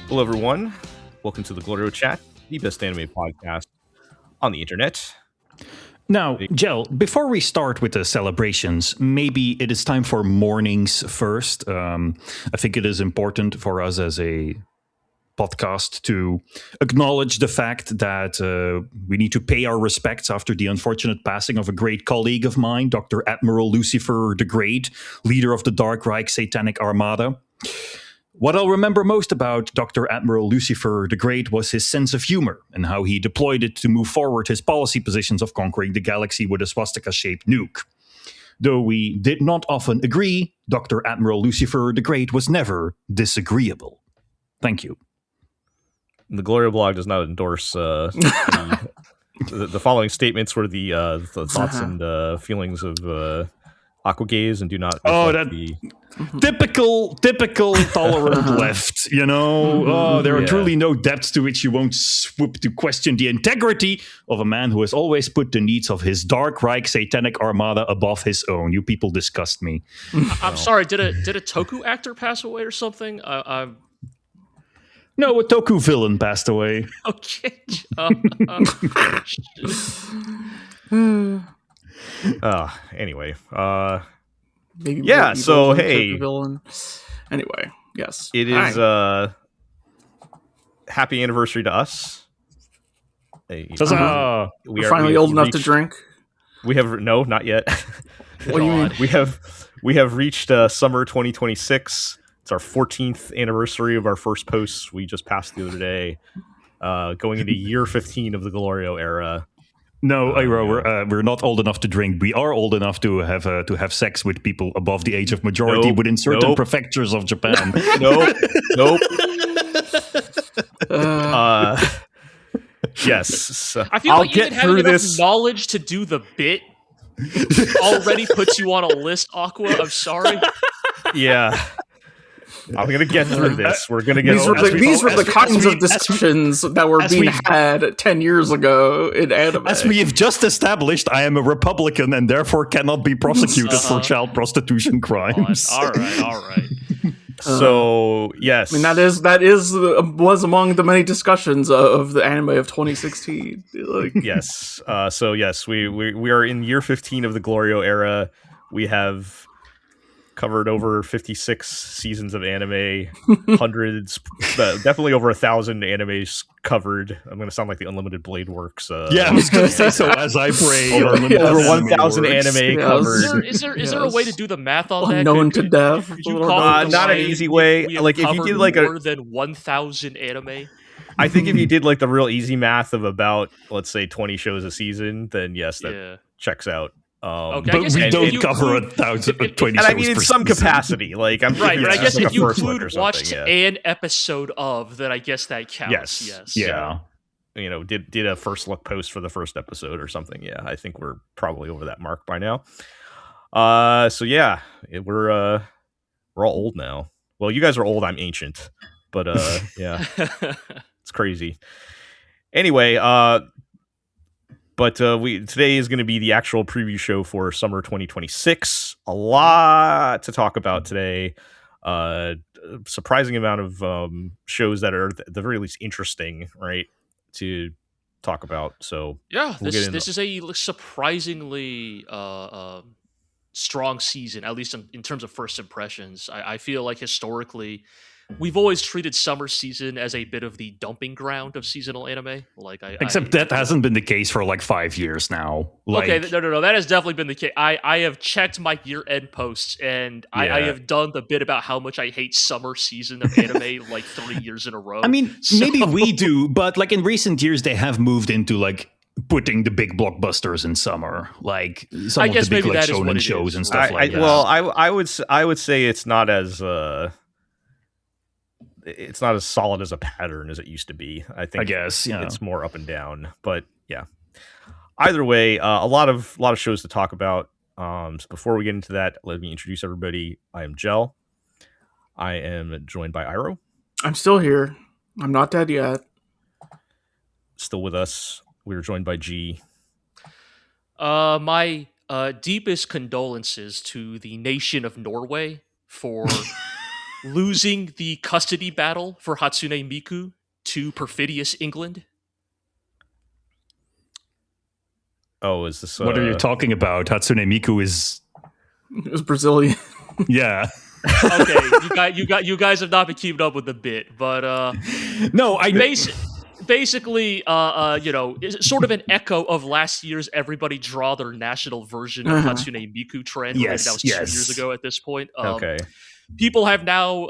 Hello, everyone. Welcome to the GLORIO Chat, the best anime podcast on the internet. Now, Jel, before we start with the celebrations, maybe it is time for mornings first. I think it is important for us as a podcast to acknowledge the fact that we need to pay our respects after the unfortunate passing of a great colleague of mine, Dr. Admiral Lucifer the Great, leader of the Dark Reich Satanic Armada. What I'll remember most about Dr. Admiral Lucifer the Great was his sense of humor and how he deployed it to move forward his policy positions of conquering the galaxy with a swastika-shaped nuke. Though we did not often agree, Dr. Admiral Lucifer the Great was never disagreeable. Thank you. The GLORIO blog does not endorse the following statements were the thoughts and feelings of Aquagaze and do not typical tolerant left, you know. There are truly no depths to which you won't swoop to question the integrity of a man who has always put the needs of his Dark Reich Satanic Armada above his own. You people disgust me. I'm sorry, did a Toku actor pass away or something? No, a Toku villain passed away. Okay. Anyway, maybe yeah. So hey, villain. Anyway, yes, it is happy anniversary to us. We're finally old enough to drink. We have not yet. What do you mean? We have reached summer 2026. It's our 14th anniversary of our first posts we just passed the other day, going into year 15 of the GLORIO era. No, Ira, we're not old enough to drink. We are old enough to have sex with people above the age of majority within certain prefectures of Japan. Nope. Yes. So I feel like even having enough knowledge to do the bit already puts you on a list, Aqua. I'm sorry. Yeah. I'm going to get through this. We're going to get these were the kinds of discussions that were being had 10 years ago in anime. As we have just established, I am a Republican and therefore cannot be prosecuted for child prostitution crimes. All right. So, yes. I mean, that was among the many discussions of the anime of 2016. Yes. So, yes, we are in year 15 of the GLORIO era. We have covered over 56 seasons of anime, definitely over 1,000 animes covered. I'm going to sound like the Unlimited Blade Works. Yeah, I was going to say so as I pray. Over 1,000 anime covered. Is there a way to do the math on that? Known to death. Not an easy way. Like if you did like more than 1,000 anime. I think if you did like the real easy math of about, let's say, 20 shows a season, then yes, that checks out. Okay, but we don't cover 1,020 shows. And I mean, in some capacity, like I'm right. But I guess like if you watched an episode of, then I guess that counts. Yes. Yeah. You know, did a first look post for the first episode or something. Yeah, I think we're probably over that mark by now. So yeah, we're all old now. Well, you guys are old. I'm ancient, but yeah, it's crazy. Anyway, But today is going to be the actual preview show for summer 2026. A lot to talk about today. Surprising amount of shows that are at the very least interesting, right, to talk about. So yeah, this is a surprisingly strong season, at least in terms of first impressions. I feel like historically, we've always treated summer season as a bit of the dumping ground of seasonal anime. Except that hasn't been the case for like 5 years now. Okay, no, that has definitely been the case. I have checked my year-end posts, and I have done the bit about how much I hate summer season of anime like 3 years in a row. I mean, maybe we do, but like in recent years, they have moved into like putting the big blockbusters in summer, like some of the big like shonen shows and stuff like that. Well, I would say it's not as solid as a pattern as it used to be. I guess it's more up and down, but yeah. Either way, a lot of shows to talk about. So before we get into that, let me introduce everybody. I am Jel. I am joined by Iro. I'm still here. I'm not dead yet. Still with us. We were joined by G. My deepest condolences to the nation of Norway for losing the custody battle for Hatsune Miku to perfidious England. Oh, is this? What are you talking about? Hatsune Miku is... It was Brazilian. Yeah. Okay, you guys have not been keeping up with the bit, but no, I basically, it's sort of an echo of last year's everybody draw their national version of Hatsune Miku trend. Yes, that was 2 years ago at this point. Okay. People have now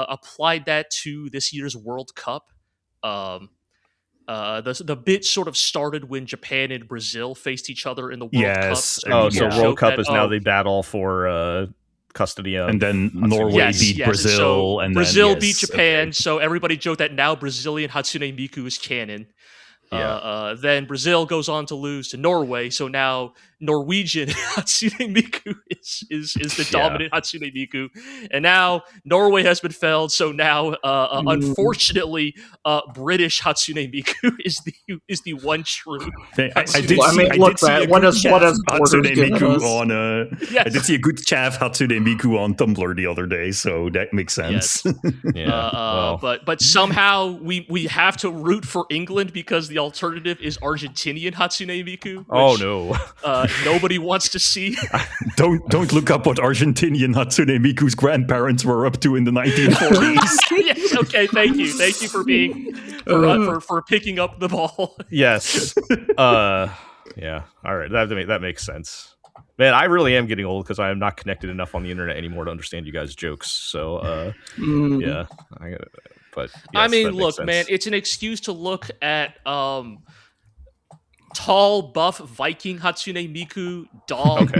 applied that to this year's World Cup. The bit sort of started when Japan and Brazil faced each other in the World Cup. So World Cup is now they battle for custody of, and then Norway beat Brazil, so and Brazil then, beat Japan. So everybody joked that now Brazilian Hatsune Miku is canon. Then Brazil goes on to lose to Norway, so now Norwegian Hatsune Miku is the dominant Hatsune Miku, and now Norway has been felled. So now, unfortunately, British Hatsune Miku is the one true. I did see a good Hatsune Miku on. I did see a good chaff Hatsune Miku on Tumblr the other day, so that makes sense. Yes. But somehow we have to root for England because the alternative is Argentinian Hatsune Miku. Which, no. Nobody wants to see. Don't look up what Argentinian Hatsune Miku's grandparents were up to in the 1940s. Yes, okay, thank you for being for picking up the ball. Yes. Yeah. All right. That makes sense. Man, I really am getting old because I am not connected enough on the internet anymore to understand you guys' jokes. So, yeah. But yes, I mean, look, sense. man, it's an excuse to look at tall, buff Viking Hatsune Miku, dog,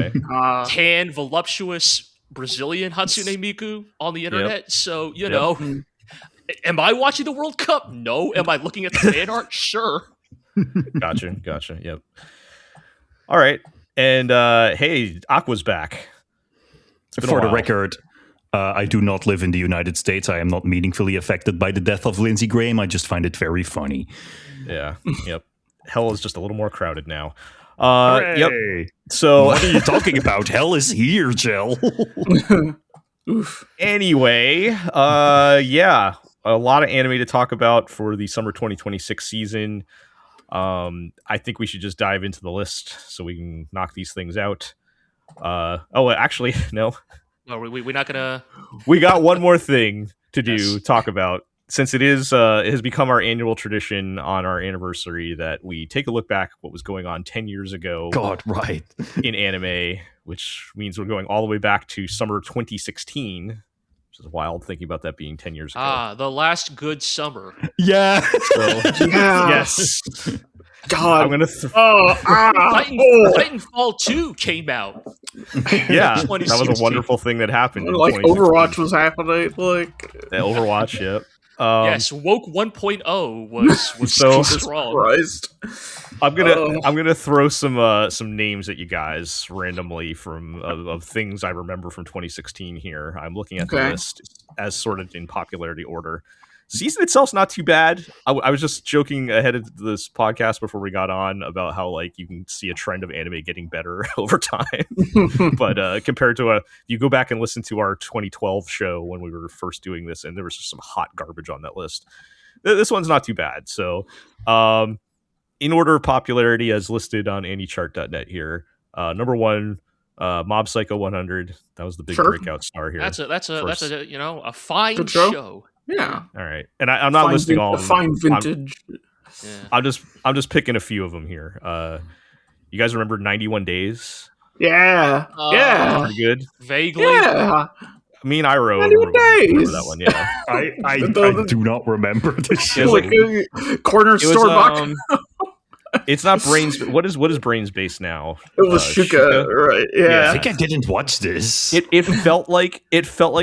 tan, voluptuous Brazilian Hatsune Miku on the internet. Yep. So, you know, am I watching the World Cup? No. Am I looking at the fan art? Sure. Gotcha. Yep. All right. And hey, Aqua's back. For the record, I do not live in the United States. I am not meaningfully affected by the death of Lindsey Graham. I just find it very funny. Yeah. Yep. Hell is just a little more crowded now. Yep. So what are you talking about? Hell is here, Jill. Anyway, yeah, a lot of anime to talk about for the summer 2026 season. I think we should just dive into the list so we can knock these things out. Actually, no. No, we're not gonna. We got one more thing to talk about. Since it has become our annual tradition on our anniversary that we take a look back at what was going on 10 years ago. God, right. In anime, which means we're going all the way back to summer 2016, which is wild thinking about that being 10 years ago. The last good summer. Yeah. So, yes. God. I'm gonna Titanfall 2 came out. Yeah, that was a wonderful thing that happened. Like Overwatch was happening. Like Overwatch, yep. Yes, Woke 1.0 was so strong. Christ. I'm gonna throw some names at you guys randomly from of things I remember from 2016. Here, I'm looking at the list as sort of in popularity order. Season itself's not too bad. I was just joking ahead of this podcast before we got on about how like you can see a trend of anime getting better over time. But compared to you go back and listen to our 2012 show when we were first doing this, and there was just some hot garbage on that list. This one's not too bad. So in order of popularity as listed on AnyChart.net here, number 1, Mob Psycho 100. That was the big breakout star here. That's a fine show. Yeah. All right. And I'm not listing all of them. Fine vintage. I'm just picking a few of them here. You guys remember 91 Days? Yeah. Yeah. Pretty good. Vaguely. Yeah. Me and Iro 91 Days. That one, yeah. I do not remember this show. Like corner store box. It's not Brains. What is Brains based now? It was Shuka, right? Yeah. I think I didn't watch this. It felt like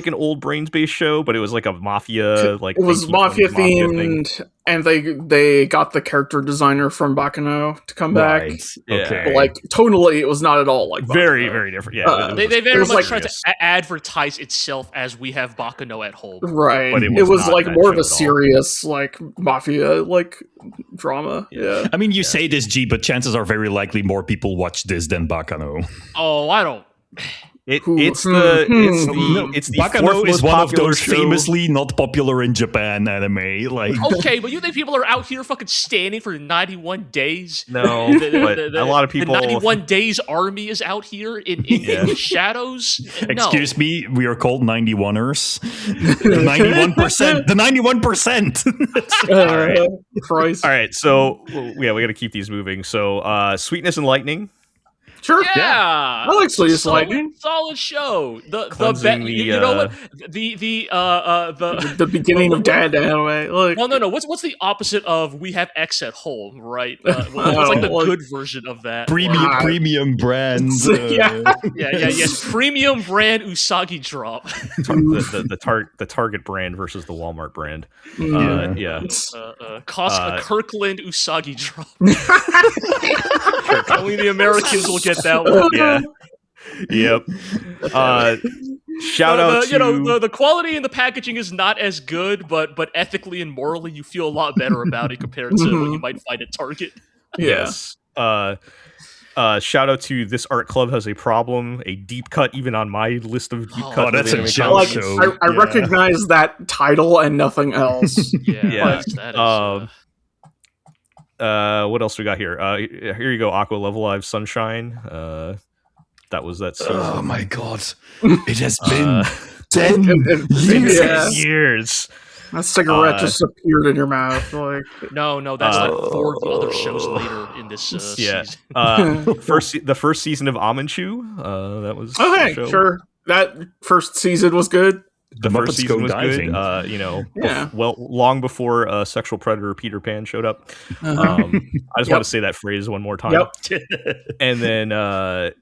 an old Brains based show, but it was like a mafia like it was mafia themed, and they got the character designer from Baccano to come back. Okay, but like tonally, it was not at all like Baccano. Very different. Yeah, they very much tried to advertise itself as we have Baccano at home, right? But it was like more of a serious like mafia like drama. Yeah, I mean you say this, G, but chances are very likely more people watch this than Baccano. Oh, I don't. It's the Bakano fourth is most one of popular those show. famously not popular in Japan anime. Like, Okay, but you think people are out here fucking standing for 91 days? No, but a lot of people. The 91 days army is out here in the shadows. No. excuse me, we are called 91ers. The 91%. The 91%. All right. Christ. All right, so yeah, we got to keep these moving. So, Sweetness and Lightning. Sure. Yeah, I like Sweetness and Lightning. Solid show. Cleansing You know what? The beginning of Dad anime. Like, no. What's the opposite of we have X at home, right? What's like the good version of that? Premium brands. Yes. Premium brand Usagi drop. the Target brand versus the Walmart brand. Kirkland Usagi drop. Only the Americans will get that one. Yeah. Yep. Shout out to the quality in the packaging is not as good, but ethically and morally you feel a lot better about it compared to what you might find at Target. Yes. Shout out to This Art Club Has a Problem, a deep cut even on my list of deep cuts. That's a like, show. I recognize that title and nothing else. Yeah. That is, what else we got here? Here you go, Aqua Level Live Sunshine. That was that season. Oh my god. It has been 10 years. Yeah. Years. That cigarette just appeared in your mouth. Like, no, that's like 4 other shows later in this season. The first season of Amanchu. That was okay, sure. That first season was good. The first season was good. Long before sexual predator Peter Pan showed up. I just want to say that phrase one more time. Yep. And then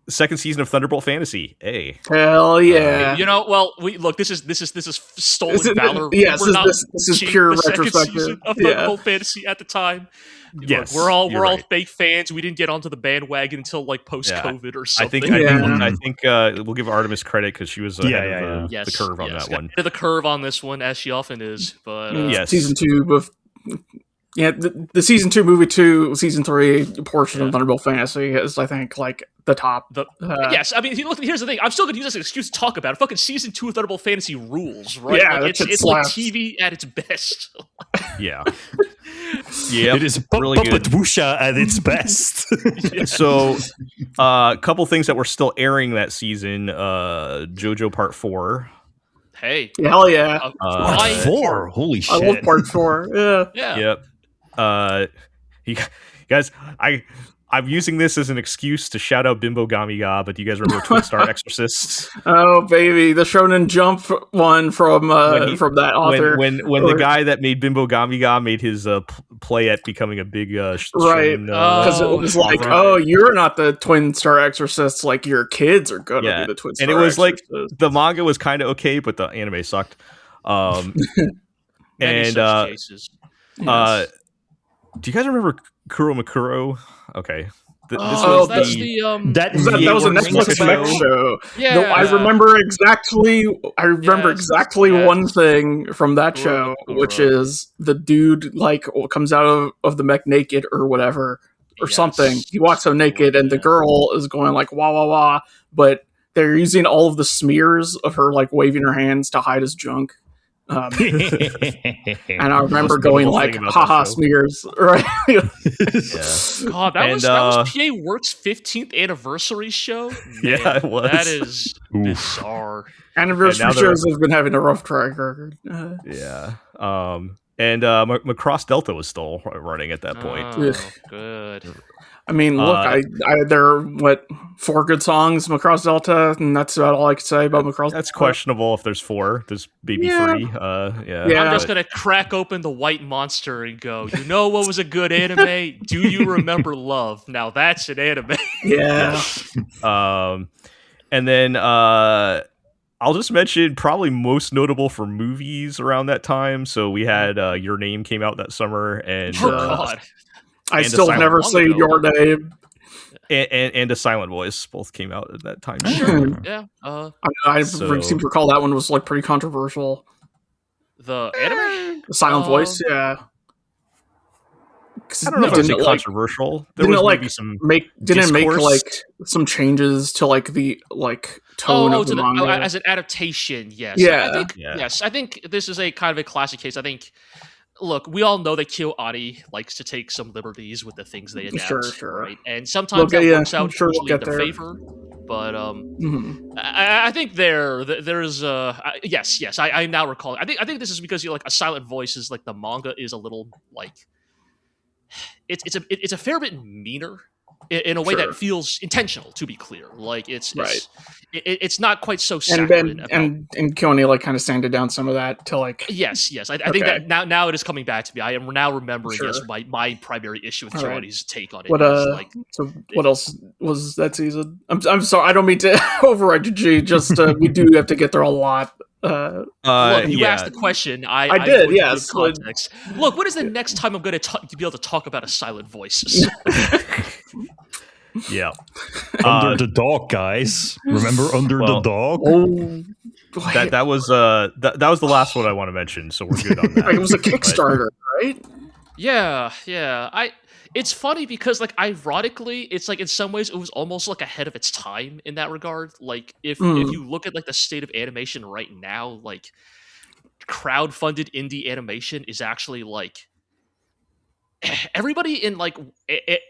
second season of Thunderbolt Fantasy. Hey, hell yeah! This is stolen valor. Yes, this is pure retrospective of Thunderbolt Fantasy at the time. Yes, we're all fake fans. We didn't get onto the bandwagon until like post-COVID or something. I think we'll give Artemis credit because she was ahead of the curve on that one. The curve on this one, as she often is. But season 2 of. Yeah, the season 2 movie 2, season 3 portion of Thunderbolt Fantasy is, I think, like the top. Yes, I mean, here's the thing. I'm still going to use this as an excuse to talk about it. Fucking season 2 of Thunderbolt Fantasy rules, right? Yeah, like, it's like TV at its best. Yeah. It is really good. Wusha at its best. So, a couple things that were still airing that season. JoJo Part 4. Hey. Hell yeah. Part 4? Holy shit. I love Part 4. Yeah. Yep. You guys, I'm using this as an excuse to shout out Bimbo Gamiga, but do you guys remember Twin Star Exorcists? Oh baby, the Shonen Jump one from that author. When the guy that made Bimbo Gamiga made his play at becoming a big right, because it was like, you're not the Twin Star Exorcists, like your kids are gonna be the Twin Star. And it was Exorcists. like the manga was kind of okay, but the anime sucked. Cases. Do you guys remember Kuro Makuro? Okay. That was a Netflix show. Yeah, no, I remember exactly one thing from that show, which is the dude like comes out of the mech naked or whatever or something. He walks out naked, and the girl is going like wah wah wah, but they're using all of the smears of her like waving her hands to hide his junk. And I remember going like, haha, smears, right? God, that was PA Works' 15th anniversary show. Man, it was. That is bizarre. Anniversary shows have been having a rough track record. Macross Delta was still running at that point. Oh, good. I mean, look, there are 4 good songs, Macross Delta, and that's about all I could say about Macross. That's questionable if there's 4. There's maybe 3. I'm just gonna crack open the White Monster and go, you know what was a good anime? Do you remember Love? Now that's an anime. And then I'll just mention probably most notable for movies around that time. So we had Your Name came out that summer, and God. I still never say Your Name. And A Silent Voice both came out at that time. Yeah. I seem to recall that one was like pretty controversial. The anime? The Silent Voice, yeah. I don't know if it's controversial. There was maybe some make like some changes to like the tone of the manga as an adaptation. Yes, yeah, I think this is a kind of a classic case. I think. Look, we all know that KyoAni likes to take some liberties with the things they adapt, sure. right? And sometimes that works out usually in their favor. But I think there is yes. I now recall. I think this is because like a silent voice is like the manga is a little like it's a fair bit meaner in a way that feels intentional. To be clear, like it's not quite so saccharine. And KyoAni like kind of sanded down some of that to like yes. I think that now it is coming back to me. I am now remembering my primary issue with KyoAni's take on it. What else was that season? I'm sorry, I don't mean to override you, G. Just we do have to get there a lot. Look, you asked the question. I did. Yes. Context. Look, when is the next time I'm going to be able to talk about a silent voice? Yeah. Under the dog, guys. Remember Under the dog? Oh, that was the last one I want to mention, so we're good on that. It was a Kickstarter, right? Yeah. It's funny because, like, ironically, it's like in some ways it was almost like ahead of its time in that regard. Like, if you look at like the state of animation right now, like crowd-funded indie animation is actually like everybody in like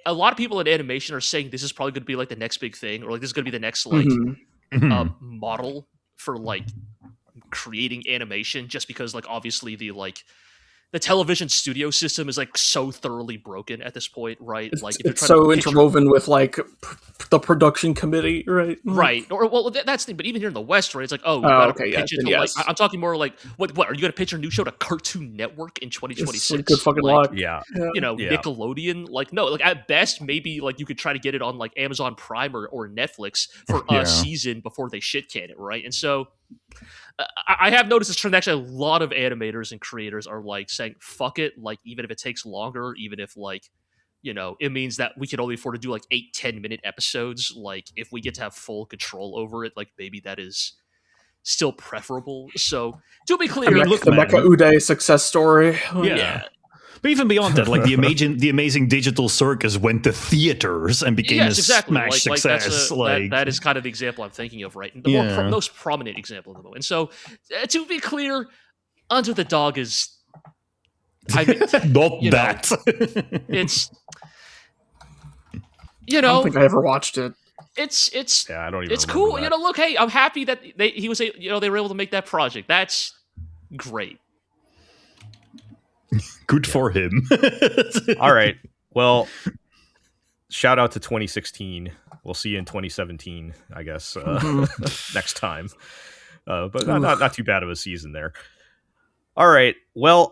a lot of people in animation are saying this is probably going to be like the next big thing, or like this is going to be the next like model for like creating animation, just because like obviously the television studio system is like so thoroughly broken at this point, right? Like it's so interwoven with like the production committee, right? Right. Or well, that's the thing. But even here in the West, right? It's like, pitch it to, like, I'm talking more like, what are you going to pitch your new show to Cartoon Network in 2026? Good fucking luck. Yeah. You know, Nickelodeon. Like, no. Like at best, maybe like you could try to get it on like Amazon Prime or Netflix for a season before they shit can it, right? And so. I have noticed this trend. Actually, a lot of animators and creators are like saying, "Fuck it!" Like, even if it takes longer, even if like, you know, it means that we can only afford to do like 8-10 minute episodes. Like, if we get to have full control over it, like maybe that is still preferable. So, to be clear, the Mecha Uday success story. Yeah. But even beyond that, like the amazing digital circus went to theaters and became a smash success. That is kind of the example I'm thinking of, right? The most prominent example of the moment. And so, to be clear, Under the Dog is not that. It's I don't think I ever watched it. It's I don't even. It's cool. That. You know, look, hey, I'm happy that they were able to make that project. That's great. Good for him. All right. Well, shout out to 2016. We'll see you in 2017, I guess, next time. But not too bad of a season there. All right. Well,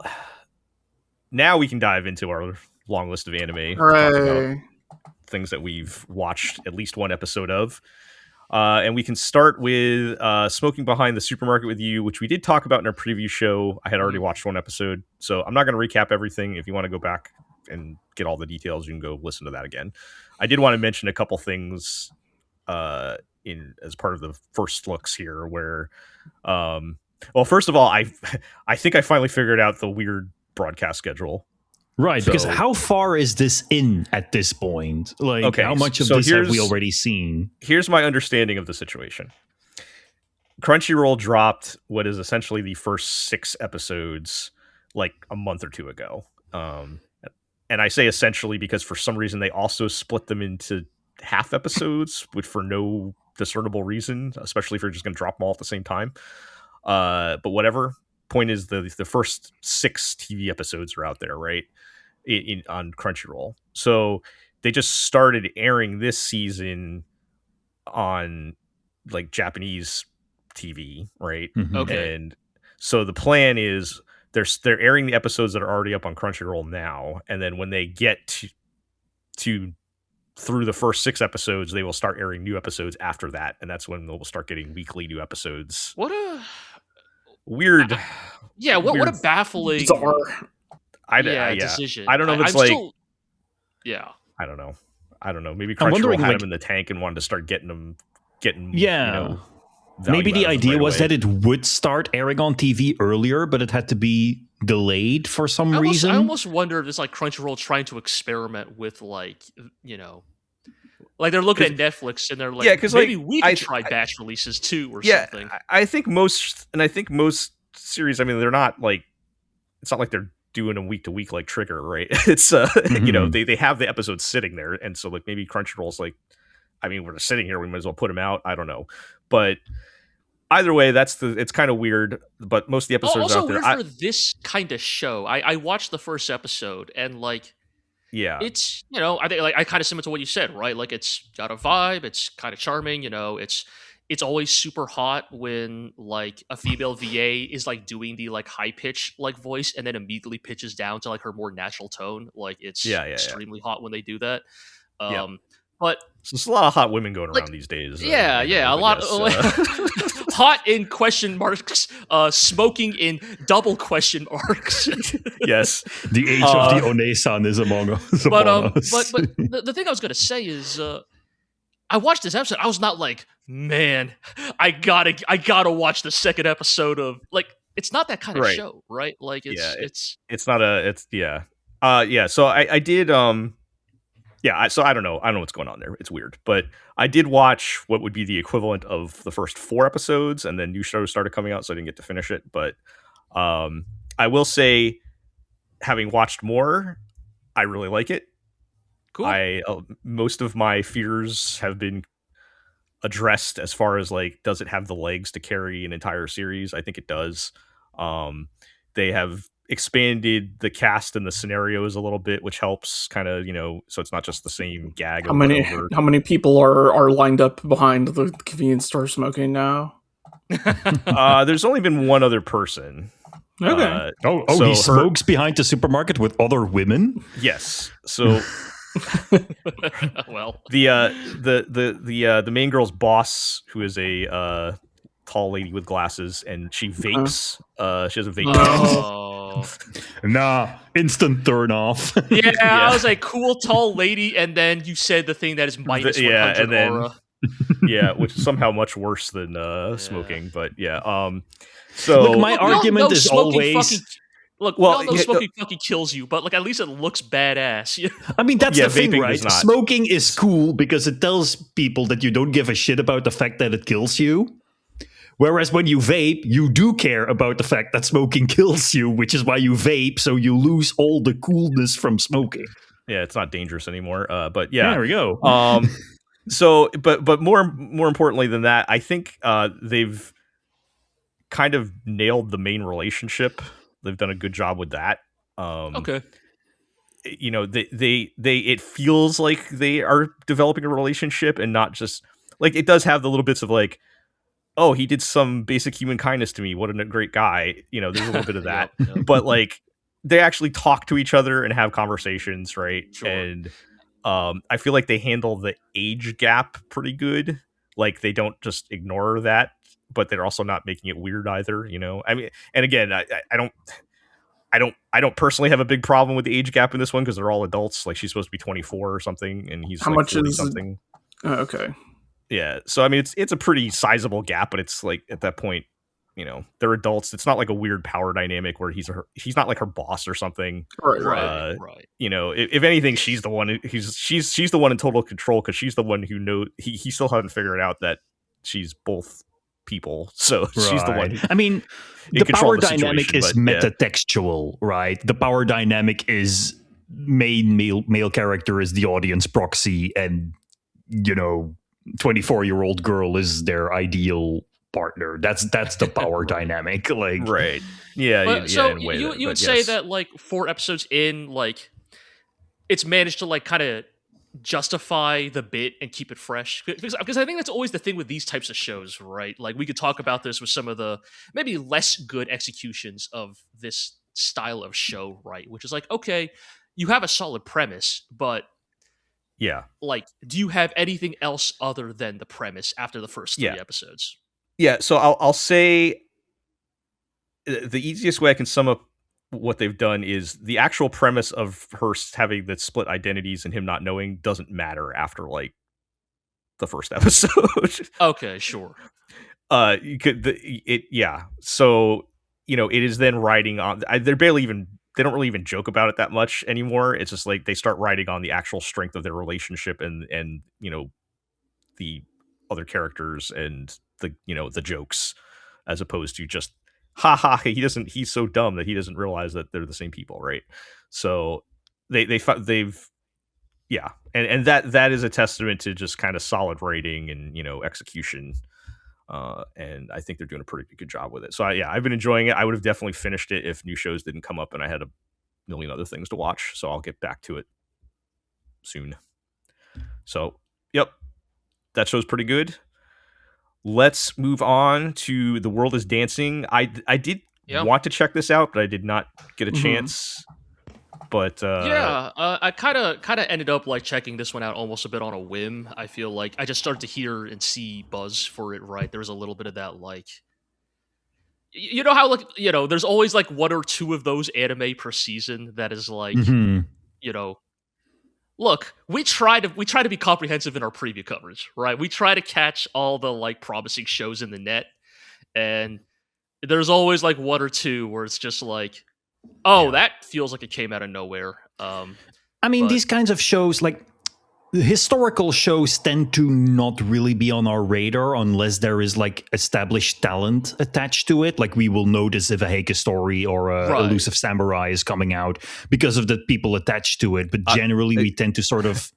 now we can dive into our long list of anime. Hooray. Things that we've watched at least one episode of. And we can start with Smoking Behind the Supermarket with You, which we did talk about in our preview show. I had already watched one episode, so I'm not going to recap everything. If you want to go back and get all the details, you can go listen to that again. I did want to mention a couple things as part of the first looks here, where, well, first of all, I think I finally figured out the weird broadcast schedule. Right, because how far is this in at this point? Like, okay, how much of this have we already seen? Here's my understanding of the situation. Crunchyroll dropped what is essentially the first 6 episodes like a month or two ago. And I say essentially because for some reason they also split them into half episodes, which for no discernible reason, especially if you're just going to drop them all at the same time. But whatever. Point is the first 6 TV episodes are out there, right? On Crunchyroll. So they just started airing this season on like Japanese TV, right? Mm-hmm. Okay. And so the plan is they're airing the episodes that are already up on Crunchyroll now, and then when they get to through the first 6 episodes, they will start airing new episodes after that, and that's when they'll start getting weekly new episodes. What a weird what a baffling decision. I don't know if it's I don't know. Maybe Crunchyroll had them in the tank and wanted to start getting Maybe the idea was away. that it would start airing on TV earlier, but it had to be delayed for some reason. I almost wonder if it's like Crunchyroll trying to experiment with like, you know, like they're looking at Netflix and they're like, yeah, because maybe we could try batch releases too or something. I think most series, I mean, they're not like, it's not like they're doing a week to week like Trigger, right? It's you know, they have the episodes sitting there, and so like maybe Crunchyroll's like, I mean, we're sitting here, we might as well put them out. I don't know, but either way, it's kind of weird. But most of the episodes also out there, weird for this kind of show. I watched the first episode and like, yeah, it's, you know, I think like I kind of similar to what you said, right? Like it's got a vibe, it's kind of charming, you know, it's always super hot when like a female VA is like doing the like high pitch like voice and then immediately pitches down to like her more natural tone. Like it's extremely hot when they do that. But so there's a lot of hot women going around these days. A lot hot in question marks, smoking in double question marks. Yes, the age of the One-san is among us. But the thing I was gonna say is, I watched this episode. I was not like, man, I gotta watch the second episode of like. It's not that kind of show, right? Like it's not a So I did so I don't know what's going on there. It's weird, but I did watch what would be the equivalent of the first 4 episodes, and then new shows started coming out, so I didn't get to finish it. But I will say, having watched more, I really like it. Cool. Most of my fears have been addressed as far as like, does it have the legs to carry an entire series? I think it does. They have expanded the cast and the scenarios a little bit, which helps kind of, you know, so it's not just the same gag. How many people are lined up behind the convenience store smoking now? There's only been one other person. Okay. So he smokes behind the supermarket with other women? Yes. So well, the main girl's boss, who is a tall lady with glasses, and she vapes. She has a vape. Nah, instant turn off. Yeah, I was like, cool tall lady, and then you said the thing that is minus 100 and then, aura. Yeah, which is somehow much worse than smoking, but so look, my argument is always smoking fucking kills you, but like at least it looks badass. I mean, that's the thing, right? Smoking is cool because it tells people that you don't give a shit about the fact that it kills you. Whereas when you vape, you do care about the fact that smoking kills you, which is why you vape, so you lose all the coolness from smoking. Yeah, it's not dangerous anymore. But yeah, there we go. So, but more importantly than that, I think they've kind of nailed the main relationship. They've done a good job with that. Okay. You know, it feels like they are developing a relationship and not just like, it does have the little bits of like, oh, he did some basic human kindness to me. What a great guy. You know, there's a little bit of that. But like, they actually talk to each other and have conversations, right? Sure. And I feel like they handle the age gap pretty good. Like, they don't just ignore that, but they're also not making it weird either, you know? I mean, and again, I don't personally have a big problem with the age gap in this one because they're all adults. Like, she's supposed to be 24 or something, and he's how like much 40 is something. Okay. Yeah, so I mean, it's a pretty sizable gap, but it's like at that point, you know, they're adults. It's not like a weird power dynamic where he's not like her boss or something. Right. You know, if anything, she's the one. She's the one in total control because she's the one who knows. He still hasn't figured out that she's both people. So she's the one. I mean, the power dynamic is metatextual, right? The power dynamic is main male character is the audience proxy, and you know, 24-year-old girl is their ideal partner. That's the power dynamic. Like, right. Yeah. So you would say that like 4 episodes in, like it's managed to like kind of justify the bit and keep it fresh, because I think that's always the thing with these types of shows, right? Like, we could talk about this with some of the maybe less good executions of this style of show, right? Which is like, okay, you have a solid premise, but yeah, like, do you have anything else other than the premise after the first 3 episodes? Yeah, so I'll say the easiest way I can sum up what they've done is the actual premise of her having the split identities and him not knowing doesn't matter after like the first episode. Okay, sure. you could yeah. So it is then riding on. They don't really even joke about it that much anymore. It's just like they start riding on the actual strength of their relationship and the other characters and the jokes, as opposed to just he's so dumb that he doesn't realize that they're the same people, right? So they've yeah, and that is a testament to just kind of solid writing and execution. And I think they're doing a pretty good job with it. So I've been enjoying it. I would have definitely finished it if new shows didn't come up and I had a million other things to watch. So I'll get back to it soon. So, yep, that show's pretty good. Let's move on to The World is Dancing. I did want to check this out, but I did not get a chance. But I kind of ended up like checking this one out almost a bit on a whim. I feel like I just started to hear and see buzz for it. Right, there was a little bit of that, like, how like there's always like one or two of those anime per season that is like look, we try to be comprehensive in our preview coverage, right? We try to catch all the like promising shows in the net, and there's always like one or two where it's just like, that feels like it came out of nowhere. I mean, these kinds of shows, like historical shows, tend to not really be on our radar unless there is like established talent attached to it. Like we will notice if a Heike story or a Elusive Samurai is coming out because of the people attached to it. But generally, we tend to sort of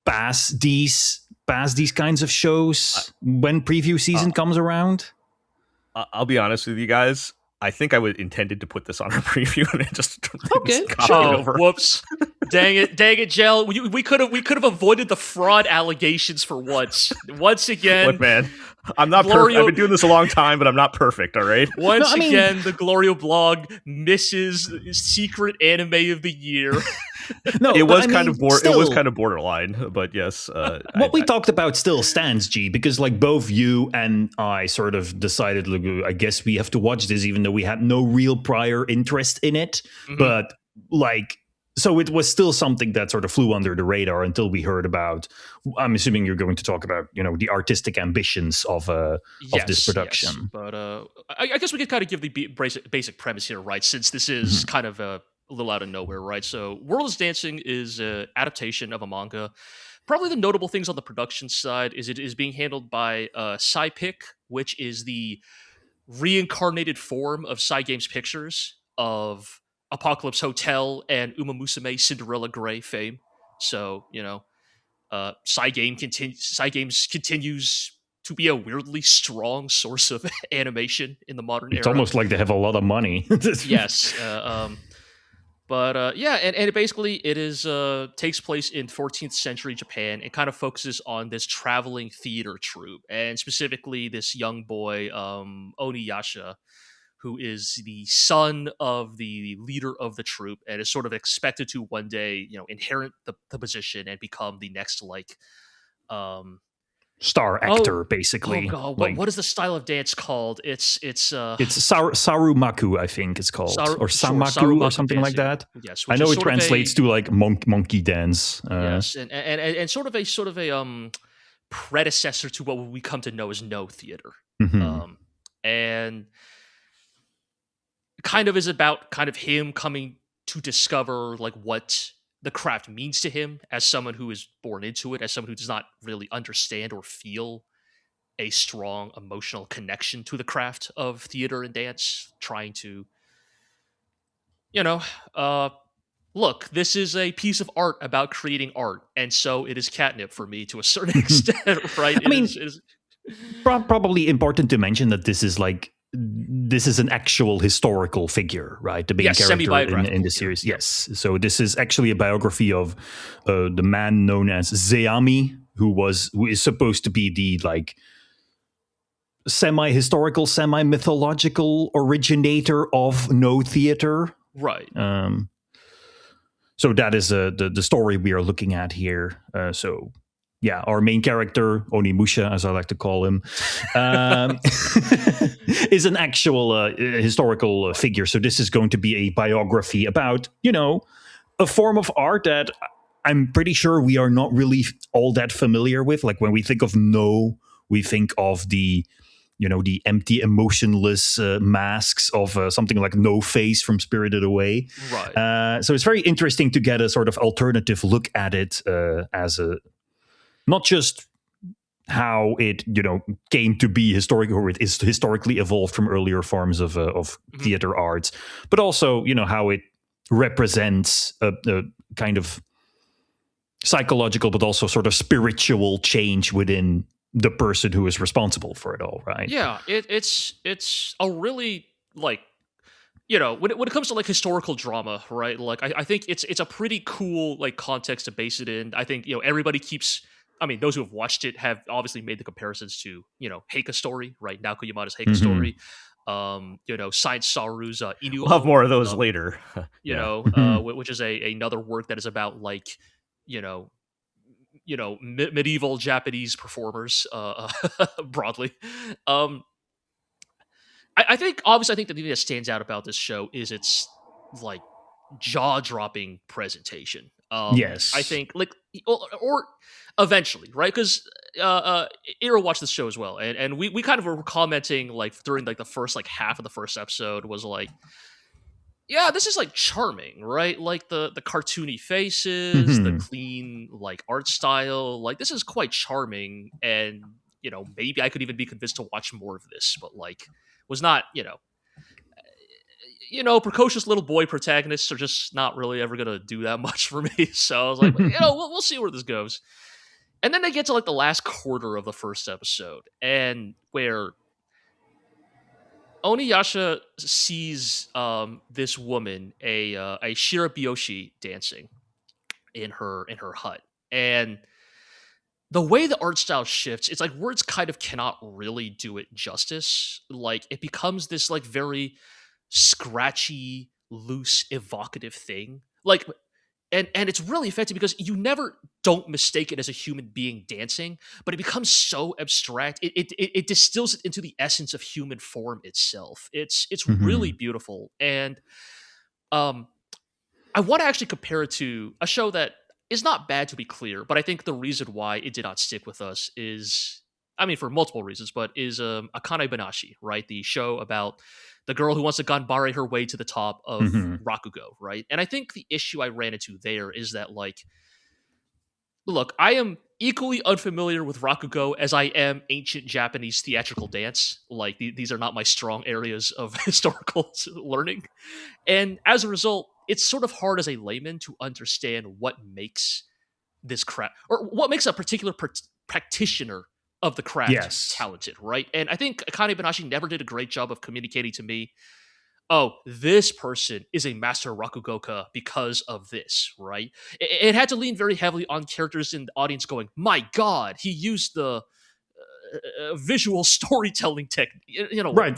pass these kinds of shows when preview season comes around. I'll be honest with you guys. I think I intended to put this on our preview and it just over. Whoops! Dang it, Jell. We could have avoided the fraud allegations for once. Once again, look, man, I'm not perfect. I've been doing this a long time, but I'm not perfect. All right. Once again, the GLORIO blog misses secret anime of the year. No, it was kind of borderline, but yes. What we talked about still stands, G, because like both you and I sort of decided, look, I guess we have to watch this, even though we had no real prior interest in it. Mm-hmm. But like, so it was still something that sort of flew under the radar until we heard about. I'm assuming you're going to talk about, the artistic ambitions of this production. Yes. But I guess we could kind of give the basic premise here, right? Since this is kind of a little out of nowhere, right? So World is Dancing is an adaptation of a manga. Probably the notable things on the production side is it is being handled by Cypic, which is the reincarnated form of Cygames Pictures of Apocalypse Hotel and Uma Musume Cinderella Grey fame. So, Cygames continues to be a weirdly strong source of animation in the modern era. It's almost like they have a lot of money. Yes. But it basically takes place in 14th century Japan and kind of focuses on this traveling theater troupe, and specifically this young boy Oniyasha, who is the son of the leader of the troupe and is sort of expected to one day inherit the position and become the next star actor, basically. Oh God, what is the style of dance called? It's Sarumaku, I think it's called, or Samaku or something like that. Yes, I know it translates to like monkey dance. Yes, and sort of a predecessor to what we come to know as No theater, and kind of is about kind of him coming to discover like what the craft means to him as someone who is born into it, as someone who does not really understand or feel a strong emotional connection to the craft of theater and dance, trying to, look, this is a piece of art about creating art, and so it is catnip for me to a certain extent, right? Probably important to mention that this is an actual historical figure, right? The main character in the series. Yes. So this is actually a biography of the man known as Zeami, who is supposed to be the like semi-historical, semi-mythological originator of No theater. Right. So that is the story we are looking at here. Yeah, our main character, Onimusha, as I like to call him, is an actual historical figure. So this is going to be a biography about, a form of art that I'm pretty sure we are not really all that familiar with. Like when we think of No, we think of the the empty, emotionless masks of something like No Face from Spirited Away. Right. So it's very interesting to get a sort of alternative look at it as a not just how it came to be historic, or it is historically evolved from earlier forms of theater arts, but also how it represents a kind of psychological but also sort of spiritual change within the person who is responsible for it all, right? Yeah, it's a really when it comes to like historical drama, right? Like I think it's a pretty cool like context to base it in. I think everybody keeps. I mean, those who have watched it have obviously made the comparisons to Heika Story, right? Naoko Yamada's Heika Story. Science Saru's Inu. We'll have more of those later. Which is another work that is about like medieval Japanese performers broadly. I think the thing that stands out about this show is its like jaw-dropping presentation. Yes, I think like or eventually, right? Because Ira watched this show as well, and we kind of were commenting like during like the first like half of the first episode was like, yeah, this is like charming, right? Like the cartoony faces, the clean like art style, like this is quite charming, and maybe I could even be convinced to watch more of this, but like was not precocious little boy protagonists are just not really ever gonna do that much for me. So I was like, we'll see where this goes. And then they get to like the last quarter of the first episode, and where Oniyasha sees this woman, a shirabiyoshi, dancing in her hut, and the way the art style shifts, it's like words kind of cannot really do it justice. Like it becomes this like very scratchy, loose, evocative thing. Like, and it's really effective because you never don't mistake it as a human being dancing, but it becomes so abstract. It distills it into the essence of human form itself. It's really beautiful, and I want to actually compare it to a show that is not bad, to be clear, but I think the reason why it did not stick with us is, I mean, for multiple reasons, but is Akane Banashi, right? The show about the girl who wants to ganbare her way to the top of Rakugo, right? And I think the issue I ran into there is that, like, look, I am equally unfamiliar with Rakugo as I am ancient Japanese theatrical dance. Like, these are not my strong areas of historical learning. And as a result, it's sort of hard as a layman to understand what makes this craft, or what makes a particular practitioner of the craft talented, right? And I think Akane Banashi never did a great job of communicating to me, oh, this person is a master Rakugoka because of this, right? It had to lean very heavily on characters in the audience going, my God, he used the visual storytelling technique. Right.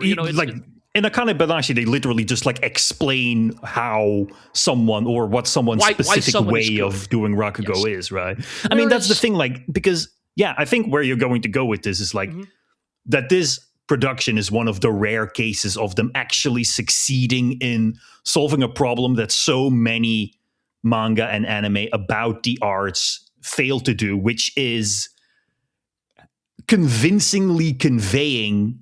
In Akane Banashi, they literally just like explain how someone or what someone's specific way of doing Rakugo is, right? I mean, that's the thing, like, because, yeah, I think where you're going to go with this is like that this production is one of the rare cases of them actually succeeding in solving a problem that so many manga and anime about the arts fail to do, which is convincingly conveying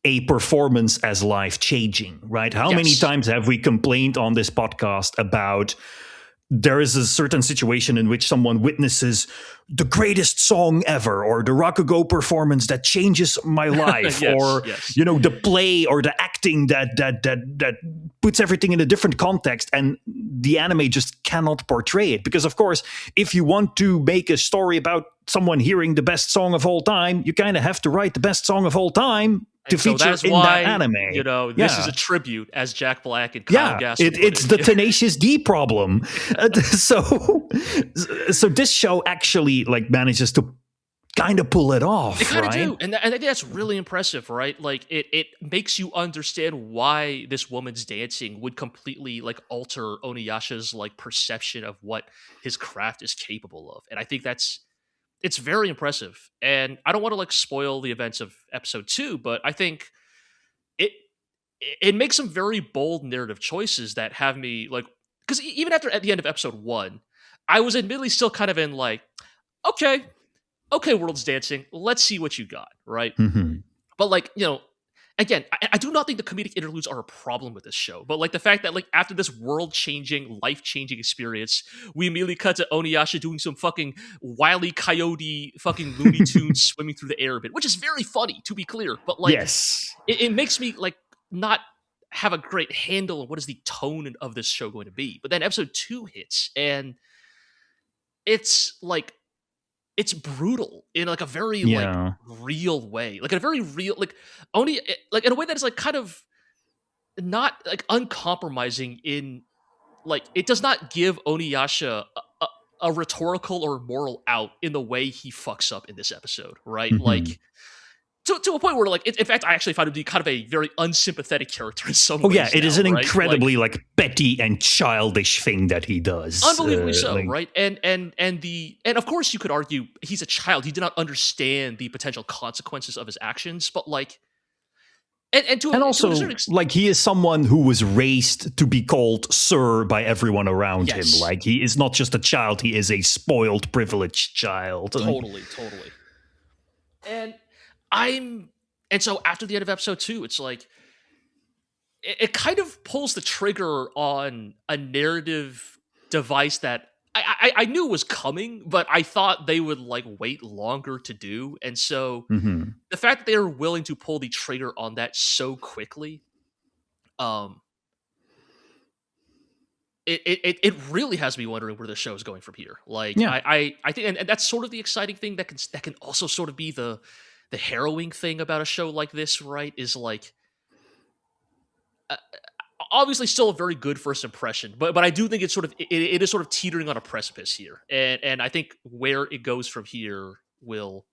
a performance as life-changing, right? How many times have we complained on this podcast about there is a certain situation in which someone witnesses the greatest song ever, or the Rakugo performance that changes my life, the play or the acting that puts everything in a different context, and the anime just cannot portray it. Because, of course, if you want to make a story about someone hearing the best song of all time, you kind of have to write the best song of all time to feature in that anime. This is a tribute as Jack Black and Kyle Gass. It's the Tenacious D problem. So this show actually like manages to kind of pull it off. They kind of do, and I think that's really impressive, right? Like it makes you understand why this woman's dancing would completely like alter Oniyasha's like perception of what his craft is capable of, and I think it's very impressive. And I don't want to like spoil the events of episode 2, but I think it makes some very bold narrative choices that have me like, because even at the end of episode 1, I was admittedly still kind of in like, okay, World's Dancing, let's see what you got, right? But like, again, I do not think the comedic interludes are a problem with this show, but like the fact that like after this world-changing, life-changing experience, we immediately cut to Oniyasha doing some fucking Wile E. Coyote fucking Looney Tunes swimming through the air bit, which is very funny, to be clear. But like, yes, it makes me like not have a great handle on what is the tone of this show going to be. But then episode 2 hits, and it's like, it's brutal in like a very like real way, like in a very real, like only like in a way that is like kind of not like uncompromising in like, it does not give Oniyasha a rhetorical or moral out in the way he fucks up in this episode, right? Like to a point where like, in fact, I actually find him to be kind of a very unsympathetic character in some ways. Yeah, it is an right? incredibly like petty and childish thing that he does. Unbelievably so, right? And of course you could argue he's a child. He did not understand the potential consequences of his actions, but like, and also like he is someone who was raised to be called sir by everyone around him. Like he is not just a child; he is a spoiled, privileged child. Totally. And so after the end of episode 2, it's like it kind of pulls the trigger on a narrative device that I knew was coming, but I thought they would like wait longer to do. And so the fact that they were willing to pull the trigger on that so quickly, it really has me wondering where the show is going from here. Like, I think, and that's sort of the exciting thing that can also sort of be the harrowing thing about a show like this, right? Is like, obviously still a very good first impression, but I do think it's sort of it is sort of teetering on a precipice here, and I think where it goes from here will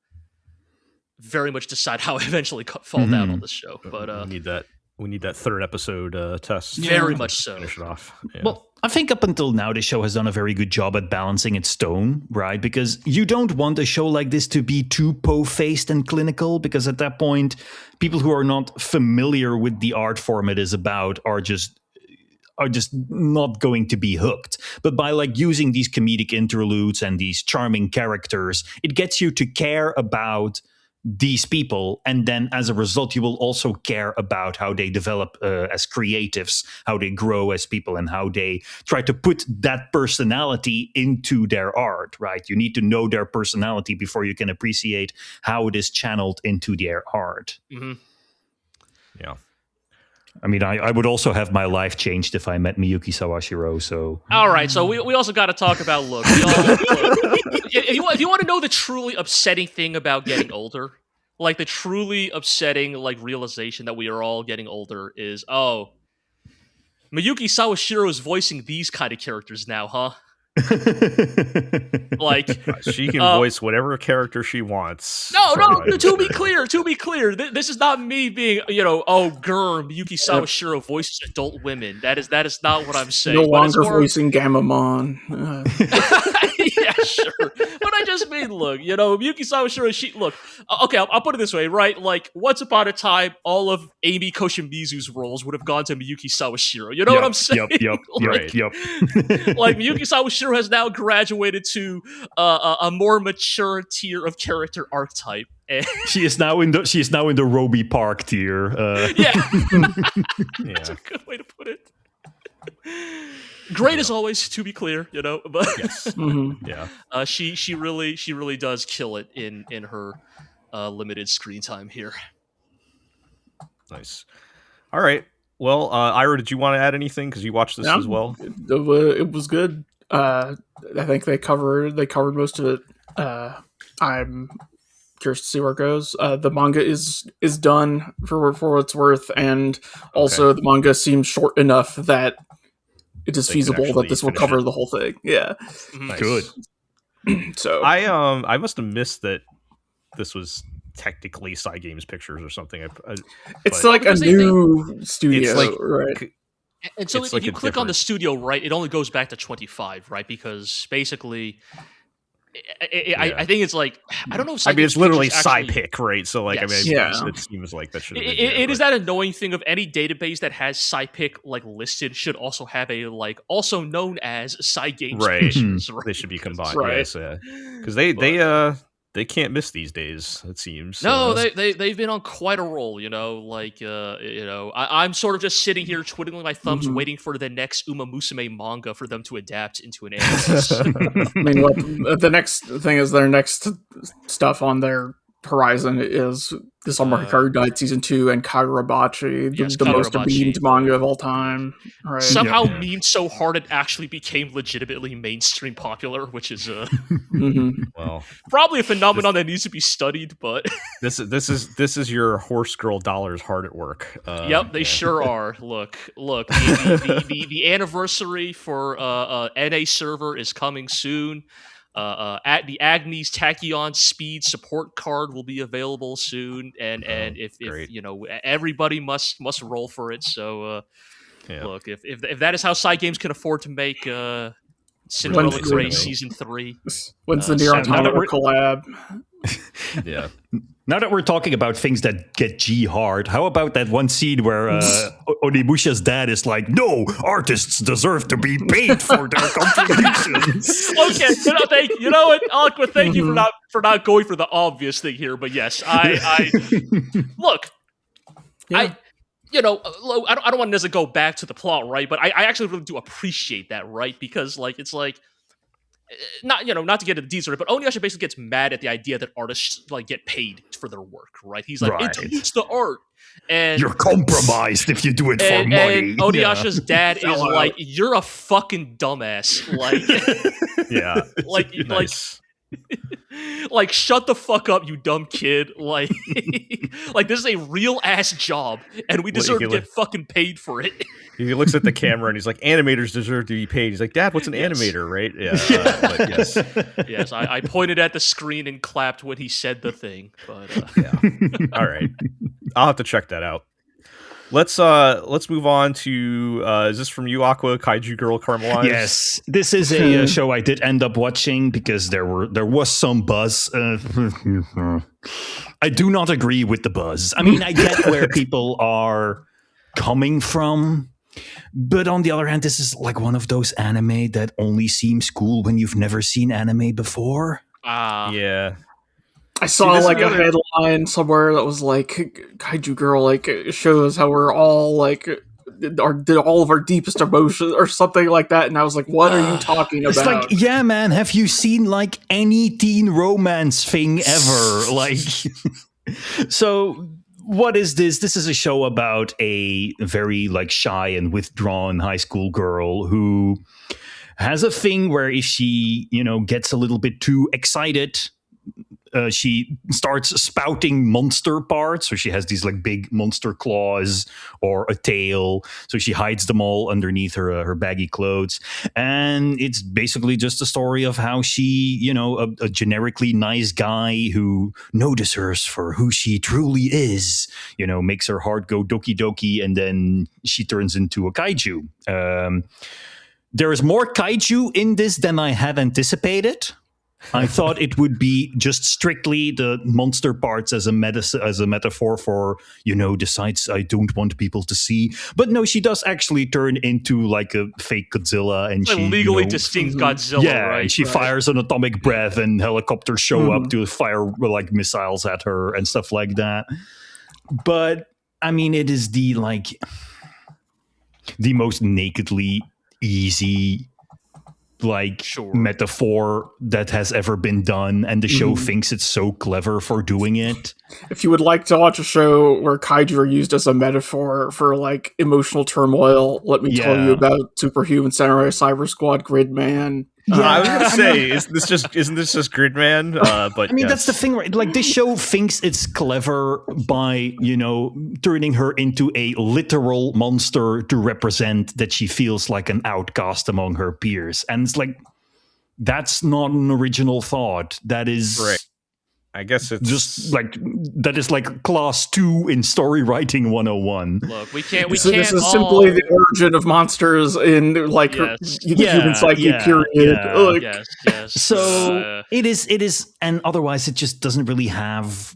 very much decide how I eventually fall down on this show. But we need that third episode test. Very much so. Finish it off. Yeah. Well, I think up until now, the show has done a very good job at balancing its tone, right? Because you don't want a show like this to be too po-faced and clinical, because at that point, people who are not familiar with the art form it is about are just not going to be hooked. But by like using these comedic interludes and these charming characters, it gets you to care about these people, and then as a result you will also care about how they develop as creatives, how they grow as people, and how they try to put that personality into their art, right? You need to know their personality before you can appreciate how it is channeled into their art. Yeah, I mean, I would also have my life changed if I met Miyuki Sawashiro. So all right, so we also got to talk about look. If you want to know the truly upsetting thing about getting older, like the truly upsetting like realization that we are all getting older is, Miyuki Sawashiro is voicing these kind of characters now, huh? Like she can voice whatever character she wants. No. To be clear, this is not me being, Miyuki Sawashiro voices adult women. That is not what I'm saying. No longer voicing Gamamon. Yeah, sure. But I just mean, look, Miyuki Sawashiro, okay, I'll put it this way, right? Like, once upon a time, all of Amy Koshimizu's roles would have gone to Miyuki Sawashiro. You know what I'm saying? Yep. Like, Miyuki Sawashiro has now graduated to a more mature tier of character archetype. And she is now in the Roby Park tier. That's a good way to put it. Great as always, to be clear, but yes. Yeah, she really does kill it in her limited screen time here. Nice. All right. Well, Ira, did you want to add anything because you watched this as well? It was good. I think they covered most of it. I'm curious to see where it goes. The manga is done for what it's worth, and also the manga seems short enough that it is feasible that this will cover the whole thing. Yeah. Nice. Good. So I must have missed that this was technically Cygames Pictures or something. It's like a new studio, right? And so if you click on the studio, right, it only goes back to 25, right? Because basically, I think it's like, I don't know if it's literally SciPic, right? So like, yes. It seems like that should have been it is that annoying thing of any database that has SciPic like listed should also have a like also known as Cygames Pictures, right? They should be combined, right? Yes, because they they can't miss these days, it seems. No, they've been on quite a roll, I'm sort of just sitting here twiddling my thumbs, waiting for the next Uma Musume manga for them to adapt into an anime. I mean, the next thing is their next stuff on their horizon is the Summer Hikaru Died Season 2 and Kagurabachi, the most memed manga of all time. Right? Somehow memed so hard it actually became legitimately mainstream popular, which is well, probably a phenomenon that needs to be studied. But this is your horse girl dollars hard at work. Yep, they sure are. Look, the anniversary for NA server is coming soon. At the Agnes Tachyon Speed support card will be available soon, and if everybody must roll for it. So look, if that is how side games can afford to make Cinderella Grey Season 3, when's the Nier Automata collab? Yeah. Now that we're talking about things that get G hard, how about that one scene where Onimusha's dad is like, "No, artists deserve to be paid for their contributions." Okay, thank you for not going for the obvious thing here, but yes, I look, yeah. I don't want to go back to the plot, right? But I actually really do appreciate that, right? Because it's like. Not to get into the details, but Oniyasha basically gets mad at the idea that artists get paid for their work, right? He's like, it's the art, and you're compromised if you do it for money. And Oniyasha's dad is like, you're a fucking dumbass, yeah, nice. Like, shut the fuck up, you dumb kid. Like this is a real ass job, and we deserve to get fucking paid for it. He looks at the camera and he's like, "Animators deserve to be paid." He's like, "Dad, what's an animator?" Right? Yeah. Yes. Yes. I pointed at the screen and clapped when he said the thing. But yeah. All right. I'll have to check that out. Let's move on to is this from you, Aqua? Kaiju Girl Caramelise? Yes, this is a show I did end up watching because there was some buzz. I do not agree with the buzz. I mean, I get where people are coming from, but on the other hand, this is like one of those anime that only seems cool when you've never seen anime before. Yeah. I saw a headline somewhere that was like, "Kaiju Girl shows how we're all did all of our deepest emotions," or something like that, and I was like, "What are you talking about?" It's like, yeah, man, have you seen any teen romance thing ever? So what is this? This is a show about a very shy and withdrawn high school girl who has a thing where if she gets a little bit too excited, she starts spouting monster parts. So she has these big monster claws or a tail. So she hides them all underneath her baggy clothes. And it's basically just a story of how she, a generically nice guy who notices her for who she truly is, makes her heart go doki doki. And then she turns into a kaiju. There is more kaiju in this than I had anticipated. I thought it would be just strictly the monster parts as a metaphor for, the sides I don't want people to see. But no, she does actually turn into a fake Godzilla, and she legally distinct Godzilla. Yeah, right? And she fires an atomic breath, and helicopters show up to fire missiles at her and stuff like that. But I mean, it is the most nakedly easy metaphor that has ever been done, and the show thinks it's so clever for doing it. If you would like to watch a show where kaiju are used as a metaphor for emotional turmoil, let me tell you about Superhuman Samurai Cyber Squad Gridman. I was gonna say, isn't this just Gridman? But I mean, that's the thing, right? This show thinks it's clever by turning her into a literal monster to represent that she feels like an outcast among her peers, and it's that's not an original thought. That is right. I guess it's just that is class 2 in story writing 101. Look, we can't. This is simply the origin of monsters in human psyche. Period. Yes. So it is, and otherwise it just doesn't really have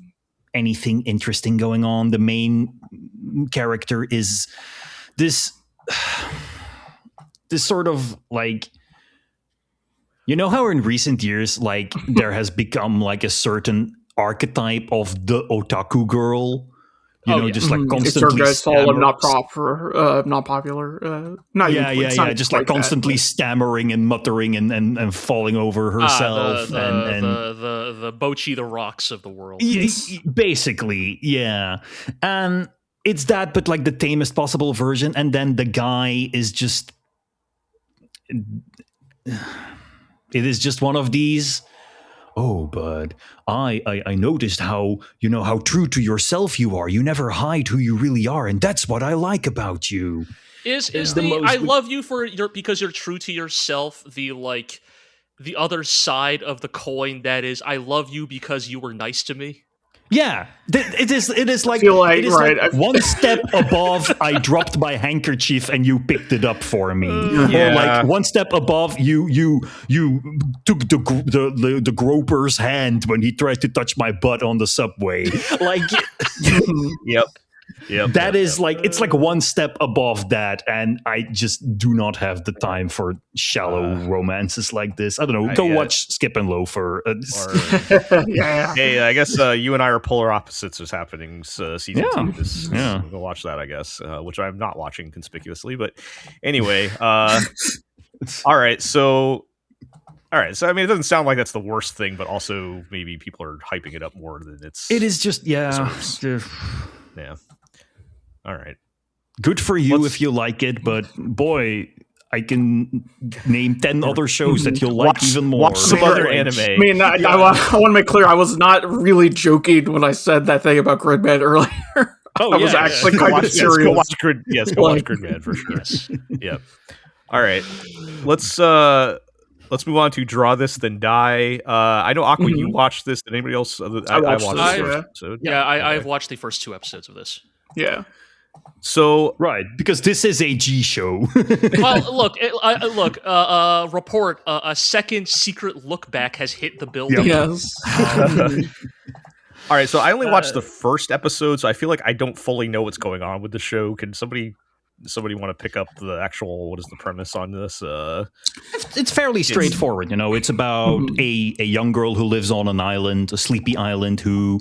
anything interesting going on. The main character is this sort of You know how in recent years, like, there has become like a certain archetype of the otaku girl, just like constantly stammering. Not proper, not popular. Not just like constantly stammering and muttering and falling over herself. The Bochi the Rocks of the world. Basically, yeah. And it's that, but like the tamest possible version. And then the guy is just... It is just one of these... Oh, bud, I noticed how true to yourself you are. You never hide who you really are, and that's what I like about you. Is the I love you because you're true to yourself, the other side of the coin that is I love you because you were nice to me? Yeah, it is like, one step above I dropped my handkerchief and you picked it up for me. Or like one step above you took the groper's hand when he tried to touch my butt on the subway. Like Yep. It's like one step above that, and I just do not have the time for shallow romances like this. I don't know. Go watch Skip and Loafer. Hey, I guess you and I are polar opposites. Is happening season 2. We'll watch that, I guess, which I'm not watching conspicuously. But anyway, all right. So I mean, it doesn't sound like that's the worst thing, but also maybe people are hyping it up more than it's. It is just Yeah. All right. Good for you if you like it, but boy, I can name 10 other shows that you'll like even more. Watch some other anime. I mean, I want to make clear, I was not really joking when I said that thing about Gridman earlier. I was actually kind of serious. Go watch Gridman for sure. Yep. All right. Let's move on to Draw This Then Die. I know, Aqua, you watched this. Did anybody else? I watched the first episode. Yeah, I've watched the first 2 episodes of this. Yeah. So because this is a G show. Well, report. A second secret look back has hit the building. Yes. All right, so I only watched the first episode, so I feel like I don't fully know what's going on with the show. Can somebody want to pick up the actual, what is the premise on this? It's fairly straightforward. It's about a young girl who lives on an island, a sleepy island, who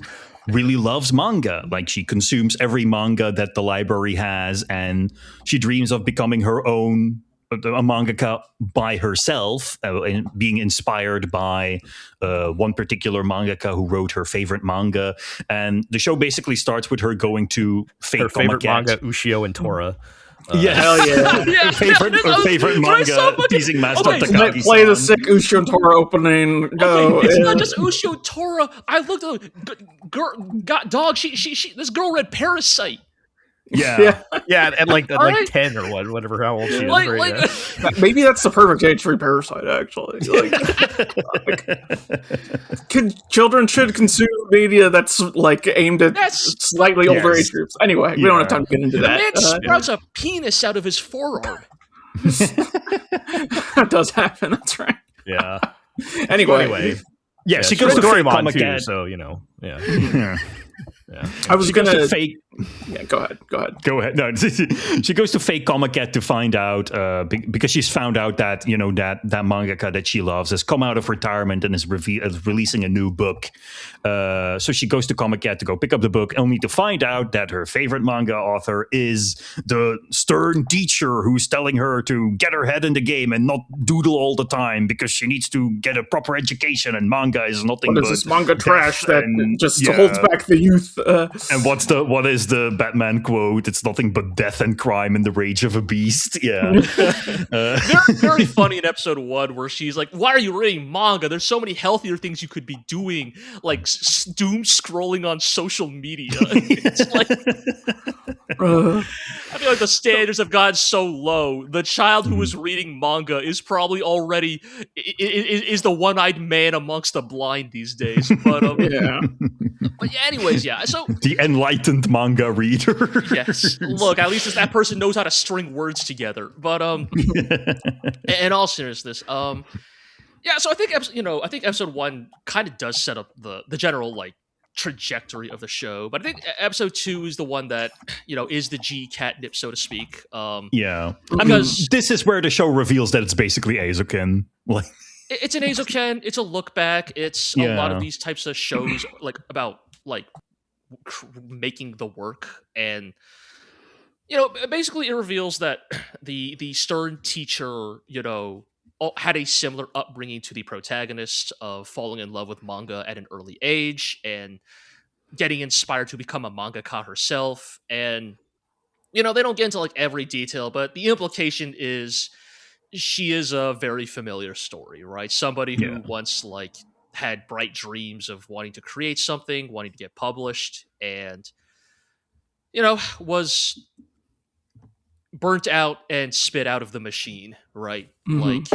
really loves manga. Like, she consumes every manga that the library has, and she dreams of becoming her own a mangaka by herself, and being inspired by one particular mangaka who wrote her favorite manga. And the show basically starts with her going to her favorite manga, Ushio and Tora. Hell yeah. Her favorite manga, teasing Master Takagi-san. Play the sick Ushio and Tora opening. Go. It's not just Ushio and Tora. I looked at dog. She this girl read Parasite. Yeah, and like 10 or whatever, how old she is. Maybe that's the perfect age for Parasite, actually. Children should consume media that's like aimed at slightly older age groups. Anyway, we don't have time to get into that. The man sprouts a penis out of his forearm. That does happen. That's right. Yeah. Anyway. Yeah, she goes to Doraemon too, Cat. so Yeah. I was going to fake. Yeah, go ahead. No, she goes to fake Comic Cat to find out because she's found out that that mangaka that she loves has come out of retirement and is releasing a new book. So she goes to Comic Cat to go pick up the book, only to find out that her favorite manga author is the stern teacher who's telling her to get her head in the game and not doodle all the time because she needs to get a proper education, and manga is nothing but this manga trash that just holds back the youth. And what is the Batman quote? It's nothing but death and crime in the rage of a beast. Yeah. Very funny in episode 1 where she's like, why are you reading manga? There's so many healthier things you could be doing, like doom scrolling on social media. It's like, I feel like the standards have gotten so low. The child who is reading manga is probably already is the one-eyed man amongst the blind these days. But But anyways, so the enlightened manga reader. Yes. Look, at least that person knows how to string words together. But in all seriousness, so I think episode 1 kind of does set up the general like trajectory of the show. But I think episode 2 is the one that is the G catnip, so to speak. Because this is where the show reveals that it's basically Eizouken. Like. it's an Eizouken. It's a look back. It's a lot of these types of shows like about like making the work, and basically it reveals that the stern teacher, had a similar upbringing to the protagonist of falling in love with manga at an early age and getting inspired to become a mangaka herself. And they don't get into like every detail, but the implication is she is a very familiar story, right? Somebody who once like had bright dreams of wanting to create something, wanting to get published, and was burnt out and spit out of the machine, right? Like,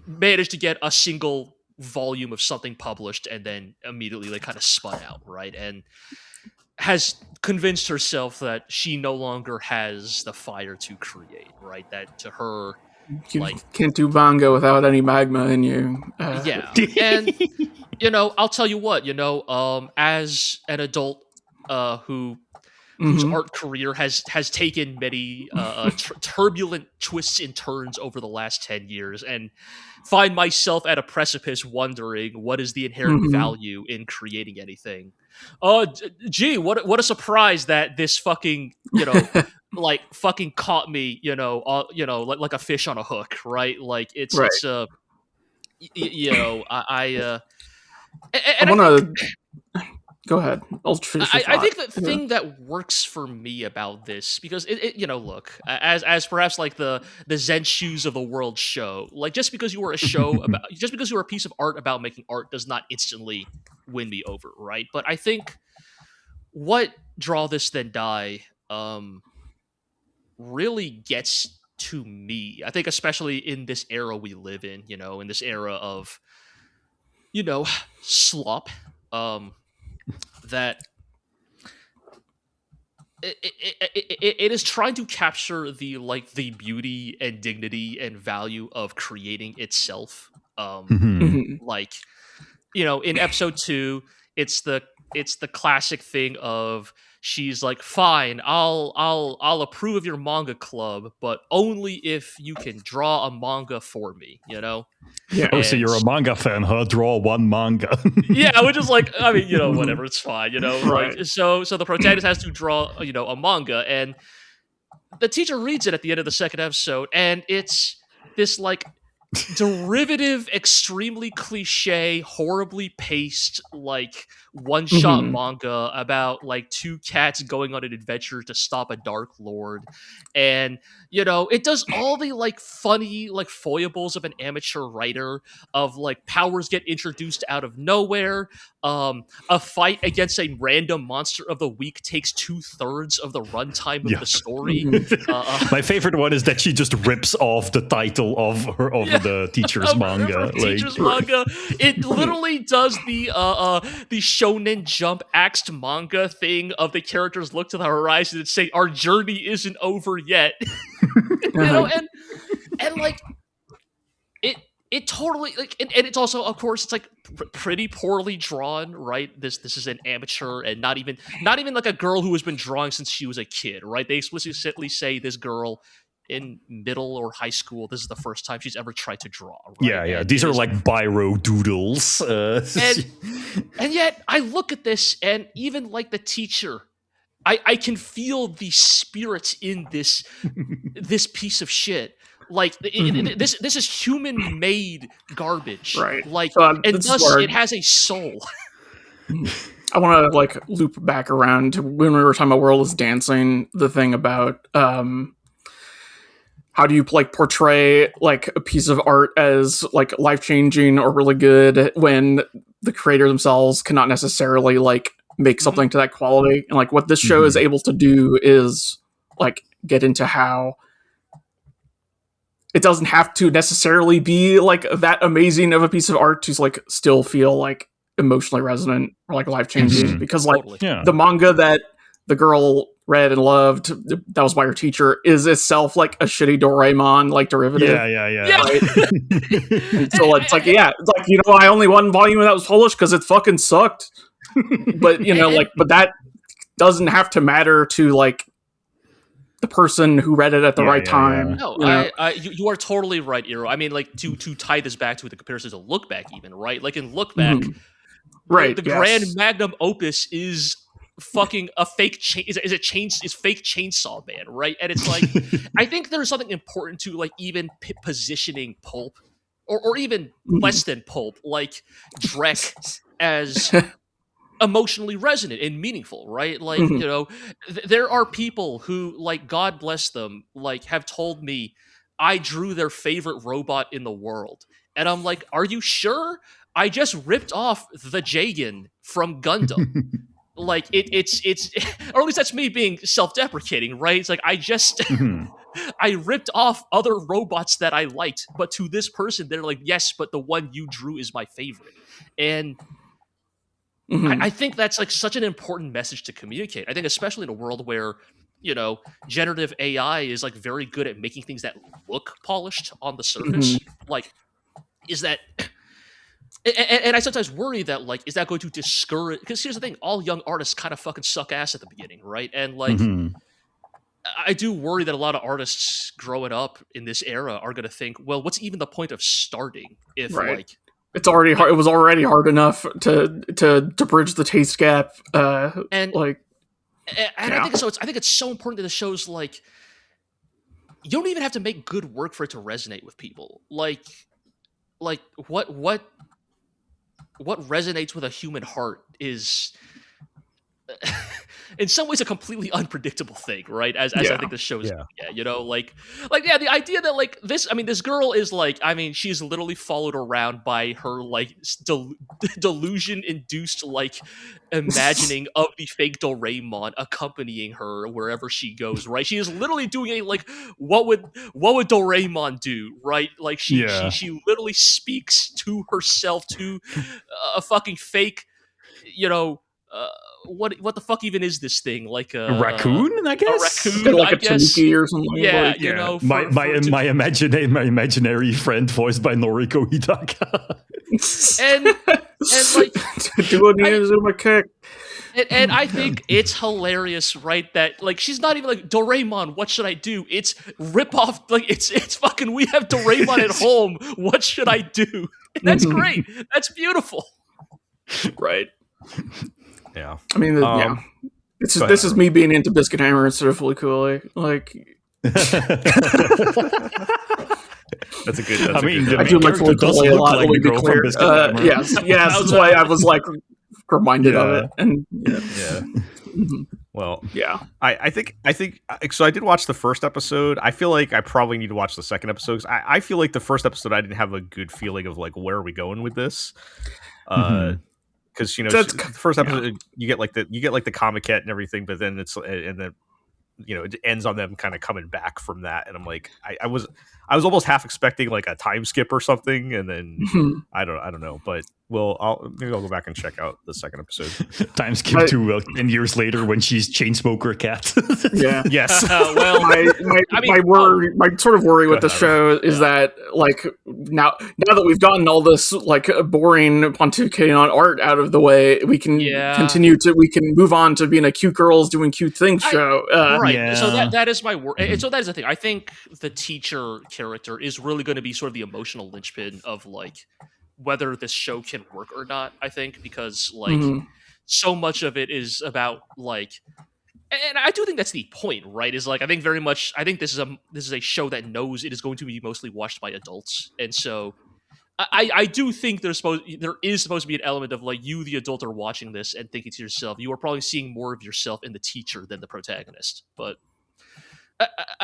managed to get a single volume of something published and then immediately like kind of spun out, right? And has convinced herself that she no longer has the fire to create, right? That to her, you can't do manga without any magma in you. Yeah. And, I'll tell you what, as an adult whose art career has taken many turbulent twists and turns over the last 10 years, and find myself at a precipice wondering what is the inherent value in creating anything. Gee, what a surprise that this fucking, like fucking caught me, like a fish on a hook, right? Like it's I want to go ahead. I think the thing that works for me about this, because look, as perhaps like the Zen shoes of the world show, like just because you were a piece of art about making art does not instantly win me over, right? But I think what Draw This Then Die really gets to me, I think especially in this era we live in, in this era of slop, that it is trying to capture the beauty and dignity and value of creating itself. Like, in episode 2, it's the classic thing of she's like, fine, I'll approve of your manga club, but only if you can draw a manga for me, Yeah. Oh, so you're a manga fan, huh? Draw one manga. Yeah, which is like, I mean, whatever, it's fine, Right. Like, so the protagonist has to draw, a manga, and the teacher reads it at the end of the second episode, and it's this like derivative, extremely cliche, horribly paced, like one-shot manga about like two cats going on an adventure to stop a dark lord. And it does all the like funny like foibles of an amateur writer, of like powers get introduced out of nowhere, a fight against a random monster of the week takes 2/3 of the runtime of the story. My favorite one is that she just rips off the title of the teacher's manga. Teacher's manga. It literally does the Shonen Jump axed manga thing of the characters look to the horizon and say, "Our journey isn't over yet." And like it totally like, and it's also, of course, it's like pretty poorly drawn, right? This is an amateur, and not even like a girl who has been drawing since she was a kid, right? They explicitly say this girl in middle or high school, this is the first time she's ever tried to draw. Right? Yeah. And these are like biro doodles. And yet I look at this, and even like the teacher, I can feel the spirit in this piece of shit. Like this is human made garbage, right? Like, and thus it has a soul. I want to like loop back around to when we were talking about World is Dancing. The thing about how do you like portray like a piece of art as like life changing or really good when the creators themselves cannot necessarily like make something to that quality? And like what this show is able to do is like get into how it doesn't have to necessarily be like that amazing of a piece of art to like still feel like emotionally resonant or like life changing. Because like the manga that the girl read and loved, that was by her teacher, is itself like a shitty Doraemon like derivative. Yeah. Right? And so it's like I only one volume that was Polish because it fucking sucked. But but that doesn't have to matter to like the person who read it at the right time. Yeah. No, you are totally right, Iro. I mean, like to tie this back to the comparison to Look Back, even right? Like in Look Back, right? The grand magnum opus is fucking a fake is fake Chainsaw Man, right? And it's like I think there's something important to like even positioning pulp, or even less than pulp, like Drek as emotionally resonant and meaningful, right? Like, you know, there are people who, like, God bless them, like, have told me I drew their favorite robot in the world. And I'm like, are you sure? I just ripped off the Jagan from Gundam. Like, it's, or at least that's me being self-deprecating, right? It's like, I just, I ripped off other robots that I liked, but to this person, they're like, yes, but the one you drew is my favorite. And I think that's like such an important message to communicate. I think especially in a world where, you know, generative AI is like very good at making things that look polished on the surface. Like, is that... And I sometimes worry that, like, is that going to discourage... Because here's the thing, all young artists kind of fucking suck ass at the beginning, right? And, like, I do worry that a lot of artists growing up in this era are going to think, well, what's even the point of starting if, like... It's already hard. It was already hard enough to bridge the taste gap. And like, and I think so. I think it's so important that the show's like, you don't even have to make good work for it to resonate with people. Like what resonates with a human heart is in some ways a completely unpredictable thing, right? As I think the show's you know, like the idea that like this, I mean, this girl is like, I mean, she's literally followed around by her like delusion induced like imagining of the fake Doraemon accompanying her wherever she goes, right? She is literally doing a like what would Doraemon do, right? Like she literally speaks to herself to a fucking fake, you know, what the fuck even is this thing? Like a raccoon, I guess. A raccoon, like I guess. Tanuki or something. Yeah, like, you know, my imaginary friend voiced by Noriko Hidaka. and like do my kick. And I think it's hilarious, right? That like she's not even like Doraemon. What should I do? It's rip off. Like it's fucking. We have Doraemon at home. What should I do? And that's great. That's beautiful. Right. Yeah. I mean, this is me being into Biscuit Hammer instead of Fully Cooley. Like, that's a good. I do like Fully Cooley a lot. Like the girl from Biscuit Hammer. Yes, that's why I was like reminded of it. And Well, I think so. I did watch the first episode. I feel like I probably need to watch the second episode. I feel like the first episode I didn't have a good feeling of like where are we going with this. Because you know, the first episode you get like the comic cat and everything, but then you know, it ends on them kind of coming back from that, and I'm like, I was almost half expecting like a time skip or something, and then I don't know, but maybe I'll go back and check out the second episode. Time skip to 10 years later when she's Chainsmoker Cat. Yes. Well, my sort of worry with the show is that like now that we've gotten all this like boring pontificating on art out of the way, we can we can move on to being a cute girls doing cute things show. Right. Yeah. So that is my worry. And so that is the thing. I think the teacher character is really going to be sort of the emotional linchpin of like whether this show can work or not, I think, because like so much of it is about like, and I do think that's the point, right? Is like I think this is a show that knows it is going to be mostly watched by adults, and so I do think there is supposed to be an element of like you, the adult, are watching this and thinking to yourself, you are probably seeing more of yourself in the teacher than the protagonist, but.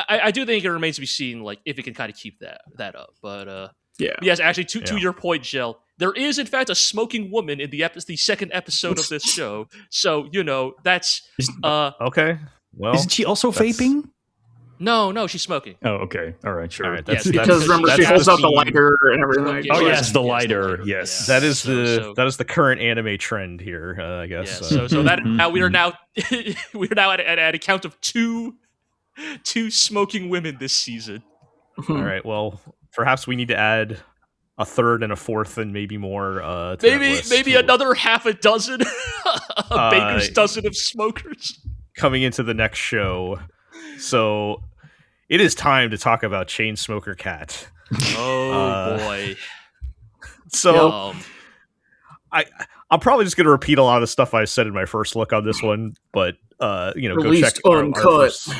I do think it remains to be seen, like if it can kind of keep that up. But yes, actually, to your point, Jill, there is in fact a smoking woman in the second episode of this show. So you know that's okay. Well, isn't she also vaping? No, she's smoking. Oh, okay, all right, sure. All right, because remember she holds out the lighter and everything. Oh yes, the lighter. Yes, that is the current anime trend here. I guess. Yeah, so that now we are now at a count of two smoking women this season. All right. Well, perhaps we need to add a third and a fourth and maybe more. Maybe another half a dozen, a baker's dozen of smokers coming into the next show. So it is time to talk about Chainsmoker Cat. Oh boy. So I'm probably just going to repeat a lot of the stuff I said in my first look on this one, but go check our first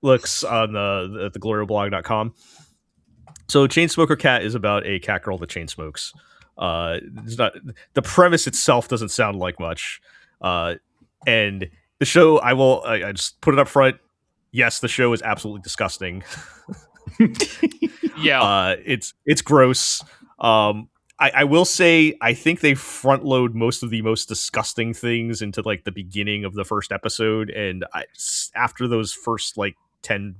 looks on the glorioblog.com. So Chainsmoker Cat is about a cat girl that chain smokes. It's not, the premise itself doesn't sound like much. And the show, I just put it up front. Yes, the show is absolutely disgusting. Yeah. It's gross. I will say, I think they front load most of the most disgusting things into like the beginning of the first episode. And after those first like 10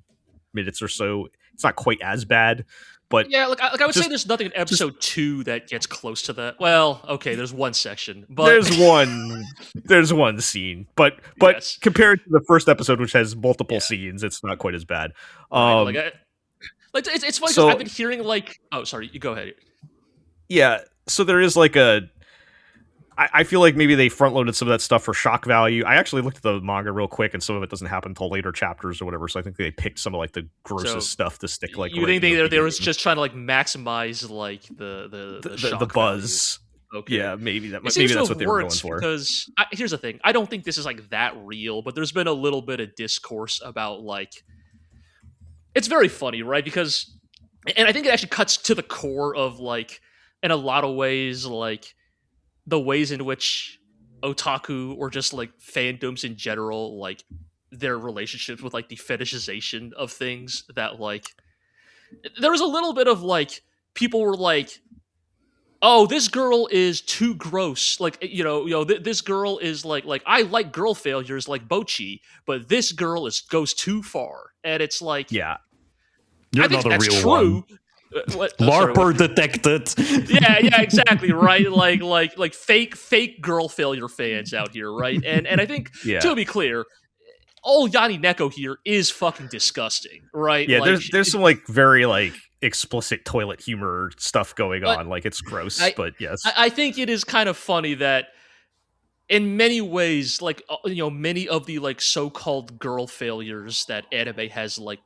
minutes or so, it's not quite as bad. But yeah, like I would say there's nothing in episode 2 that gets close to that. Well, okay, there's one section, but there's one scene, but yes. Compared to the first episode, which has multiple scenes, it's not quite as bad. Right, it's funny because I've been hearing like, oh, sorry, you go ahead. Yeah, so there is like I feel like maybe they front-loaded some of that stuff for shock value. I actually looked at the manga real quick, and some of it doesn't happen until later chapters or whatever. So I think they picked some of like the grossest stuff to stick. Like, you think they was just trying to like maximize like the buzz? Value. Okay. Yeah, maybe that's what they were going for. Because here's the thing: I don't think this is like that real, but there's been a little bit of discourse about like it's very funny, right? Because, and I think it actually cuts to the core of like in a lot of ways like the ways in which otaku or just like fandoms in general, like their relationships with like the fetishization of things, that like there was a little bit of like people were like, oh, this girl is too gross, like this girl is like I like girl failures like Bochi, but this girl goes too far. And it's like, you're not a real true. one. LARPer detected. Yeah, exactly, right? Like fake girl failure fans out here, right? And I think to be clear, all Yanni Neko here is fucking disgusting, right? Yeah, like, there's some like very like explicit toilet humor stuff going on. Like it's gross, but yes, I think it is kind of funny that in many ways, like many of the like so-called girl failures that anime has like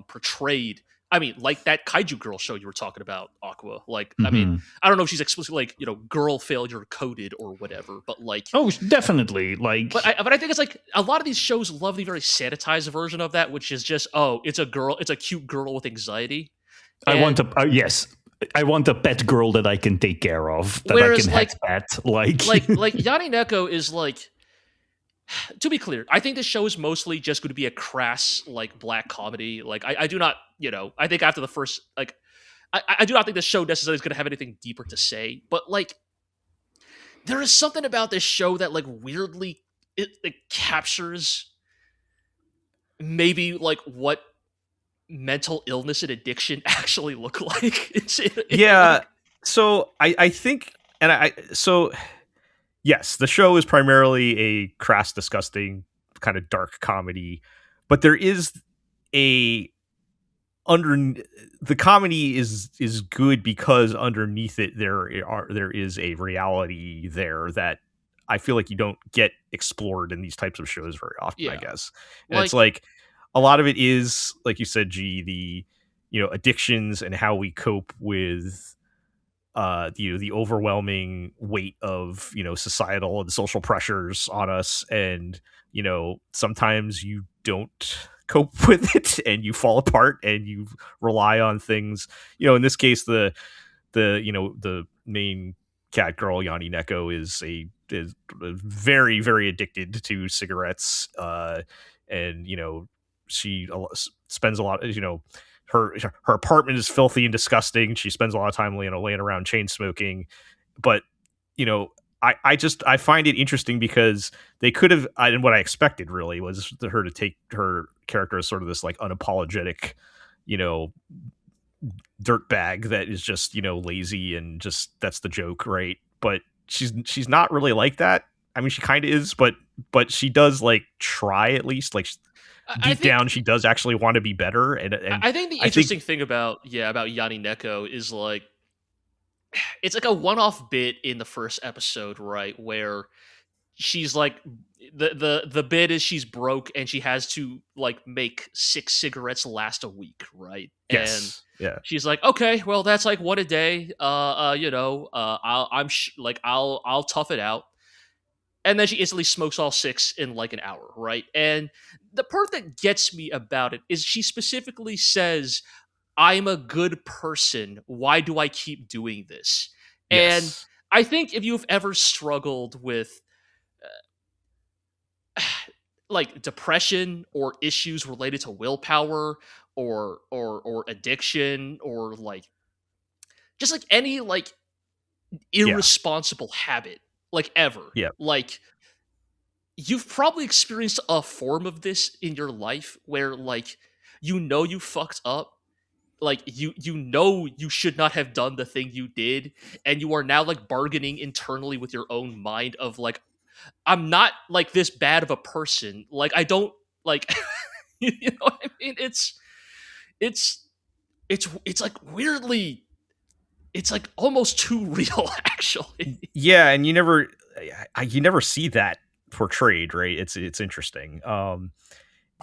portrayed. I mean, like that kaiju girl show you were talking about, Aqua. Like, I mean, I don't know if she's explicitly like, girl failure coded or whatever, but like, oh, definitely. Like, but I think it's like a lot of these shows love the very sanitized version of that, which is just, oh, it's a cute girl with anxiety. I want a pet girl that I can take care of, that I can like pet. Like Yanni Neko is like. To be clear, I think this show is mostly just going to be a crass, like, black comedy. Like, I do not, I think after the first, like, I do not think this show necessarily is going to have anything deeper to say. But, like, there is something about this show that, like, weirdly, it captures maybe, like, what mental illness and addiction actually look like. So I think, yes, the show is primarily a crass, disgusting, kind of dark comedy, but there is the comedy is good because underneath it there is a reality there that I feel like you don't get explored in these types of shows very often, I guess. And it's like a lot of it is, like you said, G, the addictions and how we cope with the overwhelming weight of societal and social pressures on us, and sometimes you don't cope with it and you fall apart and you rely on things. In this case, the main cat girl, Yanni Neko, is very, very addicted to cigarettes, and she spends a lot, her apartment is filthy and disgusting. She spends a lot of time laying around chain smoking. But I find it interesting because they could have, and what I expected really was her to take her character as sort of this like unapologetic dirtbag that is just lazy and just that's the joke, right? But she's not really like that. I mean, she kind of is, but she does like try at least, like deep down she does actually want to be better. And I think the interesting thing about Yanni Neko is like it's like a one-off bit in the first episode, right, where she's like the bit is she's broke and she has to like make 6 cigarettes last a week, right? Yes. And she's like, okay, well that's like one a day. I'll tough it out. And then she instantly smokes all 6 in like an hour, right? And the part that gets me about it is she specifically says, I'm a good person. Why do I keep doing this? Yes. And I think if you've ever struggled with like depression or issues related to willpower or addiction or like just like any like irresponsible habit like ever. Yeah. Like you've probably experienced a form of this in your life where like you fucked up, like you should not have done the thing you did, and you are now like bargaining internally with your own mind of like, I'm not like this bad of a person, like I don't like you know what I mean? It's like weirdly, it's like almost too real actually. Yeah, and you never see that portrayed, right? It's interesting.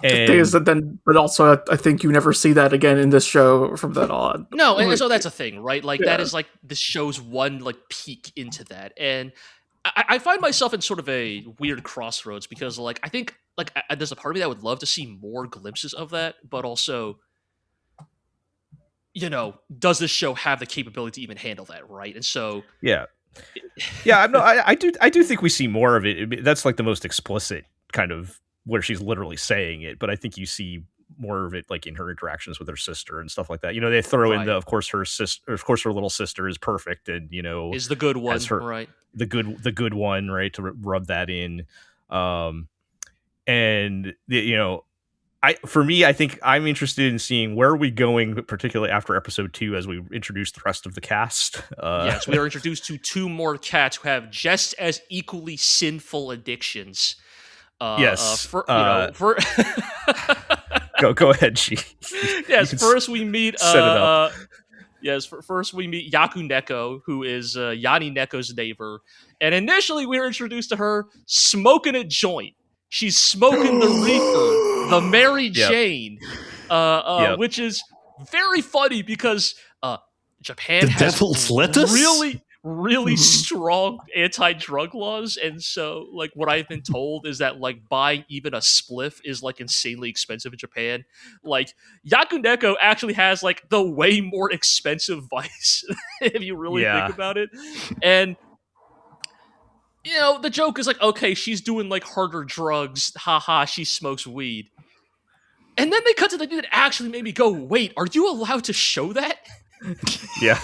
And the thing is that then, but also I think you never see that again in this show from then on. No, and so that's a thing, right? Like that is like this show's one like peek into that, and I find myself in sort of a weird crossroads because like I think like there's a part of me that would love to see more glimpses of that, but also, you know, does this show have the capability to even handle that, right? And so yeah, I do think we see more of it. That's like the most explicit kind of where she's literally saying it, but I think you see more of it like in her interactions with her sister and stuff like that. You know, they throw in of course her little sister is perfect and, you know, is the good one, right? The good one, right, to rub that in. And you know, I think I'm interested in seeing where are we going, particularly after episode 2, as we introduce the rest of the cast. Yes, we are introduced to 2 more cats who have just as equally sinful addictions. Yes. Go ahead, G. Yes, first we meet set it up. First we meet Yaku Neko, who is Yanni Neko's neighbor. And initially we were introduced to her smoking a joint. She's smoking the reefer, the Mary Jane, which is very funny because Japan has really strong anti-drug laws, and so like what I've been told is that like buying even a spliff is like insanely expensive in Japan. Like Yaku Neko actually has like the way more expensive vice if you really think about it. And you know, the joke is like, okay, she's doing like harder drugs, haha, she smokes weed. And then they cut to the dude that actually made me go, wait, are you allowed to show that? Yeah.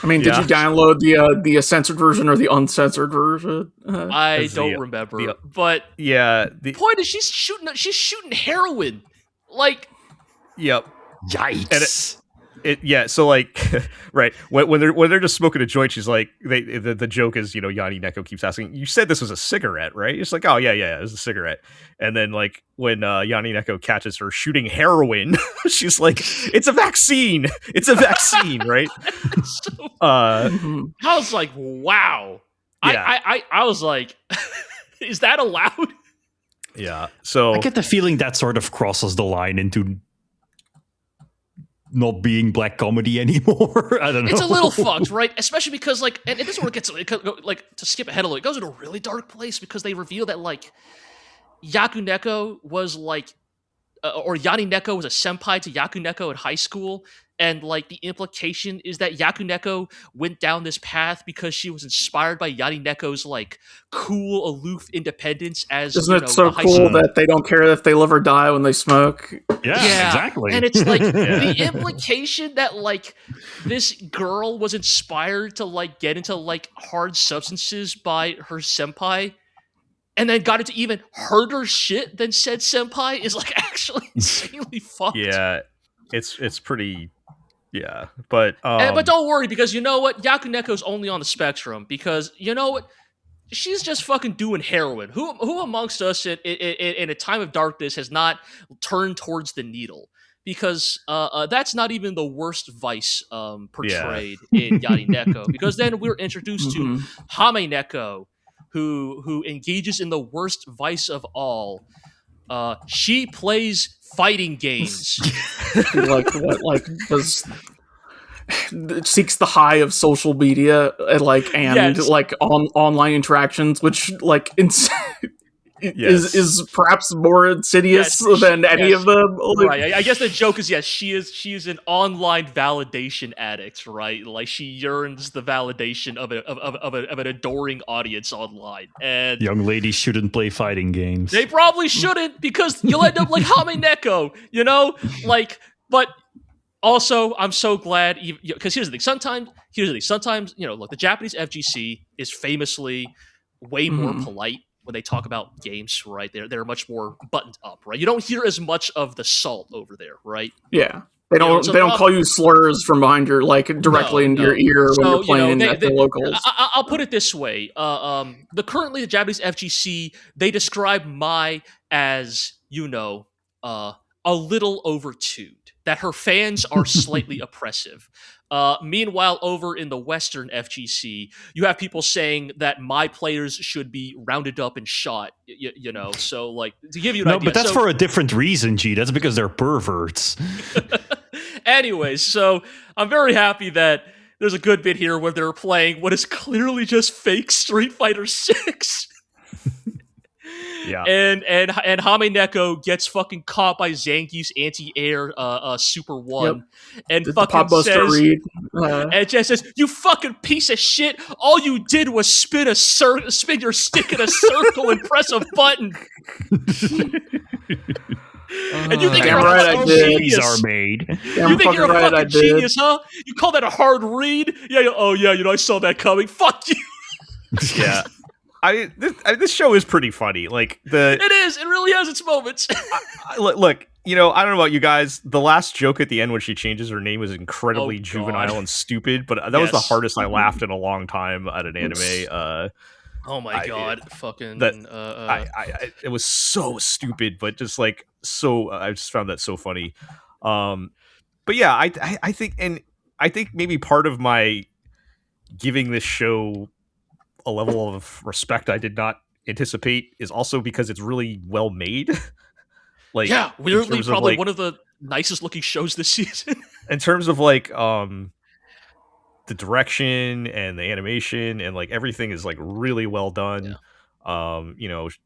I mean, did you download the censored version or the uncensored version? I don't remember. But the point is, she's shooting heroin. Like, yep. Yikes. So like right when they're just smoking a joint, she's like the joke is, you know, Yanni Neko keeps asking, you said this was a cigarette, right? It's like, oh yeah it was a cigarette. And then like when Yanni Neko catches her shooting heroin, she's like, it's a vaccine, right? So, I was like, wow. I was like, is that allowed? Yeah, so I get the feeling that sort of crosses the line into not being black comedy anymore. I don't know. It's a little fucked, right? Especially because, like, and this is where it gets, like, to skip ahead a little, it goes in a really dark place because they reveal that, like, Yaku Neko was, like, or Yanni Neko was a senpai to Yaku Neko in high school, and, like, the implication is that Yaku Neko went down this path because she was inspired by Yanni Neko's, like, cool, aloof independence as, Isn't it so cool that they don't care if they live or die when they smoke? Yeah, exactly. And it's, like, the implication that, like, this girl was inspired to, like, get into, like, hard substances by her senpai, and then got into even harder shit than said senpai is, like, actually insanely fucked. Yeah, it's pretty... Yeah, but don't worry, because you know what? Yaku Neko's only on the spectrum, because you know what? She's just fucking doing heroin. Who amongst us in a time of darkness has not turned towards the needle? Because that's not even the worst vice portrayed in Yanni Neko. Because then we're introduced to Hame Neko, who engages in the worst vice of all. She plays fighting games. Like what? Like does seeks the high of social media and online interactions, which like is perhaps more insidious than any of them. Right. I guess the joke is she is an online validation addict, right? Like she yearns the validation of an adoring audience online. And young ladies shouldn't play fighting games. They probably shouldn't, because you'll end up like Hame Neko, like. But also, I'm so glad, because here's the thing. Sometimes, look, the Japanese FGC is famously way more polite when they talk about games, right? They're much more buttoned up, right? You don't hear as much of the salt over there, right? Yeah. They don't call you slurs from behind your, like, directly into your ear when you're playing at the locals. I'll put it this way. Currently the Japanese FGC, they describe Mai as, a little overtuned, that her fans are slightly oppressive. Meanwhile, over in the Western FGC, you have people saying that my players should be rounded up and shot, so like, to give you an idea. No, but that's for a different reason, G. That's because they're perverts. Anyways, so I'm very happy that there's a good bit here where they're playing what is clearly just fake Street Fighter 6. Yeah, and Hame Neko gets fucking caught by Zangief's anti-air Super 1, and fucking says, and just says, "You fucking piece of shit! All you did was spin your stick in a circle and press a button." And you think you're a fucking genius? Are made. You think you're a fucking genius, huh? You call that a hard read? Yeah. Oh yeah. I saw that coming. Fuck you. Yeah. This show is pretty funny. Like it is. It really has its moments. Look, I don't know about you guys. The last joke at the end when she changes her name was incredibly juvenile and stupid, but that was the hardest I laughed in a long time at an anime. Oh my god! It was so stupid, but just like so. I just found that so funny. But yeah, I think maybe part of my giving this show a level of respect I did not anticipate is also because it's really well made. Like, yeah, weirdly, probably one of the nicest looking shows this season. In terms of like the direction and the animation and like everything is like really well done. Yeah.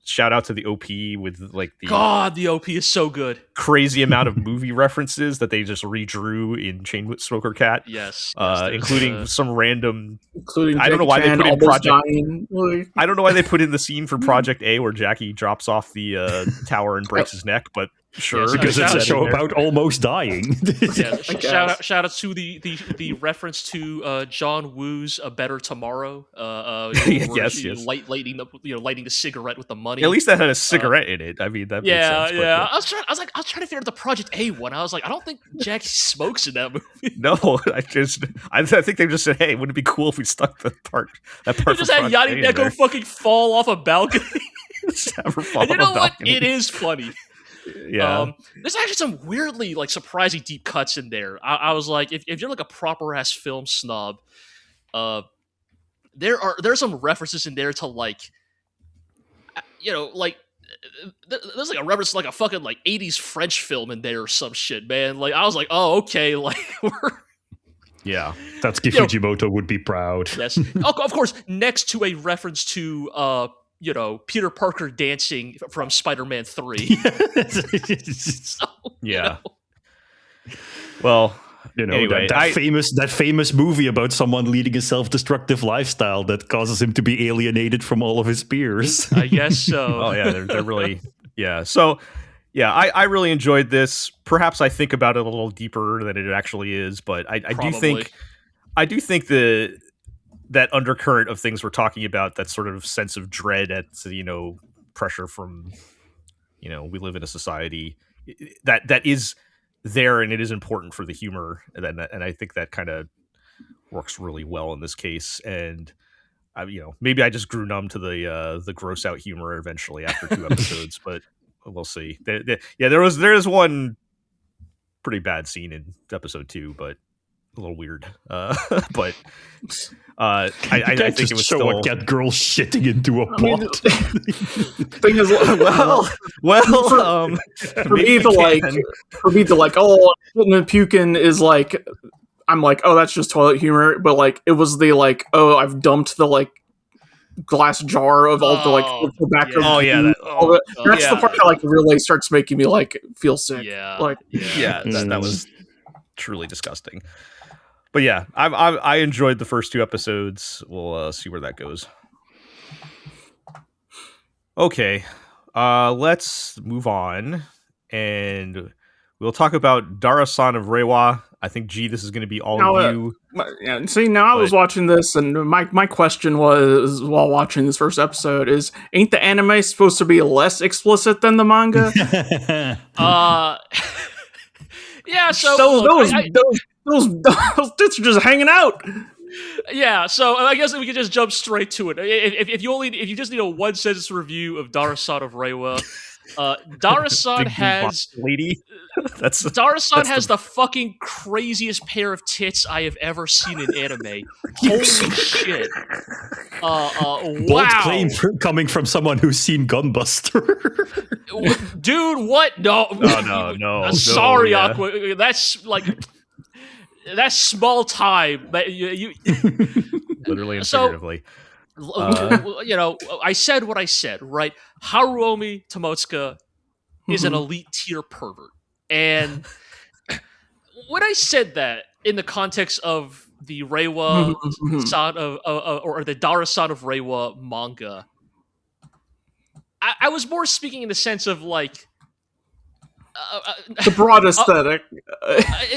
Shout out to the OP with like the OP is so good. Crazy amount of movie references that they just redrew in Chainsmoker Cat. Yes, including some random. Including I don't know why they put in Project. I don't know why they put in the scene from Project A where Jackie drops off the tower and breaks his neck, but sure, yes, because it's a show about almost dying. Shout out to the reference to John Woo's A Better Tomorrow. Yes. Lighting the cigarette with the money. At least that had a cigarette in it. I mean, that makes sense. Yeah. I was trying to figure out the Project A one. I was like, I don't think Jackie smokes in that movie. No, I think they just said, hey, wouldn't it be cool if we stuck that part? They just had Yanni Neko fucking fall off a balcony. And you know what? It is funny. Yeah. There's actually some weirdly like surprising deep cuts in there. I was like, if you're like a proper ass film snob, there's some references in there to like, there's like a reference to like a fucking like 80s French film in there or some shit, man. Like I was like, oh okay, like we're. Yeah, Tatsuki Fujimoto would be proud. Yes, of course. Next to a reference to Peter Parker dancing from Spider-Man 3. So, yeah. Well, anyway, that famous movie about someone leading a self-destructive lifestyle that causes him to be alienated from all of his peers. I guess so. Oh yeah, they're really So yeah, I really enjoyed this. Perhaps I think about it a little deeper than it actually is, but I do think that undercurrent of things we're talking about, that sort of sense of dread at pressure from we live in a society that is there, and it is important for the humor, and I think that kind of works really well in this case. And maybe I just grew numb to the gross out humor eventually after 2 episodes, but we'll see. There is one pretty bad scene in episode 2, but a little weird. But I think it was show still a cat girl shitting into a pot. Thing is, for me to like, oh, puking is like, I'm like, oh, that's just toilet humor. But like, it was the like, oh, I've dumped the like glass jar of all the like tobacco. That's the part that like really starts making me like feel sick. That was truly disgusting. But yeah, I enjoyed the first 2 episodes. We'll see where that goes. Okay, let's move on, and we'll talk about Dara-san of Reiwa. I think, G, this is going to be all you. See, now I was watching this, and my question was, while watching this first episode, is, ain't the anime supposed to be less explicit than the manga? Yeah, so those tits are just hanging out. Yeah, so I guess we can just jump straight to it. If you just need a 1-sentence review of Dara-san of Reiwa, Dara-san has lady. Dara-san has the fucking craziest pair of tits I have ever seen in anime. Holy shit! Bold claim coming from someone who's seen Gunbuster. Dude, what? No. Sorry, yeah. Aqua. That's like that's small time. That you literally and figuratively. I said what I said, right? Haruomi Tomotsuka is an elite tier pervert. And when I said that in the context of the Reiwa san of or the Dara-san of Reiwa manga, I was more speaking in the sense of like the broad aesthetic.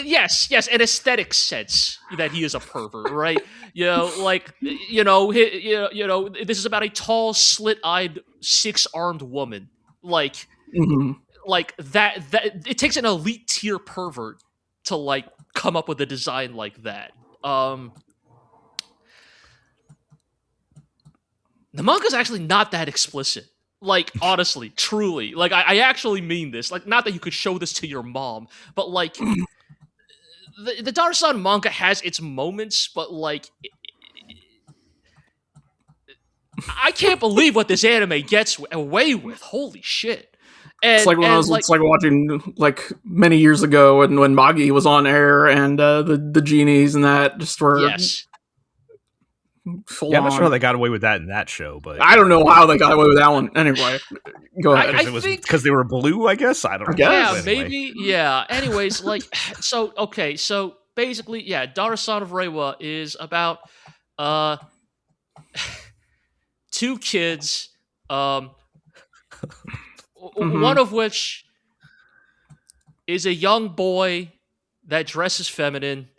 Yes, an aesthetic sense that he is a pervert, right? This is about a tall, slit-eyed, 6-armed woman. Like that. It takes an elite tier pervert to like come up with a design like that. The manga's actually not that explicit. Like, honestly, truly. Like, I actually mean this. Like, not that you could show this to your mom, but, like, the Dara-san manga has its moments, but, like, I can't believe what this anime gets away with. Holy shit. And, it's like when it's like watching, like, many years ago when Magi was on air and the genies and that just were... Yes. I'm not sure how they got away with that in that show, but I don't know how they got away with that one. Anyway, go ahead. It was because they were blue, I guess. I don't know. Yeah, maybe. Yeah. Anyways, like, so basically, yeah, Dara-san of Reiwa is about 2 kids, one of which is a young boy that dresses feminine.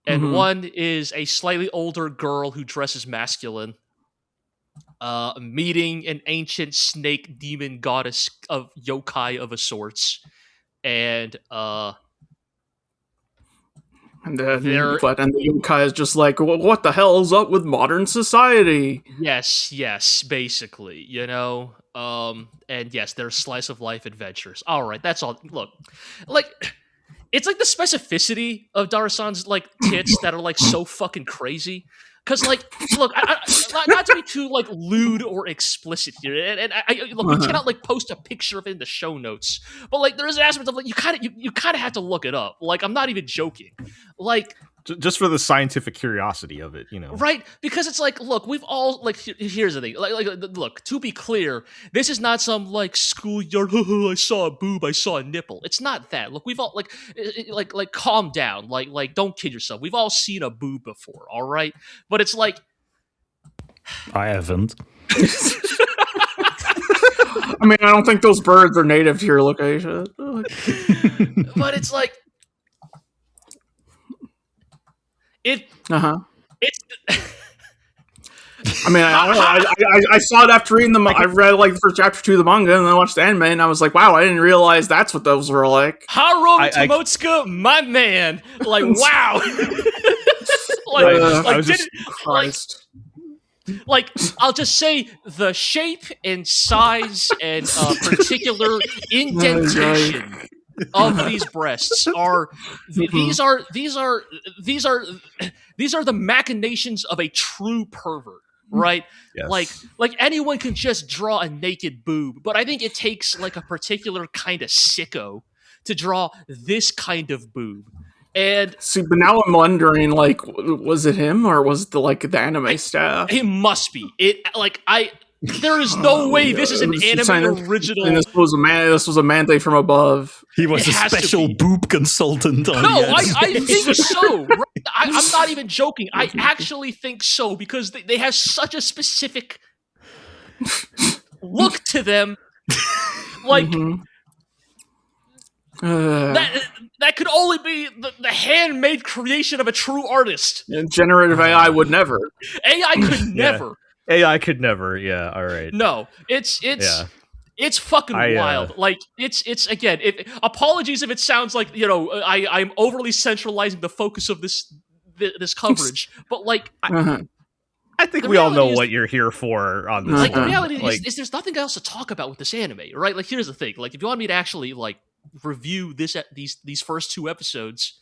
And one is a slightly older girl who dresses masculine, meeting an ancient snake demon goddess of yokai of a sorts, and the yokai is just like, what the hell is up with modern society? Yes, basically, and yes, they're slice of life adventures. All right, that's all. Look, like. It's like the specificity of Dara-san's like tits that are like so fucking crazy. Because like, look, not to be too like lewd or explicit here, and look, we cannot like post a picture of it in the show notes. But like, there is an aspect of like you kind of have to look it up. Like, I'm not even joking. Like. Just for the scientific curiosity of it, right? Because it's like, look, we've all like. Here's the thing, like, look. To be clear, this is not some like schoolyard. I saw a boob. I saw a nipple. It's not that. Look, we've all like, calm down. Like, don't kid yourself. We've all seen a boob before, all right? But it's like, I haven't. I mean, I don't think those birds are native to your location. But it's like. It's. I mean, I saw it after reading I read like the first chapter 2 of the manga, and then I watched the anime, and I was like, wow, I didn't realize that's what those were like. Haruomi Tomotsuka, my man. Like, wow. Like, I'll just say the shape and size and particular indentation of these breasts are these are the machinations of a true pervert, right? Yes. Like anyone can just draw a naked boob, but I think it takes like a particular kind of sicko to draw this kind of boob. And see, but now I'm wondering, like, was it him or was it the anime staff? It must be. There is no way this is an anime original. And this was a mandate from above. He was a special boob consultant. On I think so. Right? I'm not even joking. I actually think so because they have such a specific look to them. Like that could only be the handmade creation of a true artist. And generative AI would never. AI could never. AI could never. Yeah. All right. No, it's fucking wild. Like it's again. Apologies if it sounds like I'm overly centralizing the focus of this coverage, but like I think we all know what you're here for on this. Like the reality is there's nothing else to talk about with this anime, right? Like here's the thing. Like if you want me to actually like review these first 2 episodes.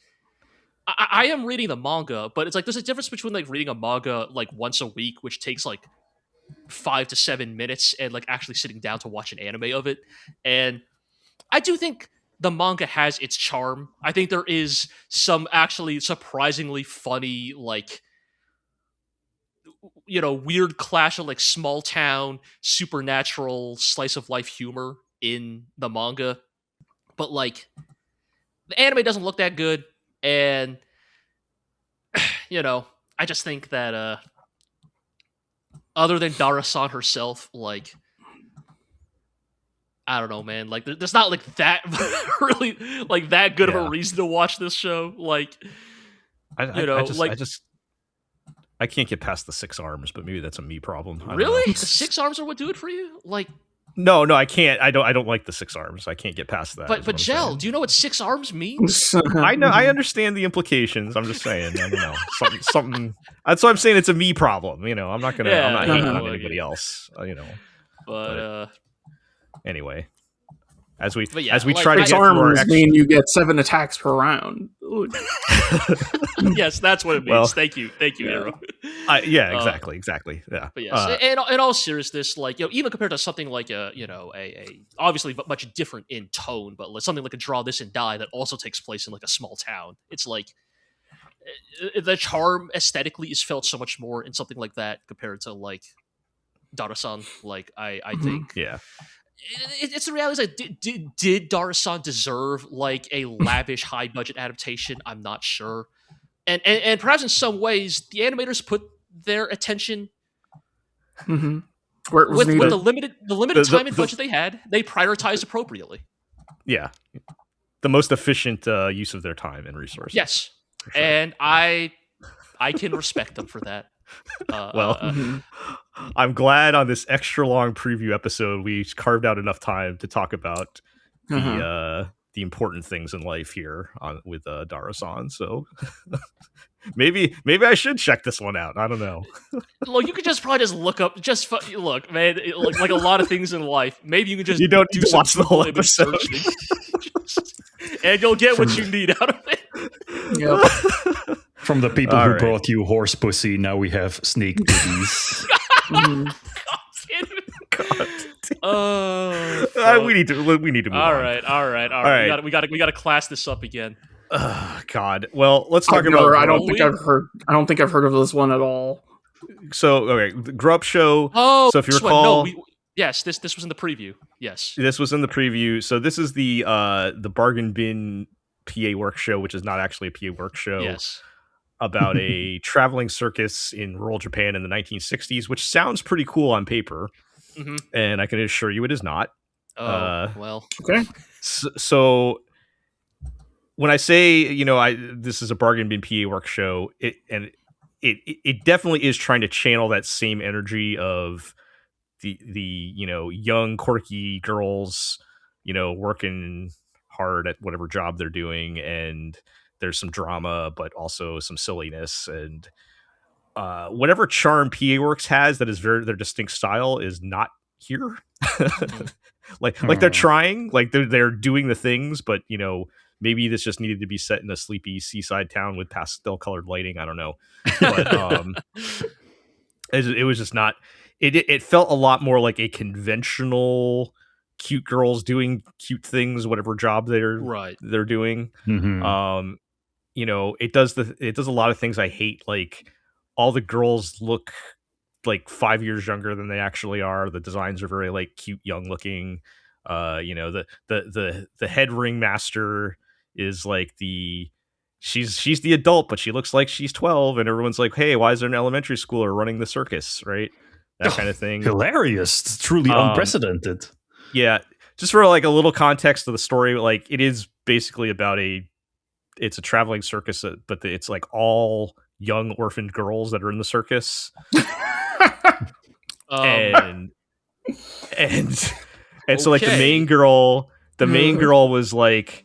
I am reading the manga, but it's like there's a difference between like reading a manga like once a week, which takes like 5 to 7 minutes, and like actually sitting down to watch an anime of it. And I do think the manga has its charm. I think there is some actually surprisingly funny, like weird clash of like small town, supernatural slice of life humor in the manga. But like the anime doesn't look that good. And, I just think that other than Dara-san herself, like, I don't know, man. Like, there's not like that really like that good of a reason to watch this show. Like, I can't get past the 6 arms, but maybe that's a me problem. Really? The 6 arms are what do it for you? Like, no, I can't. I don't like the 6 arms. I can't get past that. But Jel, do you know what 6 arms means? I know. I understand the implications. I'm just saying. I don't know. Something. That's why I'm saying it's a me problem. I'm not gonna. I'm not hating on anybody else. But anyway, as we try to get through our mean you get 7 attacks per round. Yes, that's what it means. Well, thank you, Hero. Exactly. Yeah. But yes, in all seriousness, like even compared to something like a obviously much different in tone, but something like a Draw This and Die that also takes place in like a small town. It's like the charm aesthetically is felt so much more in something like that compared to like Dara-san. Like I think it's the reality. Like, did Dara-san deserve like a lavish, high budget adaptation? I'm not sure, and perhaps in some ways the animators put their attention where it was with the limited time and budget they had. They prioritized appropriately. Yeah, the most efficient use of their time and resources. Yes, sure. And I can respect them for that. I'm glad on this extra long preview episode we carved out enough time to talk about the important things in life here with Dara-san. So maybe I should check this one out. I don't know. Look, you could probably look up. Look, man. Like a lot of things in life, maybe you can don't do some watch the whole episode, and you'll get what you need out of it. Yep. From the people who brought you horse pussy, now we have snake boobies. We need to move all on. right. We got to class this up again. God. Well, let's talk about. I don't think I've heard of this one at all. So, okay, the Grub Show. Oh, so if you recall, yes, this was in the preview. Yes, this was in the preview. So this is the Bargain Bin PA Work Show, which is not actually a PA Work Show. Yes. About a traveling circus in rural Japan in the 1960s, which sounds pretty cool on paper, and I can assure you it is not. Well, okay. So when I say this is a Bargain Bin PA Work Show, it definitely is trying to channel that same energy of the young quirky girls working hard at whatever job they're doing, and there's some drama, but also some silliness, and whatever charm PA Works has that is their distinct style is not here. like they're trying, like they're doing the things, but maybe this just needed to be set in a sleepy seaside town with pastel colored lighting. I don't know, but it was just not. It felt a lot more like a conventional cute girls doing cute things, whatever job they're doing. Mm-hmm. It does a lot of things I hate. Like all the girls look like 5 years younger than they actually are. The designs are very like cute, young looking. The head ringmaster is like she's the adult, but she looks like she's 12, and everyone's like, hey, why is there an elementary schooler running the circus, right? That kind of thing. Hilarious. It's truly unprecedented. Yeah, just for like a little context of the story, like it is basically about it's a traveling circus, but it's like all young orphaned girls that are in the circus. And so like the main girl was like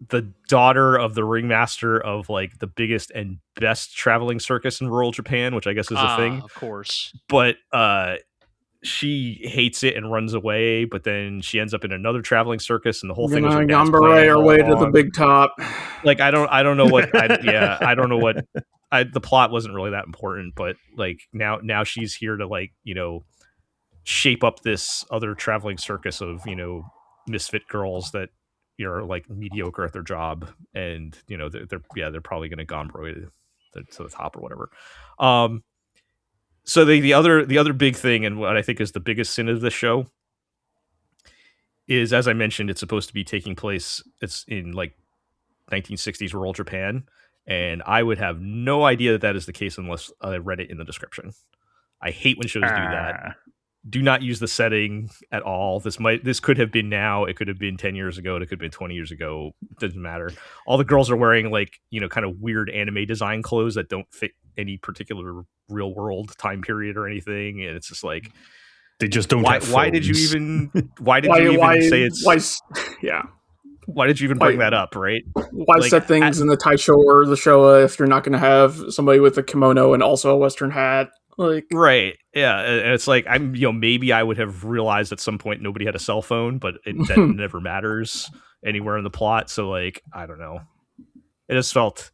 the daughter of the ringmaster of like the biggest and best traveling circus in rural Japan, which I guess is a thing, of course. But she hates it and runs away, but then she ends up in another traveling circus, and the whole thing was her way to the big top. Like I don't know what I don't know what the plot wasn't really that important, but like now she's here to like shape up this other traveling circus of misfit girls that are like mediocre at their job, and they're probably going to gombroi to the top or whatever. So the other big thing, and what I think is the biggest sin of this show, is, as I mentioned, it's supposed to be taking place. It's in like 1960s rural Japan, and I would have no idea that is the case unless I read it in the description. I hate when shows do that. Do not use the setting at all. This could have been now. It could have been 10 years ago. It could have been 20 years ago. Doesn't matter. All the girls are wearing like, kind of weird anime design clothes that don't fit any particular real world time period or anything. And it's just like, they just don't have phones. Why did you even say it's... Why did you even bring that up, right? Why set things in the Taisho or the Showa if you're not going to have somebody with a kimono and also a Western hat? Like, right, yeah, and it's like maybe I would have realized at some point nobody had a cell phone, but that never matters anywhere in the plot. So like, I don't know. It just felt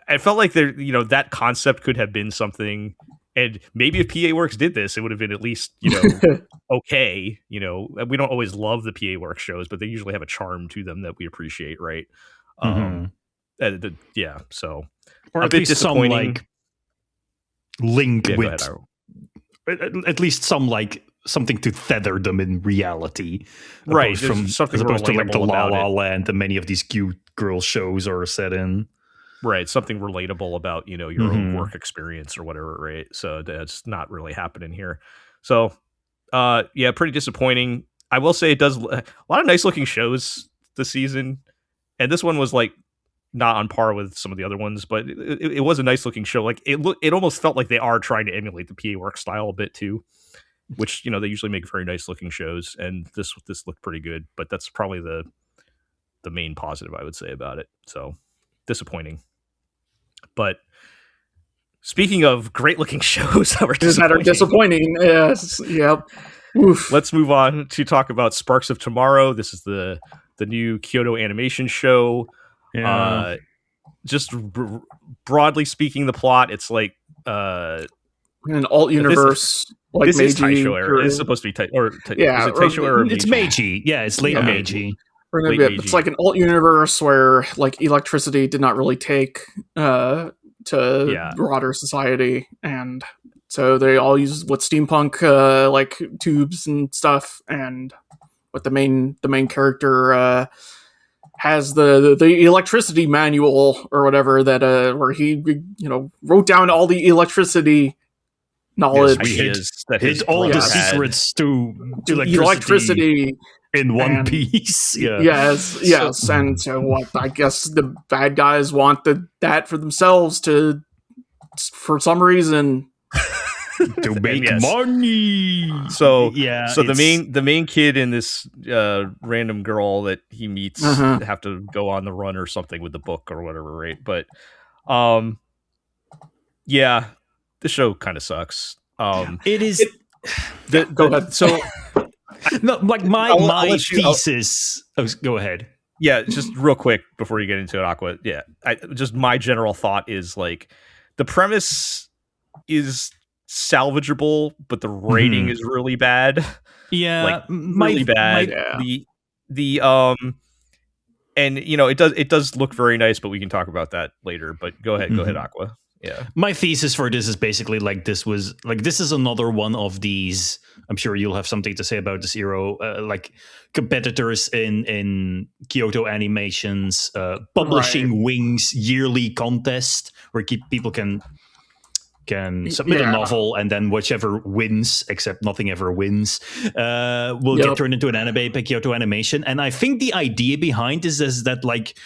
like there, that concept could have been something, and maybe if PA Works did this, it would have been at least okay. We don't always love the PA Works shows, but they usually have a charm to them that we appreciate, right? So or a bit disappointing. Link with at least something to tether them in reality, right? From something as opposed to like the La La it. Land and many of these cute girl shows are set in. Right, something relatable about your own work experience or whatever, right? So that's not really happening here. So pretty disappointing. I will say it does a lot of nice looking shows this season, and this one was like not on par with some of the other ones, but it was a nice looking show. Like it almost felt like they are trying to emulate the PA Works style a bit too, which they usually make very nice looking shows, and this looked pretty good. But that's probably the main positive I would say about it. So disappointing. But speaking of great looking shows that are disappointing, yes, yep. Oof. Let's move on to talk about Sparks of Tomorrow. This is the new Kyoto animation show. Yeah. Just broadly speaking, the plot, it's like an alt universe. This is Taisho era. It's supposed to be Taisho era. It's Meiji. Yeah, it's late Meiji. It's like an alt universe where like electricity did not really take to broader society, and so they all use steampunk like tubes and stuff, and what the main character has the electricity manual or whatever that where he wrote down all the electricity knowledge, his all the secrets to electricity in one piece. Yes, and so what? I guess the bad guys want that for themselves for some reason. To make money. So the main kid and this random girl that he meets have to go on the run or something with the book or whatever, right? But the show kind of sucks. It is Go ahead. So no, like my thesis. Go ahead. Yeah, just real quick before you get into it, Aqua. Yeah, just my general thought is like the premise is salvageable, but the rating is really bad. Yeah, like really bad. And it does look very nice, but we can talk about that later. But go ahead, Aqua. Yeah. My thesis for this is basically this is another one of these. I'm sure you'll have something to say about this, Zero. Like competitors in Kyoto Animation's Publishing Wings yearly contest, where people can submit a novel, and then whichever wins, except nothing ever wins, will get turned into an anime by Kyoto Animation. And I think the idea behind this is that, like,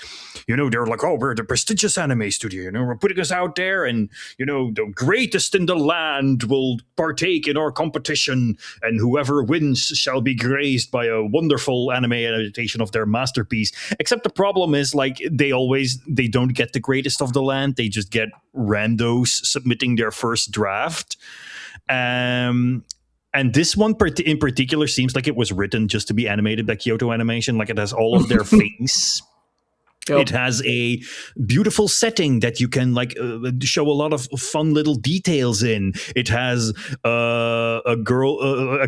they're like, oh, we're the prestigious anime studio, we're putting us out there, and, the greatest in the land will partake in our competition, and whoever wins shall be graced by a wonderful anime adaptation of their masterpiece. Except the problem is, like, they don't get the greatest of the land, they just get randos submitting their first draft. And this one in particular seems like it was written just to be animated by Kyoto Animation. Like, it has all of their things. Yep. It has a beautiful setting that you can show a lot of fun little details in. It has a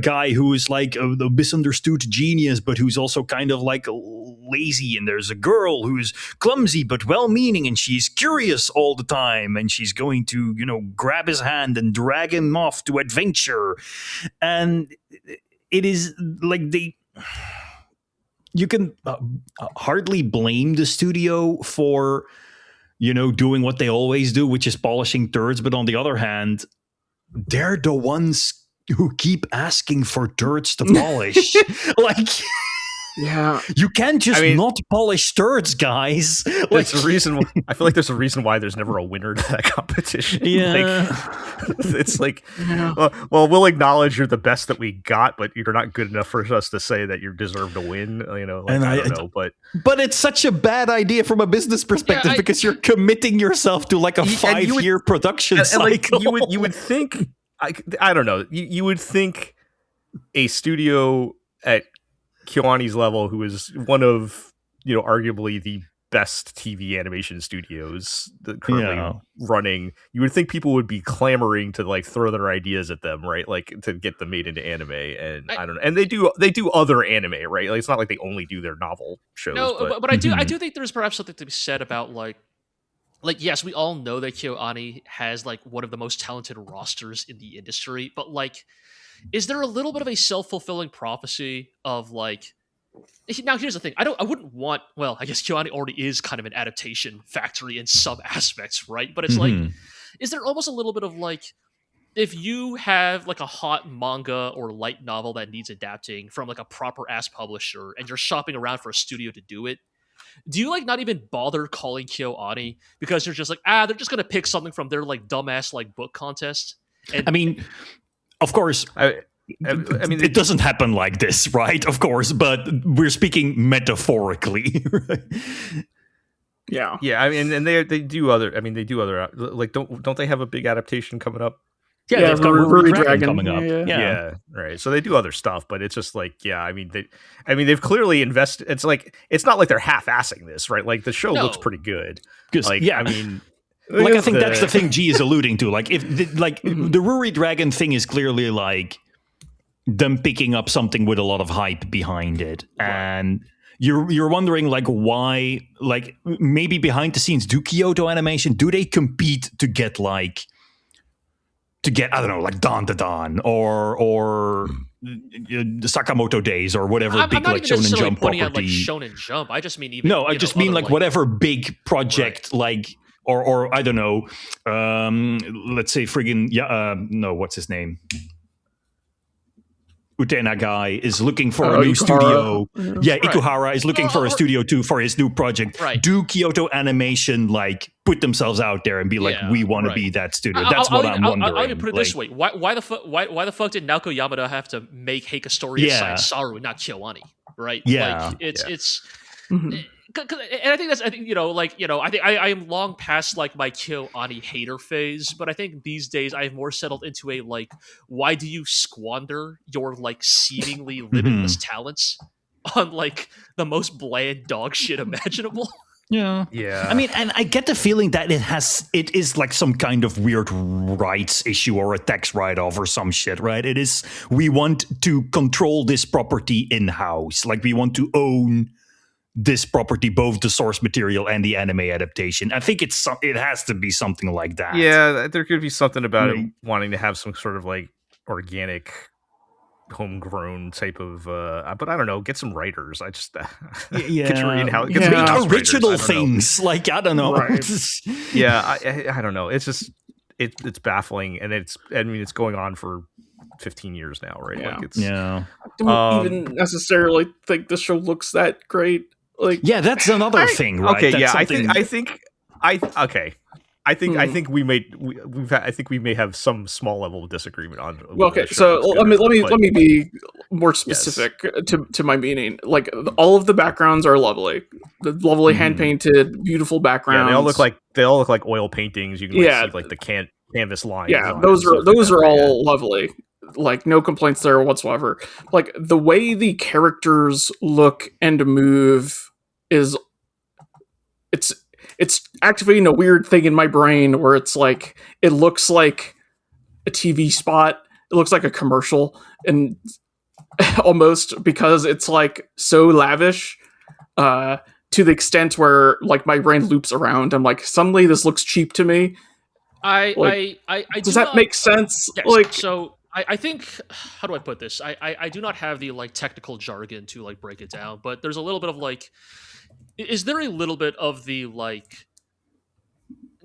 guy who is like a misunderstood genius, but who's also kind of like lazy. And there's a girl who's clumsy but well-meaning, and she's curious all the time. And she's going to, grab his hand and drag him off to adventure. And it is like you can hardly blame the studio for, doing what they always do, which is polishing turds. But on the other hand, they're the ones who keep asking for turds to polish. Yeah, you can't just not polish turds, guys. There's a reason. I feel like there's a reason why there's never a winner to that competition. Yeah, it's like, well, we'll acknowledge you're the best that we got, but you're not good enough for us to say that you deserve to win. I don't know, but it's such a bad idea from a business perspective because you're committing yourself to like a 5-year production cycle. Like, you would think, I don't know, you would think a studio at KyoAni's level, who is one of, arguably the best TV animation studios that currently running, you would think people would be clamoring to like throw their ideas at them, right? Like to get them made into anime. And I don't know. And they do other anime, right? Like it's not like they only do their novel shows. No, but I do think there's perhaps something to be said about like yes, we all know that KyoAni has like one of the most talented rosters in the industry, but like, is there a little bit of a self-fulfilling prophecy of like, now here's the thing, I wouldn't want, well, I guess KyoAni already is kind of an adaptation factory in some aspects, right? But it's like, is there almost a little bit of like, if you have like a hot manga or light novel that needs adapting from like a proper ass publisher and you're shopping around for a studio to do it, do you like not even bother calling KyoAni because you're just like, they're just gonna pick something from their like dumbass like book contest? And I mean, of course, I mean, it doesn't happen like this, right? Of course, but we're speaking metaphorically. Right? Yeah. I mean, and they do other. I mean, they do other. Like, don't they have a big adaptation coming up? Yeah, they've got Ruri Dragon coming up. Yeah, right. So they do other stuff, but it's just like, they've clearly invested. It's like, it's not like they're half-assing this, right? Like the show looks pretty good. Like, I mean. Like, I think that's the thing G is alluding to. Like, if the Ruri Dragon thing is clearly like them picking up something with a lot of hype behind it, and you're wondering like why, like maybe behind the scenes, do Kyoto Animation, do they compete to get I don't know, like Dan to Dan or the Sakamoto Days or whatever I'm big not like even Shonen Jump pointing property. At, like, Shonen Jump. I just mean even. No, I just mean like whatever big project like. Or I don't know, let's say friggin' what's his name? Utena guy is looking for a new Ikuhara. Studio. Yeah, Right. Ikuhara is looking for a studio too for his new project. Right. Do Kyoto Animation like put themselves out there and be like, we want to be that studio? That's what I'm wondering. I'll even put it this way: why the fuck did Naoko Yamada have to make Heika Story aside Saru, not KyoAni? Right? Yeah. Like it's. and I think I think I am long past like my KyoAni hater phase, but I think these days I have more settled into a like, why do you squander your like seemingly limitless talents on like the most bland dog shit imaginable? Yeah. I mean, and I get the feeling that it is like some kind of weird rights issue or a tax write-off or some shit, right? It is, we want to control this property in-house. Like, we want to own this property, both the source material and the anime adaptation. I think it has to be something like that. Yeah, there could be something about it wanting to have some sort of like organic, homegrown type of but I don't know, get some writers. I just get your in-house, get some in-house original writers. things, like, I don't know. Right. I don't know, it's just it's baffling, and it's going on for 15 years now, right? Like it's I don't even necessarily think the show looks that great. Like, that's another thing, right? Okay, that's I think we may have some small level of disagreement on. Okay, so let me be more specific to my meaning. Like, all of the backgrounds are lovely, the lovely hand painted, beautiful backgrounds. Yeah, they all look like oil paintings. You can see like the canvas lines. Yeah, those are all lovely. Like, no complaints there whatsoever. Like, the way the characters look and move is it's activating a weird thing in my brain where it's like, it looks like a TV spot. It looks like a commercial, and almost, because it's like so lavish, to the extent where like my brain loops around. I'm like, suddenly this looks cheap to me. Does that make sense? Yes. Like, so I think, how do I put this? I do not have the like technical jargon to like break it down, but there's a little bit of like, is there a little bit of the like,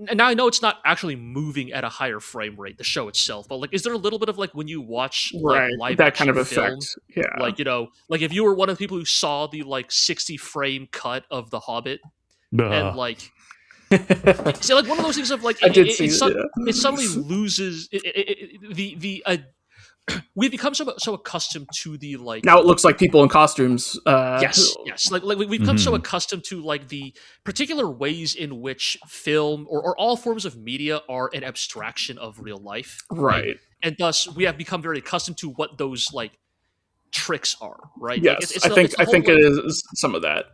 and now I know it's not actually moving at a higher frame rate, the show itself, but like, is there a little bit of like when you watch like live that kind of film, effect? Yeah, like, like if you were one of the people who saw the like 60 frame cut of The Hobbit, and like, see, like one of those things of like, it suddenly loses we've become so accustomed to the like, now it looks like people in costumes. Yes, like we've become so accustomed to like the particular ways in which film or all forms of media are an abstraction of real life, right? And thus we have become very accustomed to what those like tricks are, right? Yes, like, I think it is some of that.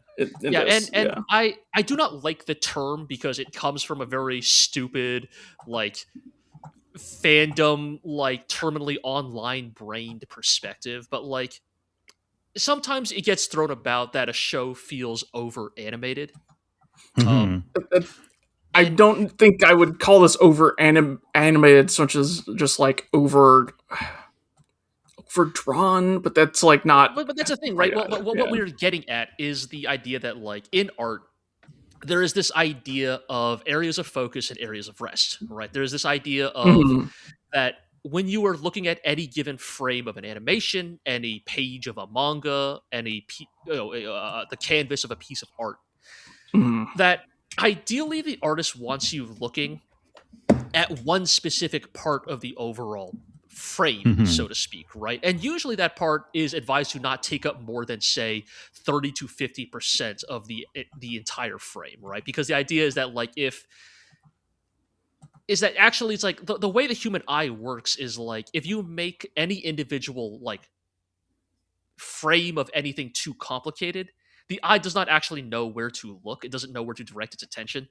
I do not like the term because it comes from a very stupid like fandom, like terminally online brained perspective, but like sometimes it gets thrown about that a show feels over animated. I don't think I would call this over animated so much as just like overdrawn, but that's like not. But that's the thing, right? What we're getting at is the idea that like in art, there is this idea of areas of focus and areas of rest, right? There's this idea of that when you are looking at any given frame of an animation, any page of a manga, the canvas of a piece of art, that ideally the artist wants you looking at one specific part of the overall frame, so to speak, right? And usually that part is advised to not take up more than, say, 30 to 50% of the entire frame, right? Because the idea is that like it's like the way the human eye works is like if you make any individual like frame of anything too complicated, the eye does not actually know where to look. It doesn't know where to direct its attention,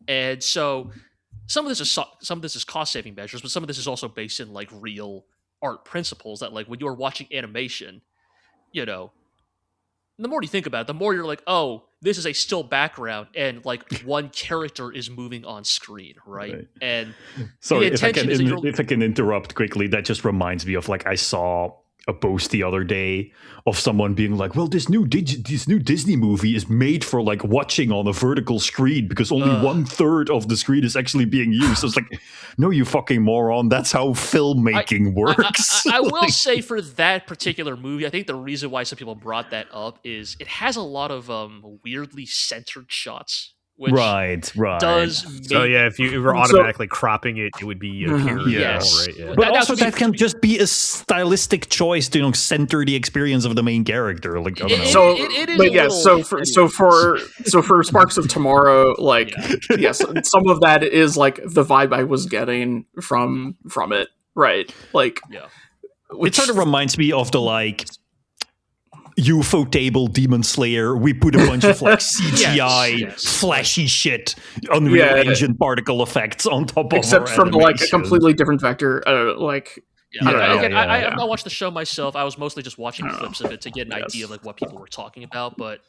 and so some of this is cost saving measures, but some of this is also based in like real art principles that like when you're watching animation, the more you think about it, the more you're like, oh, this is a still background and like one character is moving on screen, right? And sorry, if I can interrupt quickly, that just reminds me of like I saw a post the other day of someone being like, well, this new Disney movie is made for like watching on a vertical screen because only 1/3 of the screen is actually being used. So it's like, no, you fucking moron. That's how filmmaking works. I will say for that particular movie, I think the reason why some people brought that up is it has a lot of weirdly centered shots which right. does make... So yeah, if you were automatically cropping it, it would be a character, yes. right? Yeah. But also that can just be a stylistic choice to center the experience of the main character. Like, I don't know. So, it is but a yeah, little... for Sparks of Tomorrow, like, yes, some of that is like the vibe I was getting from it, right? Like, yeah. It sort of reminds me of the like UFO table Demon Slayer. We put a bunch of like CGI flashy shit, Unreal Engine particle effects on top of except from like a completely different vector. I have not watched the show myself. I was mostly just watching clips of it to get an idea of like what people were talking about. But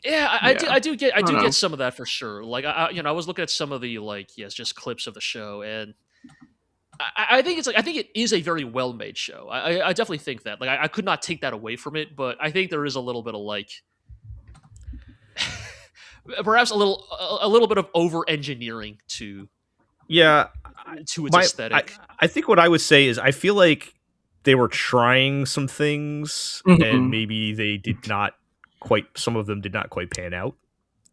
I do get some of that for sure. Like I was looking at some of the just clips of the show, and I think it is a very well made show. I definitely think that. Like I could not take that away from it, but I think there is a little bit of like perhaps a little bit of over engineering to its aesthetic. I think what I would say is I feel like they were trying some things and maybe they did not quite. Some of them did not quite pan out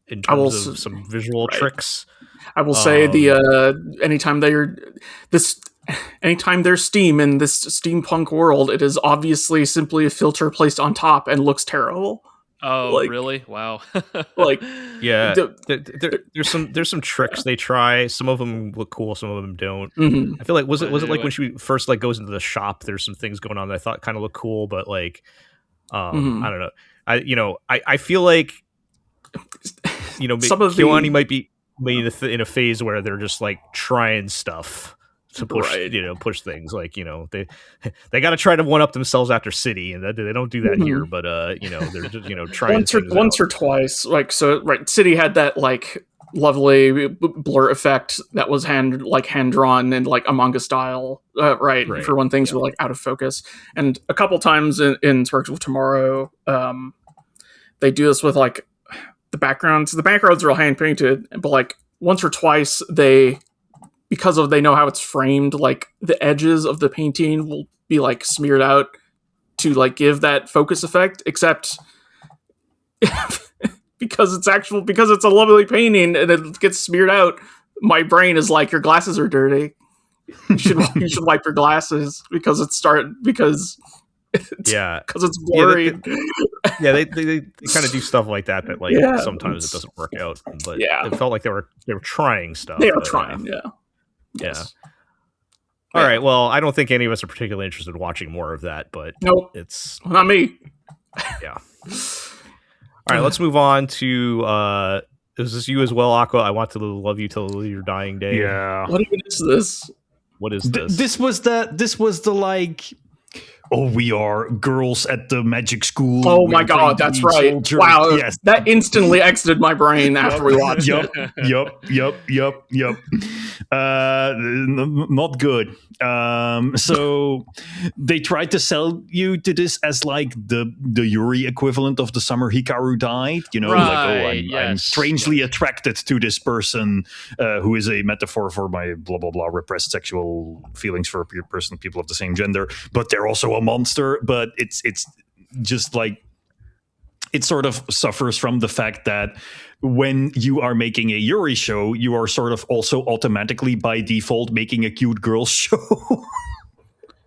in terms of some visual tricks. I will say anytime there's steam in this steampunk world, it is obviously simply a filter placed on top and looks terrible. Oh, really? Wow. Yeah, there's some tricks they try. Some of them look cool, some of them don't. I feel like was it like when she first like goes into the shop? There's some things going on that I thought kind of look cool, but like, I don't know. I feel like some of Kyoani might be in a phase where they're just like trying stuff to push push things, like they got to try to one up themselves after City, and they don't do that here, but they're just trying once or twice, like, so right. City had that like lovely blur effect that was hand drawn and like a manga style, right, for when things were like out of focus, and a couple times in Sparks of Tomorrow they do this with like the backgrounds are all hand painted, but like once or twice because they know how it's framed, like the edges of the painting will be like smeared out to like give that focus effect, except because it's a lovely painting and it gets smeared out, my brain is like, your glasses are dirty. You should wipe your glasses because it's blurry. They kind of do stuff like that sometimes it doesn't work out, but it felt like they were trying stuff. They are trying. Yes. All right. Well, I don't think any of us are particularly interested in watching more of that, but nope, it's not me. Yeah. All right. Let's move on to. Is this you as well, Aqua? I want to love you till your dying day. Yeah. What even is this? What is this? This was the like. Oh, we are girls at the magic school. Oh my god, that's right. Soldier. Wow, yes. That instantly exited my brain after we watched it. Yep. Not good. So they tried to sell you to this as like the Yuri equivalent of the summer Hikaru died. I'm strangely attracted to this person who is a metaphor for my blah blah blah repressed sexual feelings for people of the same gender, but they're also a monster. But it's just like, it sort of suffers from the fact that when you are making a Yuri show, you are sort of also automatically by default making a cute girl show.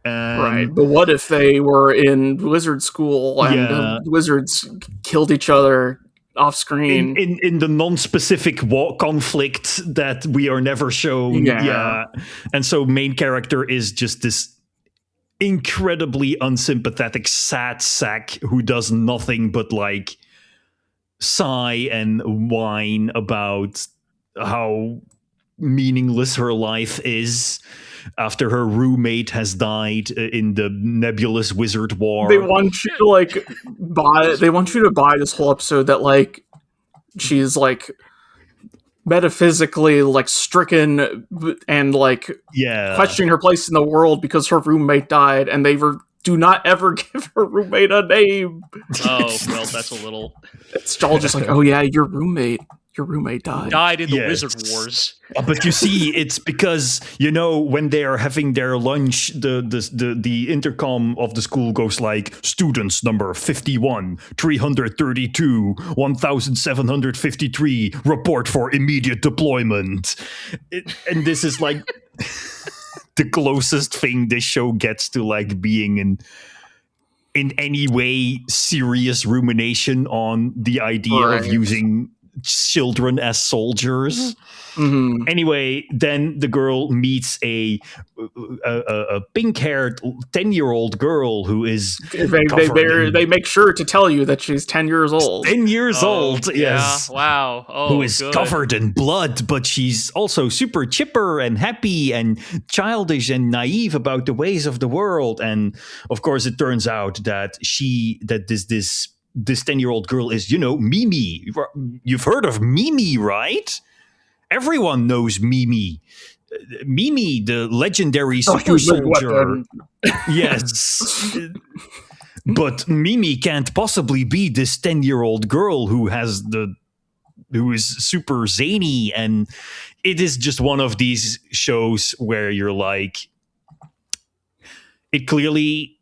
Right, but what if they were in wizard school and wizards killed each other off screen in the non-specific conflict that we are never shown? And so main character is just this incredibly unsympathetic sad sack who does nothing but like sigh and whine about how meaningless her life is after her roommate has died in the nebulous wizard war. They want you to buy this whole episode that like she's like metaphysically like stricken and like questioning her place in the world because her roommate died, and they do not ever give her roommate a name. Oh, well, that's a little... It's all just like, oh yeah, your roommate Your roommate died. Died in the Wizard Wars. But you see, it's because, when they are having their lunch, the intercom of the school goes like, students number 51, 332, 1753, report for immediate deployment. And this is like the closest thing this show gets to like being in any way serious rumination on the idea of using children as soldiers. Mm-hmm. Anyway, then the girl meets a pink-haired 10-year-old girl who is they make sure to tell you that she's 10 years old. 10 years old, yes. Yeah, wow. Oh, who is covered in blood, but she's also super chipper and happy and childish and naive about the ways of the world. And of course, it turns out that this 10-year-old girl is, Mimi. You've heard of Mimi, right? Everyone knows Mimi. Mimi, the legendary super soldier. Yes. But Mimi can't possibly be this 10-year-old girl who is super zany. And it is just one of these shows where you're like, it clearly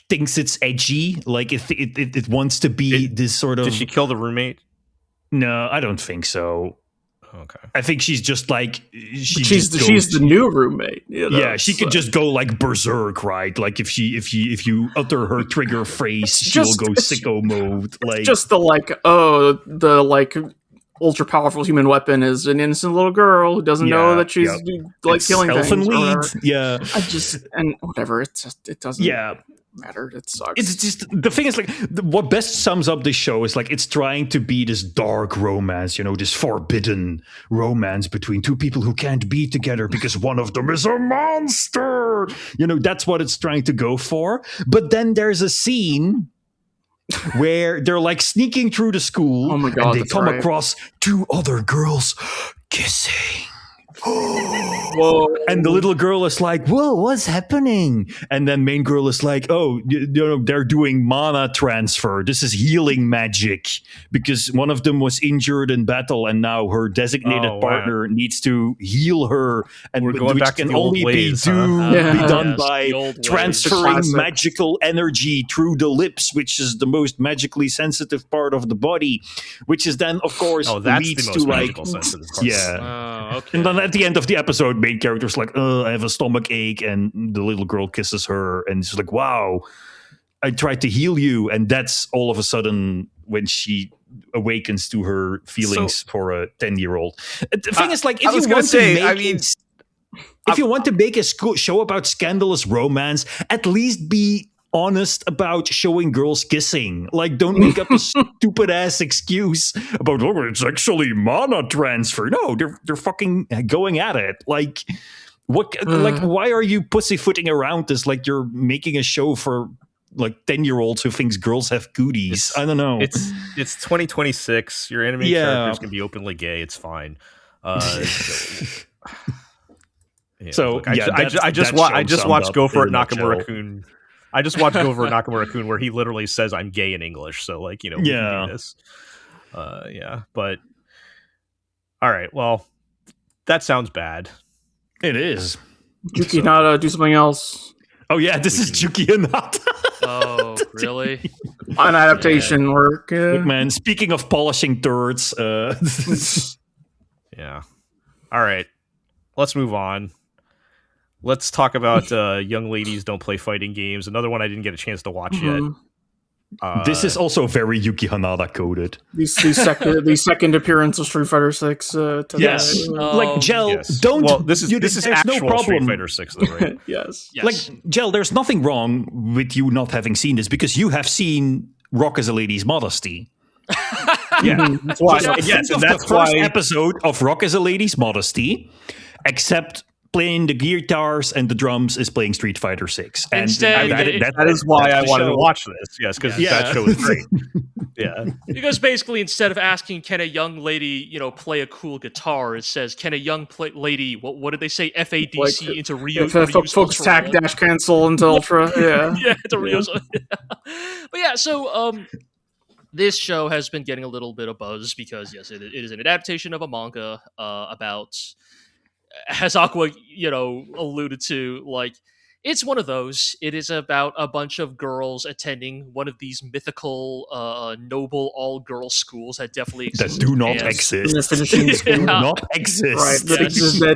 thinks it's edgy, like it wants to be this sort of. Did she kill the roommate? No, I don't think so. Okay, I think she's just like she's the new roommate. Yeah, she could just go like berserk, right? Like if you utter her trigger phrase, she'll go sicko mode. Like just the ultra powerful human weapon is an innocent little girl who doesn't know that she's killing things. Yeah, and whatever. It doesn't. Yeah. Matter. It sucks. It's just the thing is like what best sums up this show is like it's trying to be this dark romance, this forbidden romance between two people who can't be together because one of them is a monster. That's what it's trying to go for. But then there's a scene where they're like sneaking through the school. Oh my God, and they come across two other girls kissing. Whoa. And the little girl is like, whoa, what's happening? And then main girl is like, oh, they're doing mana transfer. This is healing magic because one of them was injured in battle and now her designated partner needs to heal her. And we're going back can to the only old ways, be done Yes, by transferring magical energy through the lips, which is the most magically sensitive part of the body, which is then, of course, leads to like, yeah. Okay. And then at the end of the episode, main character's like, I have a stomach ache, and the little girl kisses her, and she's like, wow, I tried to heal you. And that's all of a sudden when she awakens to her feelings for a 10-year-old. The thing is, like, if you want to make a show about scandalous romance, at least be honest about showing girls kissing. Like, don't make up a stupid ass excuse about it's actually mana transfer. No, they're fucking going at it. Like, what? Like, why are you pussyfooting around this? Like, you're making a show for like 10-year-olds who thinks girls have cooties. I don't know. It's 2026. Your anime characters can be openly gay. It's fine. So I just watched Go For It Nakamura-kun. I just watched Go For It Nakamura-kun where he literally says I'm gay in English. So like, we can do this. But all right. Well, that sounds bad. It is. Yuki Nada, do something else. Oh yeah, this is Yuki Nada. Oh, really? On adaptation work. Look, man, speaking of polishing turds. Yeah. All right. Let's move on. Let's talk about Young Ladies Don't Play Fighting Games. Another one I didn't get a chance to watch yet. This is also very Yuki Hanada coded. The second appearance of Street Fighter 6. Yes, like Gel. Don't. Well, this is actual no problem. Street Fighter 6, though, right? Yes. Like Gel, there's nothing wrong with you not having seen this because you have seen Rock as a Lady's Modesty. Yeah, that's why. Yes, and that's the first episode of Rock as a Lady's Modesty, except playing the guitars and the drums is playing Street Fighter 6. And that is why I wanted to watch this. Yes, because that show is great. Yeah. Because basically, instead of asking, can a young lady, play a cool guitar, it says, can a young lady, what did they say, FADC into Rio? Focus tack dash cancel into Ultra. Yeah. Yeah, into Rio's. But yeah, so this show has been getting a little bit of buzz because, yes, it is an adaptation of a manga about, as Aqua, alluded to, like, it's one of those. It is about a bunch of girls attending one of these mythical, noble all-girl schools that definitely exist. That do not exist. Finishing school. Do not exist. Right,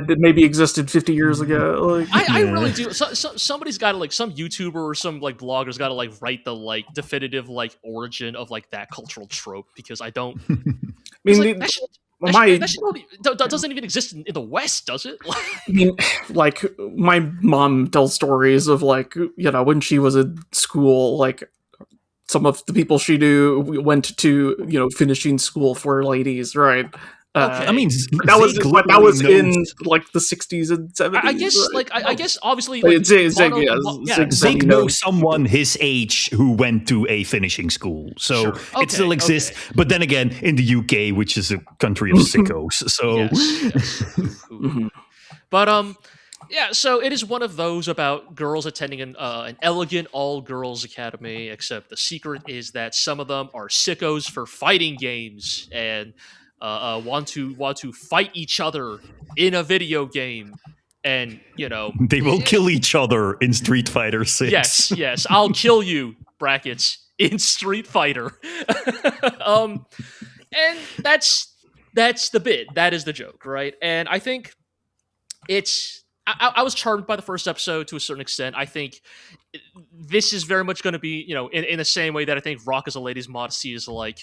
that maybe existed 50 years ago. Like, I really do. Somebody's got to, like, some YouTuber or some, like, blogger's got to, like, write the, like, definitive, like, origin of, like, that cultural trope, because I don't. I mean, like, that doesn't even exist in the West, does it? I mean, like, my mom tells stories of, like, when she was in school, like, some of the people she knew went to, finishing school for ladies, right? Okay. I mean, that was in like the 60s and 70s. I guess, right? I guess, obviously, Like, Zig Zig knows someone his age who went to a finishing school, so it still exists. Okay. But then again, in the UK, which is a country of sickos, so. Yes. Mm-hmm. But yeah, so it is one of those about girls attending an elegant all-girls academy, except the secret is that some of them are sickos for fighting games and want to fight each other in a video game, and they will kill each other in Street Fighter 6. Yes, I'll kill you brackets in Street Fighter. And that's the bit. That is the joke, right? And I think I was charmed by the first episode to a certain extent. I think this is very much going to be, in the same way that I think Rock is a Lady's Modesty is like,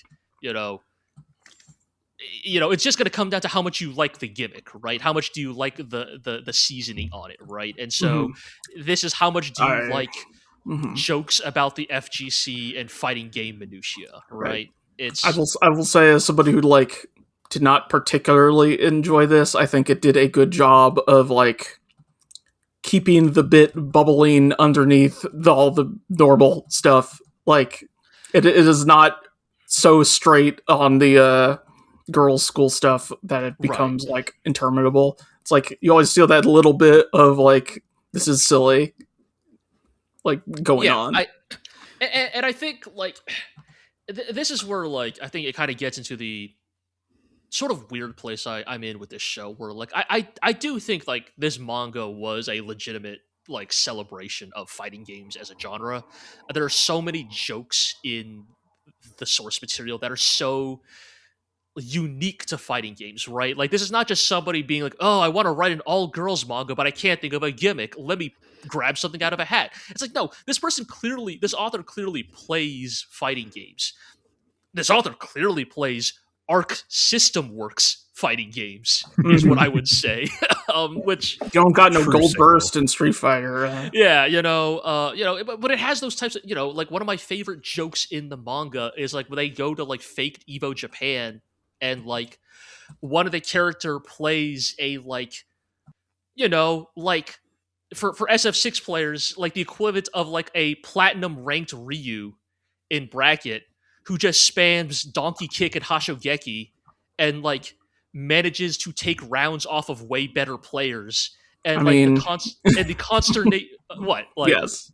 it's just going to come down to how much you like the gimmick, right? How much do you like the seasoning on it, right? And so this is how much do you like jokes about the FGC and fighting game minutia, right? I will say, as somebody who did not particularly enjoy this, I think it did a good job of keeping the bit bubbling underneath all the normal stuff. Like it is not so straight on the girls' school stuff that it becomes interminable. It's like you always feel that little bit of this is silly, going on. And I think this is where I think it kind of gets into the sort of weird place I'm in with this show, where I do think this manga was a legitimate celebration of fighting games as a genre. There are so many jokes in the source material that are so unique to fighting games, right? This is not just somebody being oh, I want to write an all-girls manga, but I can't think of a gimmick. Let me grab something out of a hat. It's no, this author clearly plays fighting games. This author clearly plays Arc System Works fighting games, is what I would say. Which you don't got no Gold Burst in Street Fighter. Yeah, but it has those types of, one of my favorite jokes in the manga is when they go to fake Evo Japan, and one of the character plays a for SF6 players, the equivalent of a platinum ranked Ryu in bracket, who just spams Donkey Kick and Hashogeki and manages to take rounds off of way better players. And the consternation what? Yes.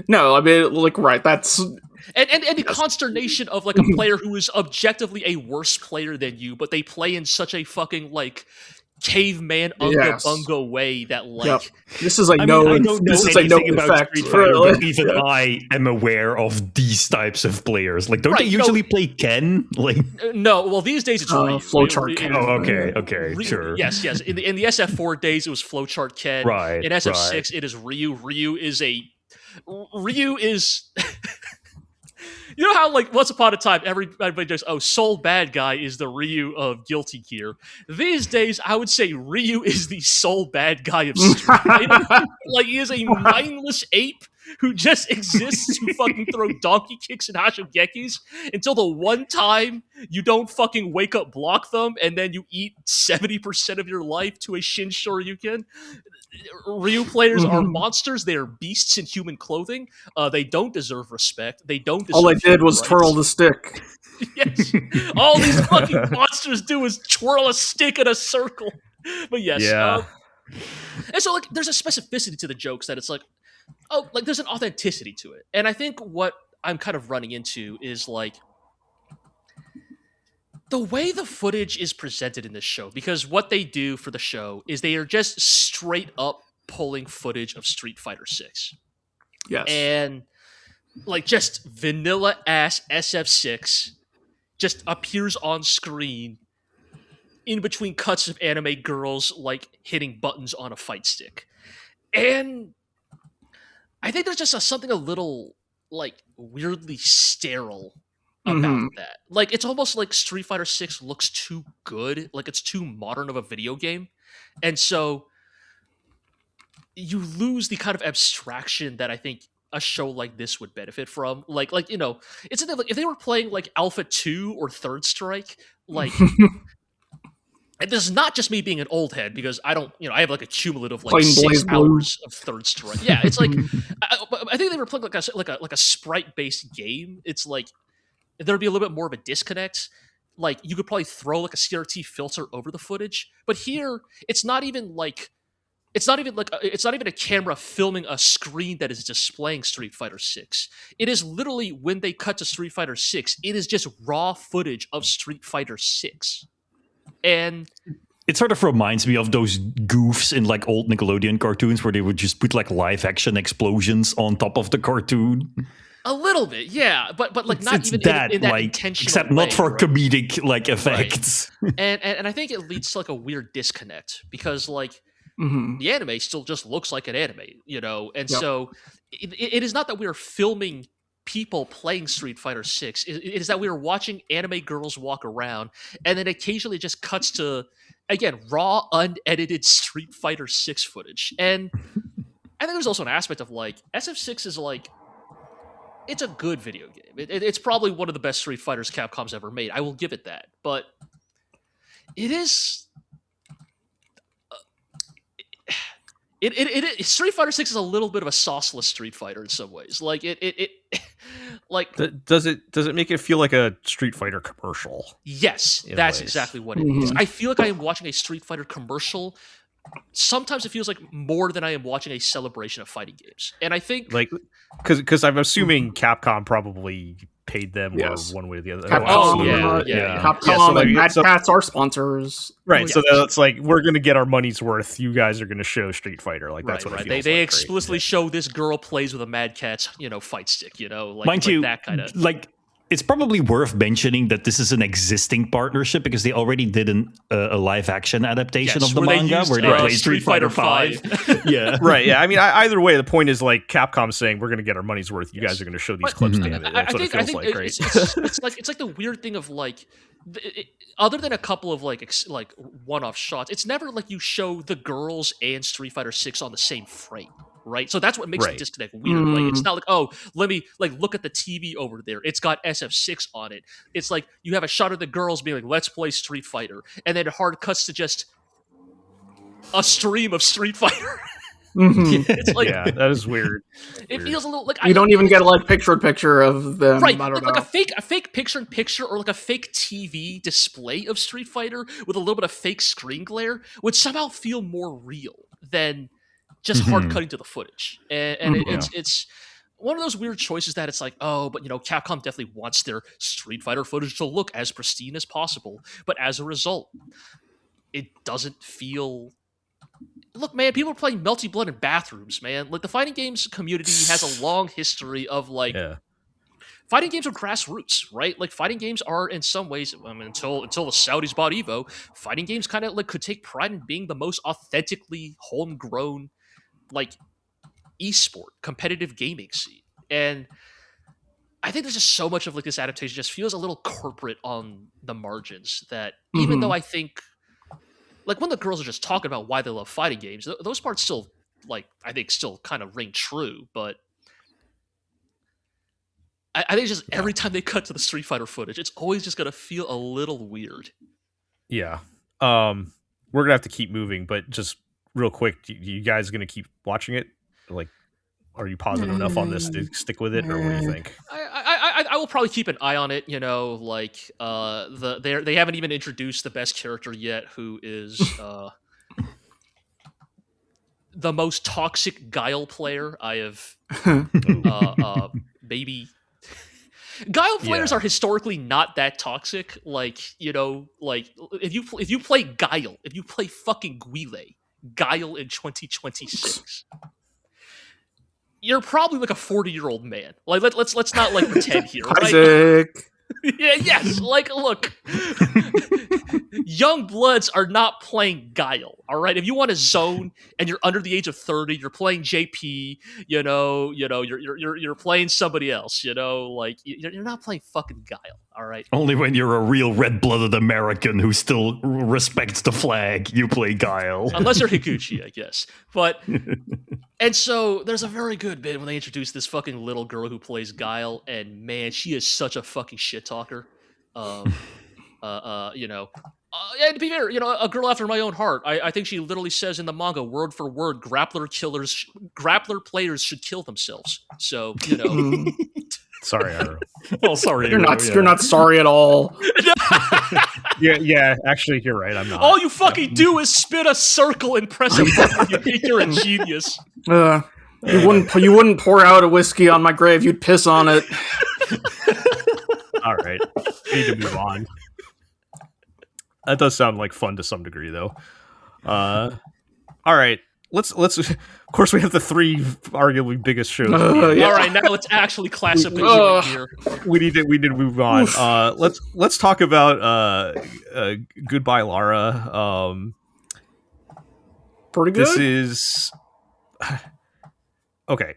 No, I mean right, that's and the consternation of a player who is objectively a worse player than you, but they play in such a fucking caveman unga bunga way that this is this is a known fact. But even I am aware of these types of players. Don't they usually play Ken? No, well these days it's Flowchart Ken. Oh, okay, sure. Yes. In the SF4 days it was Flowchart Ken. Right. In SF6 it is Ryu. Ryu is you know how once upon a time everybody just Soul Bad Guy is the Ryu of Guilty Gear. These days I would say Ryu is the Soul Bad Guy of Street Fighter. He is a mindless ape who just exists to fucking throw donkey kicks and hashogekis until the one time you don't fucking wake up block them, and then you eat 70% of your life to a Shin Shoryuken. Ryu players are monsters. They are beasts in human clothing. They don't deserve respect. They don't deserve all they did was rights. Twirl the stick. Yes. All these fucking monsters do is twirl a stick in a circle. But yes. Yeah. And so there's a specificity to the jokes that it's there's an authenticity to it. And I think what I'm kind of running into is the way the footage is presented in this show, because what they do for the show is they are just straight up pulling footage of Street Fighter 6. Yes. And like just vanilla ass SF6 just appears on screen in between cuts of anime girls like hitting buttons on a fight stick. And I think there's just something a little like weirdly sterile about that. Like it's almost like Street Fighter 6 looks too good, like it's too modern of a video game. And so you lose the kind of abstraction that I think a show like this would benefit from. Like you know, it's like if they were playing like Alpha 2 or Third Strike, like and this is not just me being an old head because I don't, you know, I have like a cumulative like Playing 6 Blaze hours of Third Strike. Yeah, it's like I think they were playing like a sprite based game. It's like there'd be a little bit more of a disconnect. Like you could probably throw like a CRT filter over the footage, but here it's not even a camera filming a screen that is displaying Street Fighter 6. It is literally when they cut to Street Fighter 6, it is just raw footage of Street Fighter 6. And it sort of reminds me of those goofs in like old Nickelodeon cartoons where they would just put like live action explosions on top of the cartoon. a little bit, yeah, but like It's- not it's even that, in that like, intentional except way, not for right? comedic like effects. And I think it leads to like a weird disconnect because like Mhm. the anime still just looks like an anime, you know, and Yep. so it is not that we are filming people playing Street Fighter 6. It is that we are watching anime girls walk around, and then occasionally it just cuts to again raw, unedited Street Fighter 6 footage. And I think there's also an aspect of like SF6 is like it's a good video game. It's probably one of the best Street Fighters Capcom's ever made. I will give it that, but it is. Street Fighter 6 is a little bit of a sauceless Street Fighter in some ways. Like it like Does it make it feel like a Street Fighter commercial? yes, in that's ways. exactly what it is. Mhm. I feel like I am watching a Street Fighter commercial. Sometimes it feels like more than I am watching a celebration of fighting games. And I think Like, because I'm assuming Capcom probably paid them Yes. or one way or the other. Capcom, Oh, yeah, Capcom Yeah, so, like, and Mad so- Catz are sponsors. Right, so yes. that's like we're gonna get our money's worth. You guys are gonna show Street Fighter, like that's right, what right. it They feels they like, explicitly show this girl plays with a Mad Catz, you know, fight stick, you know, like, Mind like you, that kind of. like it's probably worth mentioning that this is an existing partnership because they already did a live action adaptation Yes, of the where they manga used, where they play Street Fighter 5. Yeah. Right, yeah. I mean, either way, the point is like Capcom saying we're gonna get our money's worth. You Yes. guys are gonna show these But- clips. Mhm. Damn it, that's what it feels like, right? It's like the weird thing of like, other than a couple of like one-off shots, it's never like you show the girls and Street Fighter 6 on the same frame, right? So that's what makes the Right. disconnect weird. Like it's not like, oh, let me like look at the TV over there. It's got SF6 on it. It's like you have a shot of the girls being like, let's play Street Fighter, and then hard cuts to just a stream of Street Fighter. Mhm. It's like Yeah, that is weird. it weird. feels a little like You don't even get a like picture of them. right, I don't like know. a fake picture-in-picture or like a fake TV display of Street Fighter with a little bit of fake screen glare would somehow feel more real than just hard Mhm. cutting to the footage. And Mhm. it's one of those weird choices that it's like, oh, but you know, Capcom definitely wants their Street Fighter footage to look as pristine as possible, but as a result, it doesn't feel. Look, man, people are playing Melty Blood in bathrooms, man. Like the fighting games community has a long history of like Yeah, fighting games are grassroots, right? Like fighting games are in some ways, I mean, until the Saudis bought Evo, fighting games kind of like could take pride in being the most authentically homegrown, like esport competitive gaming scene. And I think there's just so much of like this adaptation just feels a little corporate on the margins that even Mhm. though I think like when the girls are just talking about why they love fighting games, those parts still like I think still kind of ring true, but I think just every time they cut to the Street Fighter footage, it's always just gonna feel a little weird. yeah. We're gonna have to keep moving, but just real quick, you guys gonna keep watching it? Like, are you positive enough on this to stick with it, or what do you think? I will probably keep an eye on it. You know, like they haven't even introduced the best character yet, who is the most toxic Guile player I have maybe. Guile players are historically not that toxic. Like, you know, like if you play Guile, if you play fucking Guile in 2026, you're probably like a 40-year-old man. Like let's not like pretend here. Isaac. Right? Yeah, yes. Like, look, young bloods are not playing Guile. All right, if you want to zone and you're under the age of 30, you're playing JP. You're playing somebody else. You know, like you're not playing fucking Guile. All right. Only when you're a real red-blooded American who still respects the flag, you play Guile. Unless you're Higuchi, I guess. But and so there's a very good bit when they introduce this fucking little girl who plays Guile, and man, she is such a fucking shit talker. And to be fair, you know, a girl after my own heart. I think she literally says in the manga, word for word, grappler players should kill themselves. So, you know. Sorry, Aro. Well, sorry. You're not sorry at all. Yeah, actually, you're right. I'm not. All you fucking do is spin a circle and press a button. You think you're a genius. You wouldn't pour out a whiskey on my grave. You'd piss on it. All right, we need to move on. That does sound like fun to some degree, though. All right. Let's. Of course, we have the three arguably biggest shows. Yeah. All right, now let's actually class up here. We need to move on. Let's talk about Goodbye, Lara. Pretty good. This is okay.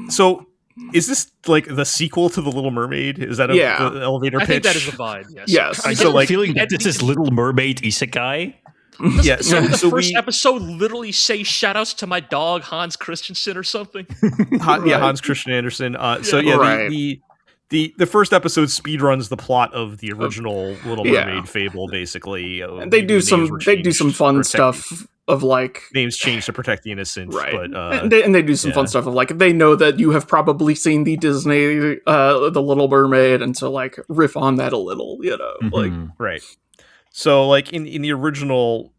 So is this like the sequel to The Little Mermaid? Is that the elevator pitch? I think that is the vibe. Yes. Yes. I get the feeling that this is Little Mermaid isekai. Yeah, so first episode literally say shoutouts to my dog Hans Christensen or something. Hans Christian Andersen. The first episode speedruns the plot of the original Little Mermaid fable, basically. And they do some fun stuff of like names changed to protect the innocent, right? But and they do some fun stuff of like they know that you have probably seen the Disney The Little Mermaid, and so like riff on that a little, you know, like right. So, like in the original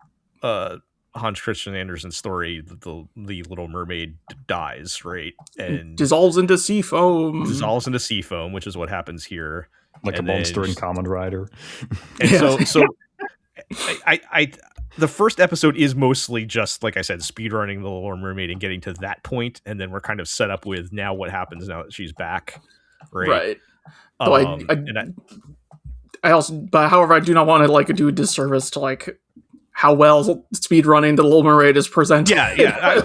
Hans Christian Andersen story, the Little Mermaid dies, right, and dissolves into sea foam, which is what happens here, like and a monster in Kamen Rider. And so I the first episode is mostly just, like I said, speedrunning the Little Mermaid and getting to that point, and then we're kind of set up with now what happens now that she's back, right? However, I do not want to like do a disservice to like how well speedrunning the Little Mermaid is presented.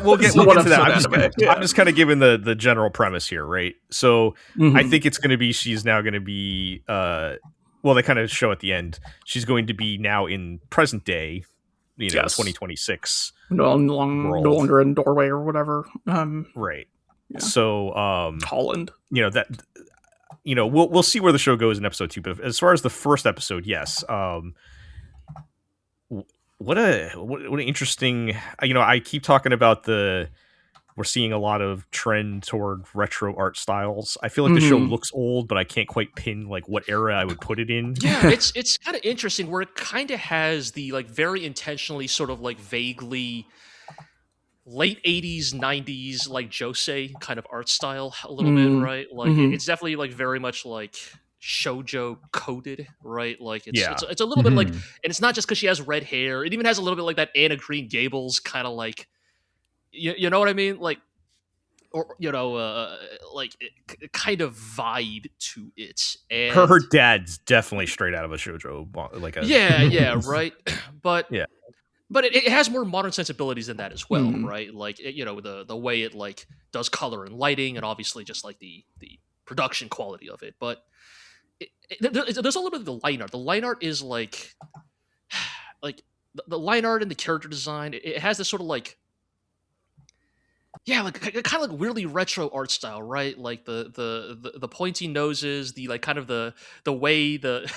We'll get to that. I'm just kind of giving the general premise here, right? So I think it's going to be she's now going to be they kind of show at the end she's going to be now in present day, 2026. No longer in Norway or whatever. Right. Yeah. So Holland. We'll see where the show goes in episode 2. But as far as the first episode, yes. What an interesting. I keep talking about we're seeing a lot of trend toward retro art styles. I feel like the show looks old, but I can't quite pin like what era I would put it in. Yeah, it's kind of interesting where it kind of has the like very intentionally sort of like vaguely late 80s 90s like josei kind of art style a little bit, right? Like it's definitely like very much like shoujo coded, right? Like it's a little bit like, and it's not just because she has red hair, it even has a little bit like that Anna Green Gables kind of like you know what I mean, like, or like kind of vibe to it. And her dad's definitely straight out of a shoujo, like a right. But it has more modern sensibilities than that as well, right? Like the way it like does color and lighting, and obviously just like the production quality of it. But there's a little bit of the line art. The line art is like the line art and the character design. It has this sort of like kind of like weirdly retro art style, right? Like the pointy noses, the like kind of the way the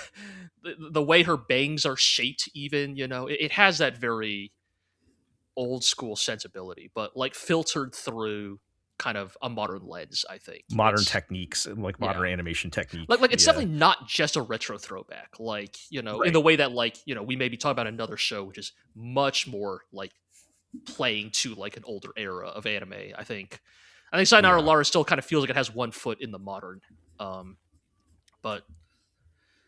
way her bangs are shaped, even, it has that very old school sensibility, but like filtered through kind of a modern lens, I think. Modern techniques and like modern animation technique. Like it's definitely not just a retro throwback, like, in the way that like, we maybe talk about another show, which is much more like playing to like an older era of anime. I think I think Sayonara Lara still kind of feels like it has one foot in the modern. But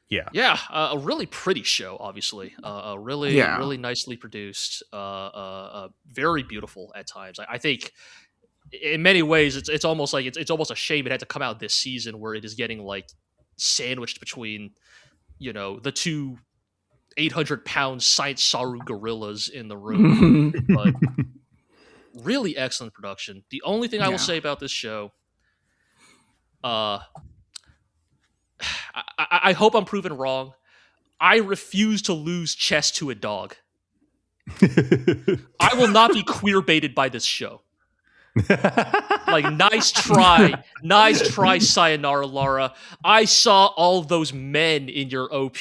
yeah, a really pretty show, obviously. Really nicely produced, very beautiful at times. I think in many ways it's almost like it's almost a shame it had to come out this season where it is getting like sandwiched between, you know, the two 800-pound science saru gorillas in the room. But really excellent production. The only thing I will say about this show, I hope I'm proven wrong. I refuse to lose chess to a dog. I will not be queer baited by this show. Like, nice try, Sayonara Lara. I saw all those men in your OP.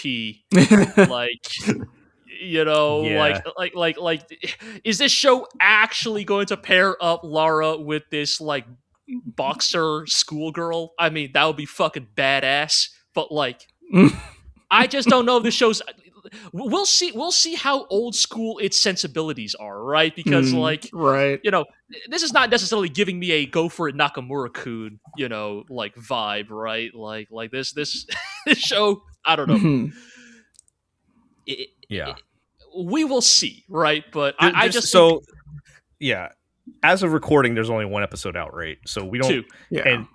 Like, you know, like, is this show actually going to pair up Lara with this like boxer schoolgirl? I mean, that would be fucking badass. But like, I just don't know if this show's. We'll see how old school its sensibilities are, right? Because you know, this is not necessarily giving me a go for it Nakamura-kun, you know, like vibe, right? Like this this show, I don't know. We will see, right? But I just so think... yeah. As of recording, there's only one episode out, right? So we don't. Two. Yeah. And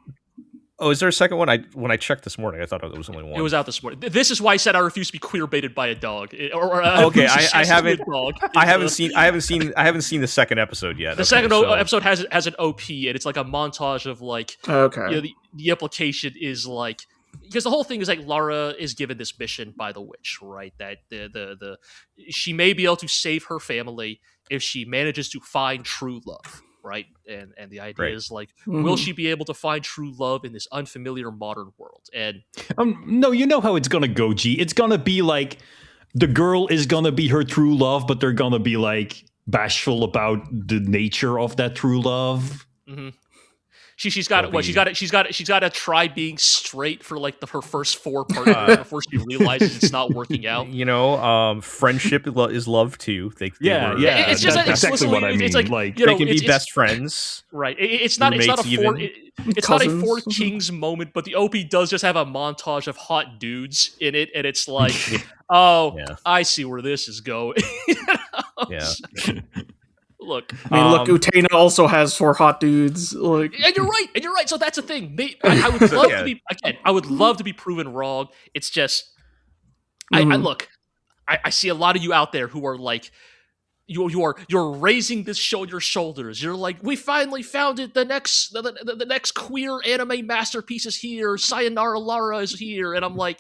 is there a second one? When I checked this morning, I thought there was only one. It was out this morning. This is why I said I refuse to be queer baited by a dog. Okay, I haven't. I haven't seen the second episode yet. The second episode has an OP, and it's like a montage of like. Okay. You know, the implication is like, because the whole thing is like Lara is given this mission by the witch, right? That the she may be able to save her family if she manages to find true love. Right, and the idea is like, will she be able to find true love in this unfamiliar modern world? And no, you know how it's gonna go, G. It's gonna be like the girl is gonna be her true love, but they're gonna be like bashful about the nature of that true love. Mm-hmm. She's got to try being straight for like her first 4 partners before she realizes it's not working out. You know, friendship is love too. It's just exactly what I mean. It's like you know, they can be best friends, right? It's not a Four Kings moment, but the OP does just have a montage of hot dudes in it, and it's like, I see where this is going. You know? Yeah. Look, I mean, look, Utena also has 4 hot dudes. Like, and you're right. So that's the thing. I would love to be I would love to be proven wrong. It's just, I see a lot of you out there who are like, you're raising this show on your shoulders. You're like, we finally found it. The next queer anime masterpiece is here. Sayonara Lara is here, and I'm like,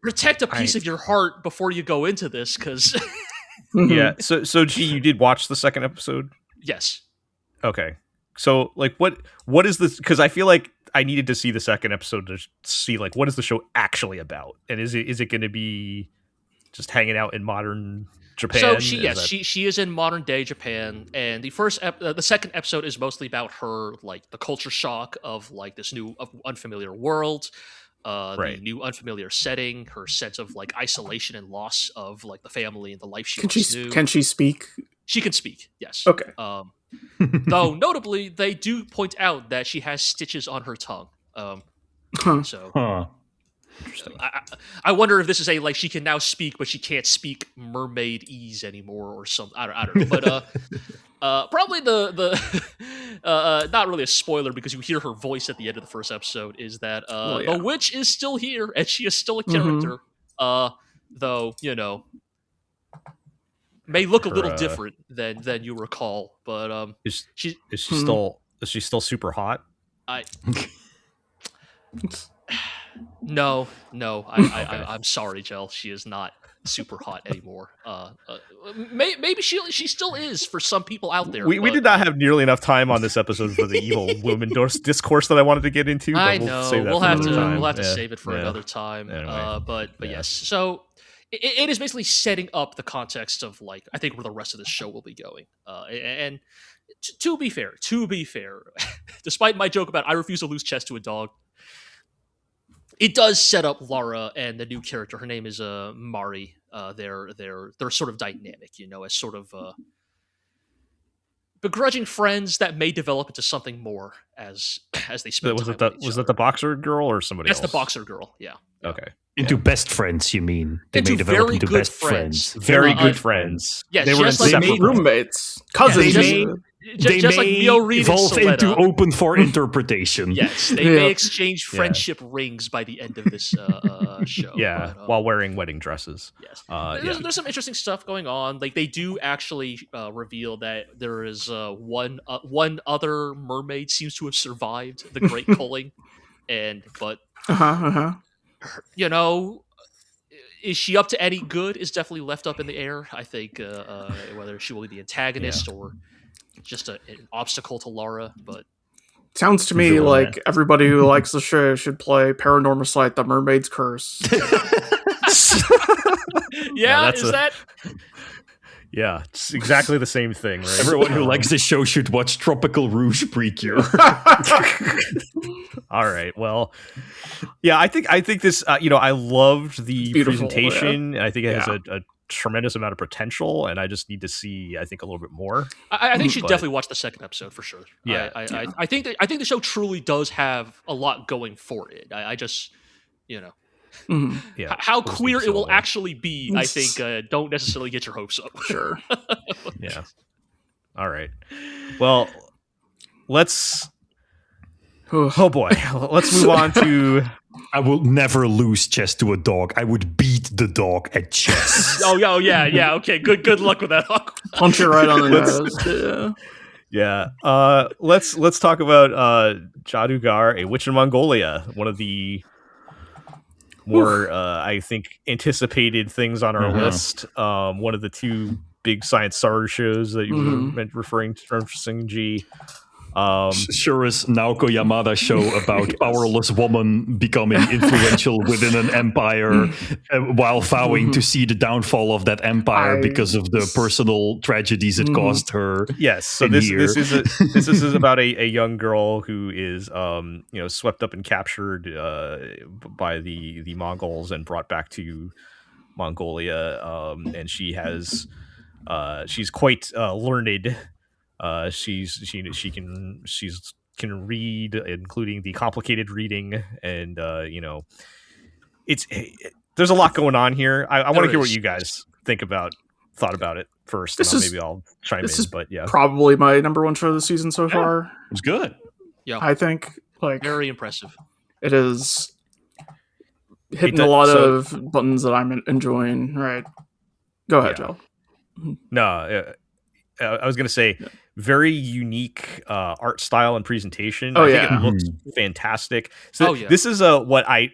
protect a piece of your heart before you go into this, because yeah. So G, you did watch the second episode? Yes. Okay. So like, what is this? Because I feel like I needed to see the second episode to see like what is the show actually about, and is it going to be just hanging out in modern Japan? So she is in modern day Japan, and the second episode is mostly about her, like the culture shock of like this new unfamiliar world. The new unfamiliar setting, her sense of like isolation and loss of like the family and the life she knew. Can she speak? She can speak, yes. Okay. Though notably, they do point out that she has stitches on her tongue. So interesting. I wonder if this is like she can now speak, but she can't speak mermaid-ese anymore or something. I don't know. But probably the not really a spoiler because you hear her voice at the end of the first episode is that the witch is still here and she is still a character. Though, you know, may look a little different than you recall. But is she still super hot? No. I'm sorry, Jel. She is not super hot anymore. Maybe she still is for some people out there. We did not have nearly enough time on this episode for the evil woman discourse that I wanted to get into. But I know we'll have to save it for another time. Anyway, but yes. So it is basically setting up the context of like I think where the rest of the show will be going. And to be fair, despite my joke about I refuse to lose chess to a dog, it does set up Lara and the new character. Her name is Mari. They're sort of dynamic, you know, as sort of begrudging friends that may develop into something more as they spend time with each Was other. that the boxer girl or somebody else? That's the boxer girl. Yeah. Okay. Into best friends, you mean? They Into may develop very into good best friends. Very good friends. Yeah, they were just like inseparable. roommates, cousins. They just like may Mio Reed evolve and into Soletta. open for interpretation. Yes, they may exchange friendship rings by the end of this show. Yeah, but, while wearing wedding dresses. Yes, Yeah. there's some interesting stuff going on. Like they do actually reveal that there is one other mermaid seems to have survived the Great Culling, but you know, is she up to any good is definitely left up in the air. I think whether she will be the antagonist or just an obstacle to Lara. But sounds to me like everybody who likes the show should play Paranormal Sight: The Mermaid's Curse. Yeah, that? Yeah, it's exactly the same thing, right? Everyone who likes the show should watch Tropical Rouge Precure. All right. Well, yeah, I think this. I loved the presentation. Yeah. I think it has a tremendous amount of potential, and I just need to see. I think a little bit more. I think you should definitely watch the second episode for sure. Yeah, I think the show truly does have a lot going for it. I just, how queer it will actually be. I think don't necessarily get your hopes up. Sure. Yeah. All right. Well, let's. Oh boy, let's move on to. I will never lose chess to a dog. I would beat the dog at chess. yeah. Okay, good luck with that. Punch it right on the nose. Yeah. Let's talk about Jaadugar, a witch in Mongolia. One of the more I think anticipated things on our list. One of the two big science star shows that you were referring to, referencing G. Sure as Naoko Yamada's show about powerless woman becoming influential within an empire while vowing to see the downfall of that empire because of the personal tragedies it caused her. Yes, so this is about a young girl who is swept up and captured by the Mongols and brought back to Mongolia, and she's quite learned. She can read, including the complicated reading, and there's a lot going on here. I want to hear what you guys thought about it first. Maybe I'll chime in. But yeah, probably my number one show of the season so far. It's good. Yeah, I think very impressive. It is hitting a lot of buttons that I'm enjoying. Right, go ahead, Joe. No, I was going to say. Very unique art style and presentation. I think it looks fantastic. So this is when I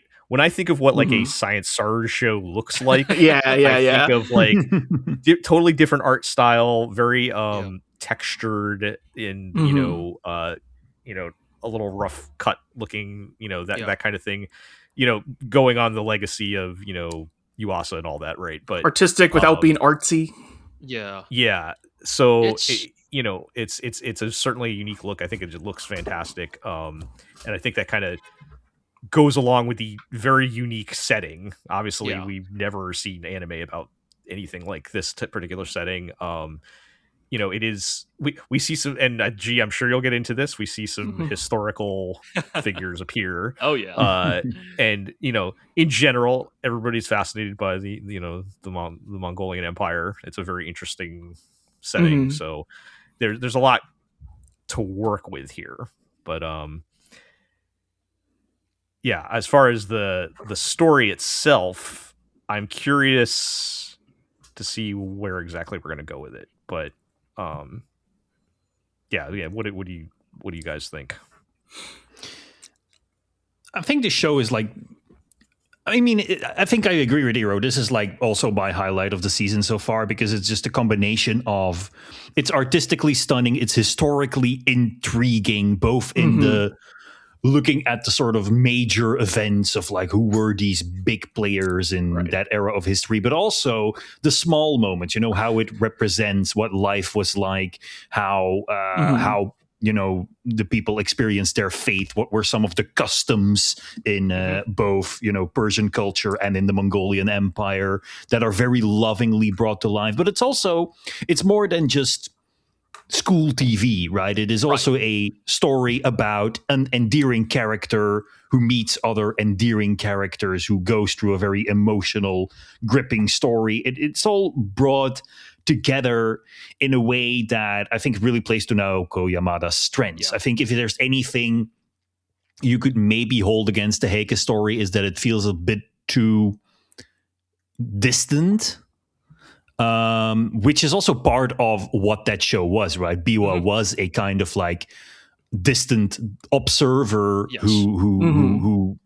think of what like a science star show looks like. I think of like totally different art style, very textured in a little rough cut looking, that kind of thing. Going on the legacy of Yuasa and all that, right? But artistic without being artsy. Yeah. So. It's a certainly a unique look. I think it looks fantastic, and I think that kind of goes along with the very unique setting. Obviously, we've never seen anime about anything like this particular setting. It is we see some, and G, I'm sure you'll get into this. We see some historical figures appear. Oh yeah, and in general, everybody's fascinated by the Mongolian Empire. It's a very interesting setting. So. There's a lot to work with here, but as far as the story itself, I'm curious to see where exactly we're going to go with it. But what do you guys think? I think the show is like. I mean, I think I agree with Hiro. This is like also my highlight of the season so far because it's just a combination of it's artistically stunning, it's historically intriguing, both in the looking at the sort of major events of like who were these big players in that era of history, but also the small moments, how it represents what life was like, how the people experienced their faith, what were some of the customs in both, Persian culture and in the Mongolian Empire that are very lovingly brought to life. But it's more than just school TV, right? It is also a story about an endearing character who meets other endearing characters, who goes through a very emotional, gripping story. It's all brought together in a way that I think really plays to Naoko Yamada's strengths. I think if there's anything you could maybe hold against the Heike story, is that it feels a bit too distant, which is also part of what that show was, right? Biwa was a kind of like distant observer who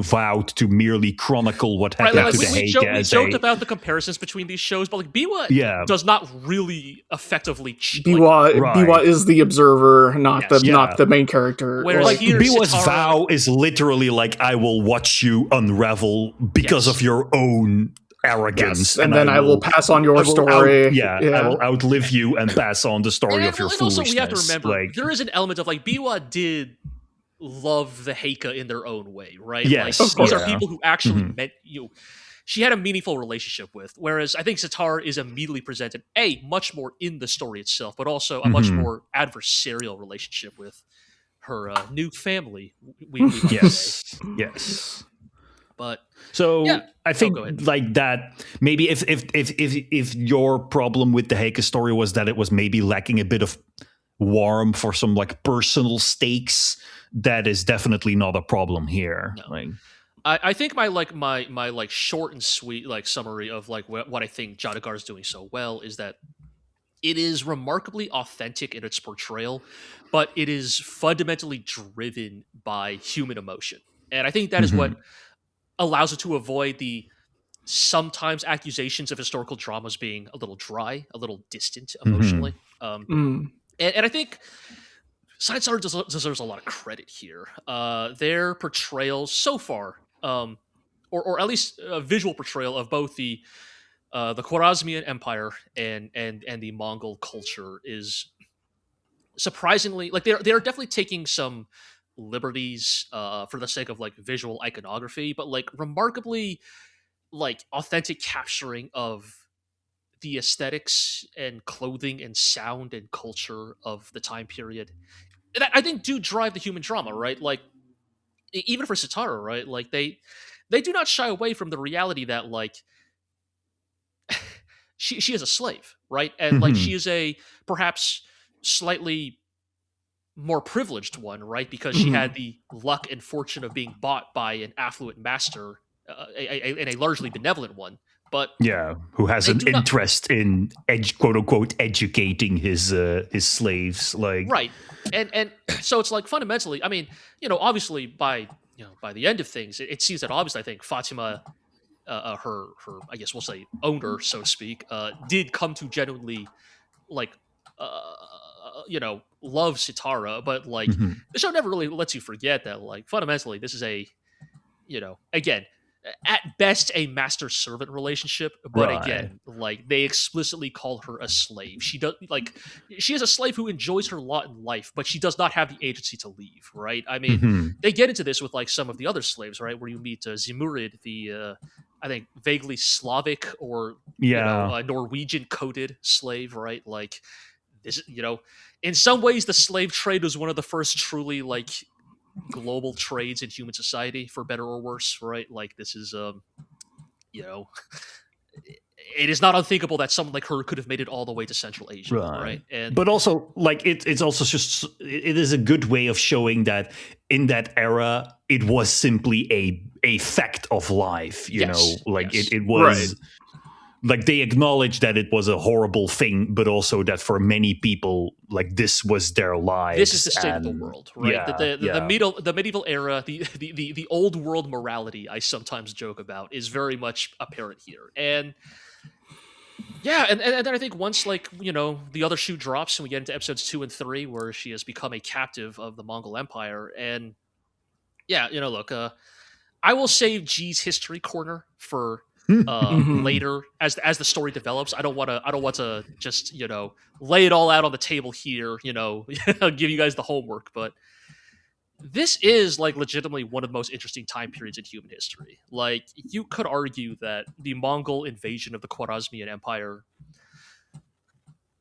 vowed to merely chronicle what happened to the Heike. We joked about the comparisons between these shows, but like Biwa does not really effectively Biwa is the observer, not the main character. Whereas like Biwa's vow is literally like, I will watch you unravel because of your own arrogance, and then I will pass on your story. I will outlive you and pass on the story of your foolishness. Also, we have to remember, there is an element of like Biwa did love the Heike in their own way, right? Yes, like, these are people who actually met you. She had a meaningful relationship with, whereas I think Sitara is immediately presented much more in the story itself, but also a much more adversarial relationship with her new family. Yes. But I think like that, maybe if your problem with the Heike story was that it was maybe lacking a bit of warmth for some like personal stakes, that is definitely not a problem here. No. Like, I think my short and sweet like summary of like what I think Jaadugar is doing so well is that it is remarkably authentic in its portrayal, but it is fundamentally driven by human emotion, and I think that is what allows it to avoid the sometimes accusations of historical dramas being a little dry, a little distant emotionally. And I think Science Art deserves a lot of credit here. Their portrayal so far, or at least a visual portrayal of both the Khwarezmian Empire and the Mongol culture is surprisingly like they are definitely taking some liberties for the sake of like visual iconography, but like remarkably like authentic capturing of the aesthetics and clothing and sound and culture of the time period that I think do drive the human drama, right? Like even for Sitara, right? Like they do not shy away from the reality that like she is a slave, right? And like she is a perhaps slightly more privileged one, right? Because she had the luck and fortune of being bought by an affluent master, and a largely benevolent one. But who has an interest in quote unquote educating his slaves, like right. And so it's like fundamentally, I mean, obviously by the end of things, it seems that obviously I think Fatima, her I guess we'll say owner, so to speak, did come to genuinely like love Sitara, but like the show never really lets you forget that like fundamentally this is a again at best a master servant relationship, but again like they explicitly call her a slave. She is a slave who enjoys her lot in life, but she does not have the agency to leave, right? I mean they get into this with like some of the other slaves, right, where you meet Zimurid, the I think vaguely Slavic or Norwegian coded slave, right? Like this, in some ways the slave trade was one of the first truly like global trades in human society, for better or worse, right? Like this is it is not unthinkable that someone like her could have made it all the way to Central Asia, right? And but also like it's also just it is a good way of showing that in that era it was simply a fact of life, it was like they acknowledged that it was a horrible thing, but also that for many people, like this was their lives. This is the state of the world, right? The medieval era, the old world morality I sometimes joke about is very much apparent here. And and then I think once like the other shoe drops and we get into episodes 2 and 3 where she has become a captive of the Mongol Empire, and look, I will save G's history corner for later as the story develops. I don't want to just lay it all out on the table here. I'll give you guys the homework, but this is like legitimately one of the most interesting time periods in human history. Like you could argue that the Mongol invasion of the Khwarezmian Empire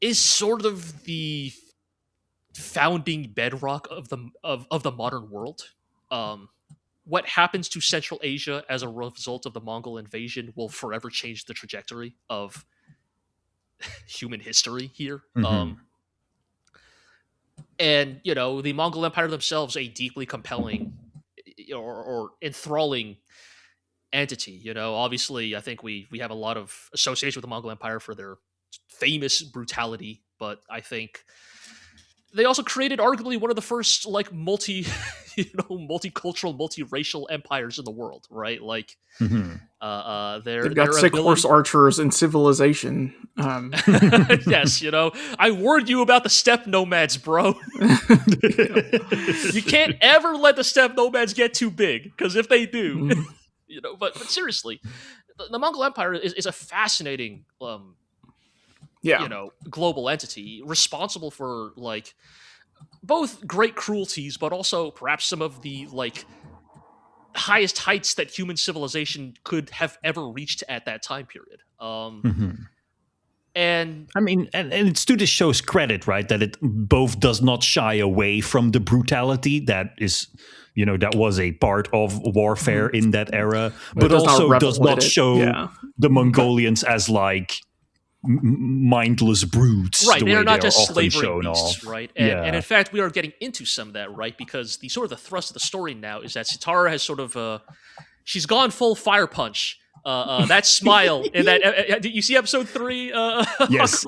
is sort of the founding bedrock of the modern world. What happens to Central Asia as a result of the Mongol invasion will forever change the trajectory of human history here. And the Mongol Empire themselves, a deeply compelling or enthralling entity. Obviously, I think we have a lot of association with the Mongol Empire for their famous brutality, but I think they also created arguably one of the first multicultural, multiracial empires in the world, right? Like, they've got sick horse archers in civilization. Yes, I warned you about the steppe nomads, bro. You can't ever let the steppe nomads get too big, because if they do, But seriously, the Mongol Empire is a fascinating global entity responsible for both great cruelties, but also perhaps some of the highest heights that human civilization could have ever reached at that time period. And I mean, and it's to the show's credit, right, that it both does not shy away from the brutality that is, that was a part of warfare in that era, but also does not show the Mongolians as mindless brutes. Right, they're not they just slavering beasts, off. Right? And in fact, we are getting into some of that, right? Because the thrust of the story now is that Sitara has sort of she's gone full fire punch. That smile in that you see episode 3? Yes.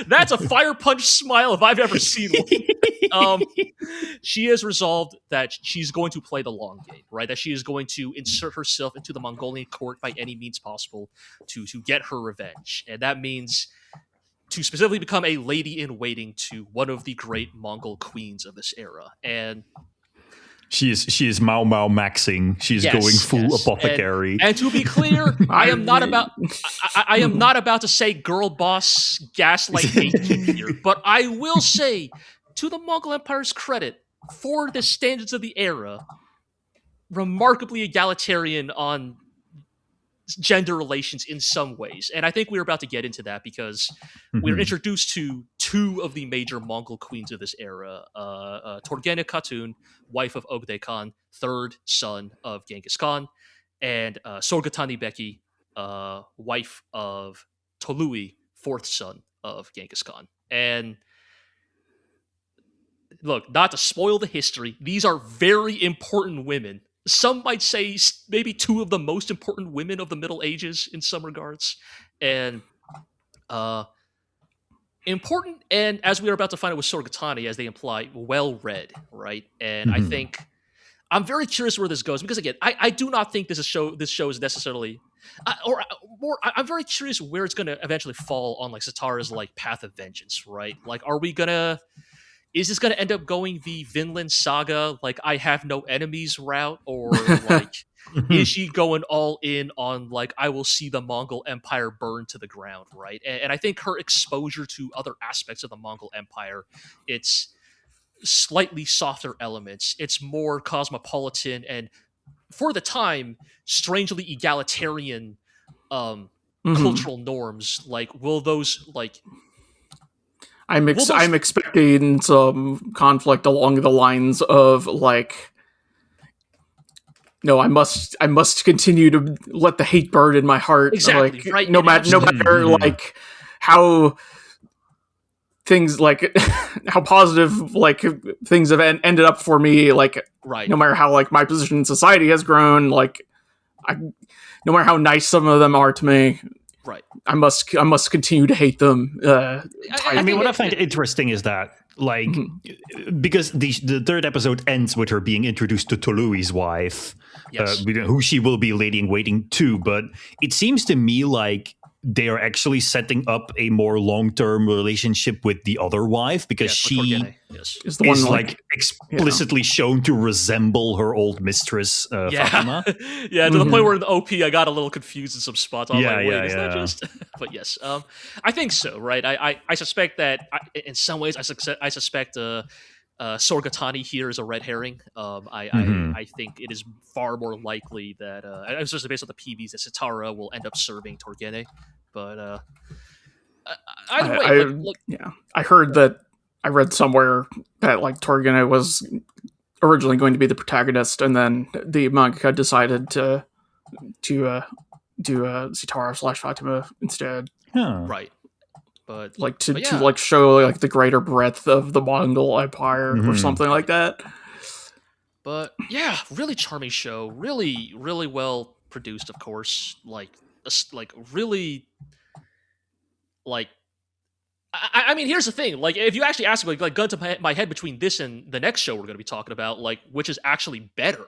That's a fire punch smile if I've ever seen one. She has resolved that she's going to play the long game, right? That she is going to insert herself into the Mongolian court by any means possible to get her revenge, and that means to specifically become a lady in waiting to one of the great Mongol queens of this era. And she is Mau maxing. She's going full apothecary. And to be clear, I am not about to say girl boss gaslight gatekeep here, but I will say, to the Mongol Empire's credit, for the standards of the era, remarkably egalitarian on gender relations in some ways. And I think we're about to get into that because we're introduced to 2 of the major Mongol queens of this era. Turgene Khatun, wife of Ogde Khan, 3rd son of Genghis Khan, and Sorgatani Beki, wife of Tolui, 4th son of Genghis Khan. And look, not to spoil the history, these are very important women. Some might say maybe 2 of the most important women of the Middle Ages in some regards. And important, and as we are about to find out with Sorgatani, as they imply, well-read, right? And I think I'm very curious where this goes, because again, I do not think this show is necessarily, I'm very curious where it's going to eventually fall on Sitara's path of vengeance, right? Is this going to end up going the Vinland Saga, I have no enemies route? Or, is she going all in on, I will see the Mongol Empire burn to the ground, right? And I think her exposure to other aspects of the Mongol Empire, it's slightly softer elements. It's more cosmopolitan and, for the time, strangely egalitarian cultural norms. Will those, I'm expecting some conflict along the lines of no, I must continue to let the hate burn in my heart. Exactly, right. No matter how things how positive things have ended up for me. Right. No matter how my position in society has grown. No matter how nice some of them are to me. Right. I must continue to hate them. I mean, what I find interesting is that, because the 3rd episode ends with her being introduced to Tolui's wife, who she will be lady in waiting to, but it seems to me like they are actually setting up a more long-term relationship with the other wife, because she is the one explicitly shown to resemble her old mistress, Fatima. To the point where in the OP I got a little confused in some spots. Wait, is that just? But yes, I think so. Right, I suspect that in some ways I suspect Sorgatani here is a red herring. I think it is far more likely that, especially based on the PVs, that Sitara will end up serving Turgene. But Either way, I heard that. I read somewhere that like Torgane was originally going to be the protagonist, and then the mangaka decided to do Sitara / Fatima instead. Right. But like to like show like the greater breadth of the Mongol Empire or something like that. But yeah, really charming show. Really, really well produced, of course. Like really, like. I mean, here's the thing. Like, if you actually ask me, like gun to my head between this and the next show we're going to be talking about, like, which is actually better,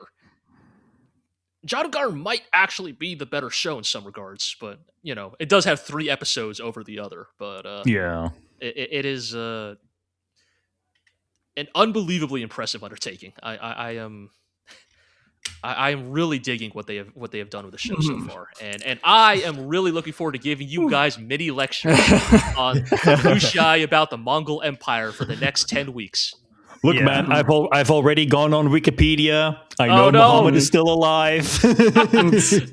Jaadugar might actually be the better show in some regards. But you know, it does have 3 episodes over the other. But it is an unbelievably impressive undertaking. I am really digging what they have done with the show so far, and I am really looking forward to giving you guys mini lectures on minutiae about the Mongol Empire for the next 10 weeks. Look, man, I've already gone on Wikipedia. I know Muhammad is still alive.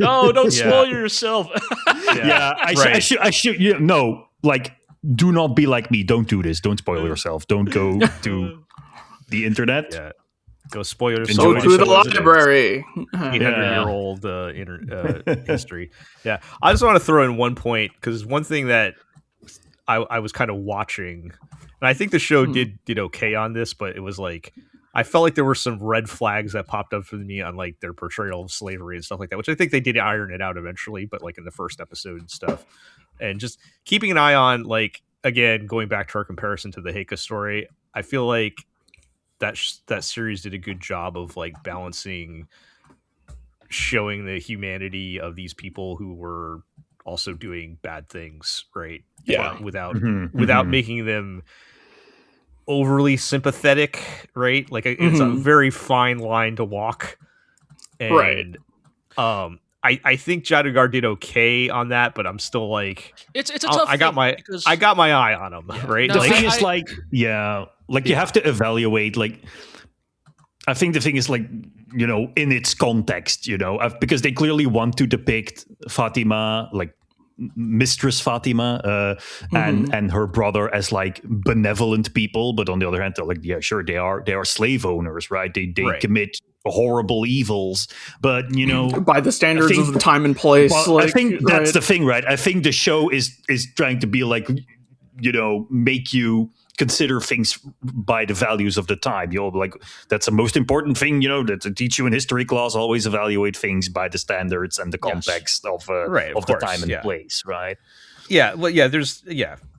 No, don't spoil yourself. I should. No, like, do not be like me. Don't do this. Don't spoil yourself. Don't go to the internet. Yeah. Go spoil yourself. Go to the library. 800-year-old history. Yeah, I just want to throw in one point because one thing that I was kind of watching, and I think the show did okay on this, but it was like I felt like there were some red flags that popped up for me on like their portrayal of slavery and stuff like that, which I think they did iron it out eventually, but like in the first episode and stuff, and just keeping an eye on like again going back to our comparison to the Heika story, I feel like that series did a good job of like balancing showing the humanity of these people who were also doing bad things, right? Without making them overly sympathetic, right? Like it's a very fine line to walk. And, right. I think Jaadugar did okay on that, but I'm still like it's a tough I got my eye on him, right? The thing is like you have to evaluate, like, I think the thing is like, you know, in its context, you know, because they clearly want to depict Fatima, like Mistress Fatima, and her brother as like benevolent people, but on the other hand, they're like, yeah, sure, they are slave owners, right? They commit horrible evils, but you know, by the standards of the time and place. Well, like, I think that's the thing, right? I think the show is trying to be like, you know, make you consider things by the values of the time. You know, like that's the most important thing, you know, that to teach you in history class. Always evaluate things by the standards and the context of the time and place, right? Yeah, well, yeah,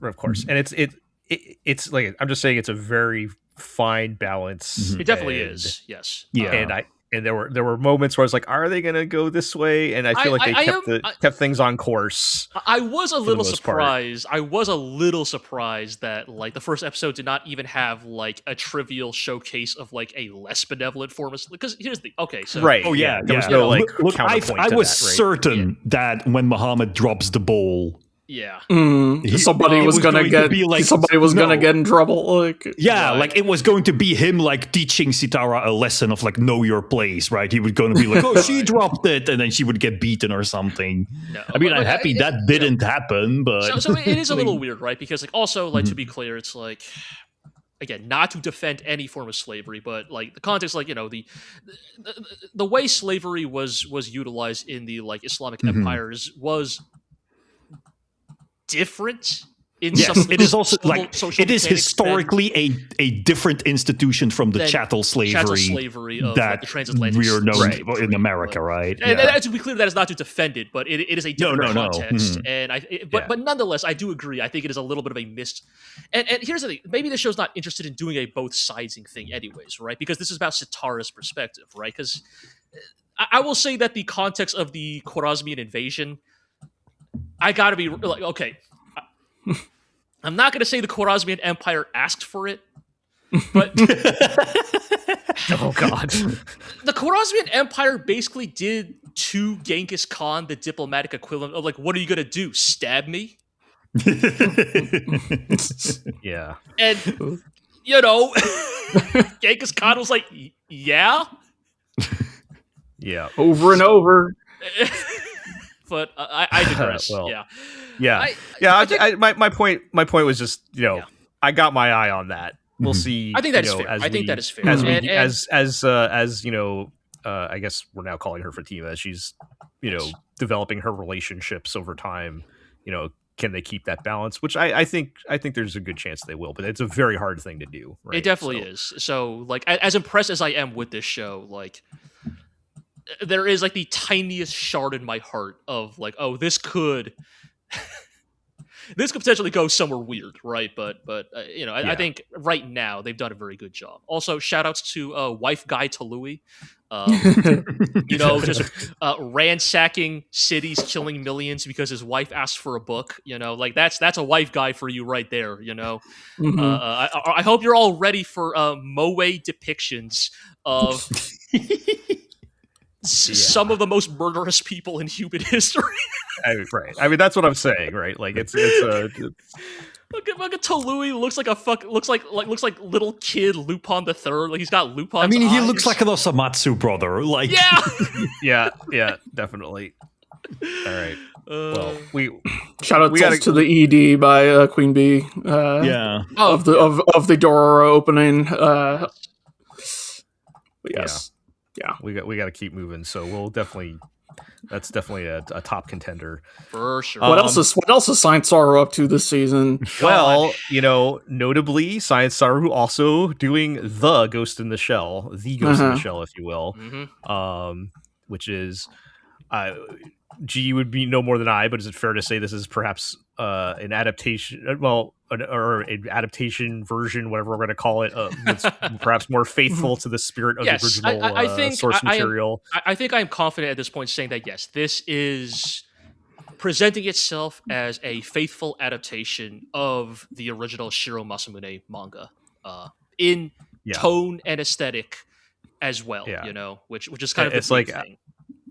of course, and it's like I'm just saying it's a very fine balance. It definitely is. Yes. Yeah. And there were moments where I was like, are they going to go this way? And I feel like they kept things on course. I was a little surprised. I was a little surprised that like the first episode did not even have like a trivial showcase of like a less benevolent form of, because here's the right. Oh yeah. There was no like look, counterpoint I to was that, right? certain that when Muhammad drops the bowl, somebody was gonna get in trouble. Like, like it was going to be him like teaching Sitara a lesson of like know your place, right? He was going to be like, oh, she dropped it, and then she would get beaten or something. No, I mean, I'm happy that didn't happen, but so it is a little weird, right? Because like also like to be clear, it's like, again, not to defend any form of slavery, but like the context, like, you know, the way slavery was utilized in the like Islamic empires was different in some it is also like it is historically a different institution from the chattel slavery of that the transatlantic we are known in America, right? And to be clear, that is not to defend it, but it is a different context. And but nonetheless, I do agree. I think it is a little bit of a missed. And here's the thing: maybe the show's not interested in doing a both sidesing thing, anyways, right? Because this is about Sitara's perspective, right? Because I will say that the context of the Khwarezmian invasion, I gotta be like, okay, I'm not gonna say the Khwarezmian Empire asked for it, but oh god, the Khwarezmian Empire basically did to Genghis Khan the diplomatic equivalent of like, what are you gonna do? Stab me? Yeah, and you know, Genghis Khan was like, yeah, yeah, over and over. but I digress. Well, yeah, yeah, my point was just I got my eye on that. We'll see. I think that is fair. I think that is fair. As I guess we're now calling her Fatima. As she's developing her relationships over time. Can they keep that balance? Which I think there's a good chance they will, but it's a very hard thing to do. Right? It definitely is. So, like, as impressed as I am with this show, like, there is like the tiniest shard in my heart of like, oh, this could potentially go somewhere weird, right? But I think right now they've done a very good job. Also, shout outs to wife guy Talui. Just ransacking cities, killing millions because his wife asked for a book. Like that's a wife guy for you right there. I hope you're all ready for moe depictions of some of the most murderous people in human history. Right. I mean, that's what I'm saying, right? Like it's Look at Talui. Looks like little kid Lupin the Third. Like he's got Lupin's I mean, he eyes. looks like an Osamatsu brother. Like yeah, definitely. All right. Well, shout out to the ED by Queen Bee. Of the Dororo opening. Yes. Yeah. We got to keep moving. So we'll definitely. That's definitely a top contender for sure. What else is Science Saru up to this season? Well, notably, Science Saru also doing the Ghost in the Shell, if you will, which is, G would be no more than I, but is it fair to say this is perhaps an adaptation? Well, or an adaptation version, whatever we're going to call it, that's perhaps more faithful to the spirit of the original source material. I think I'm confident at this point saying that yes, this is presenting itself as a faithful adaptation of the original Shiro Masamune manga, in tone and aesthetic as well. Which is kind of it's like thing.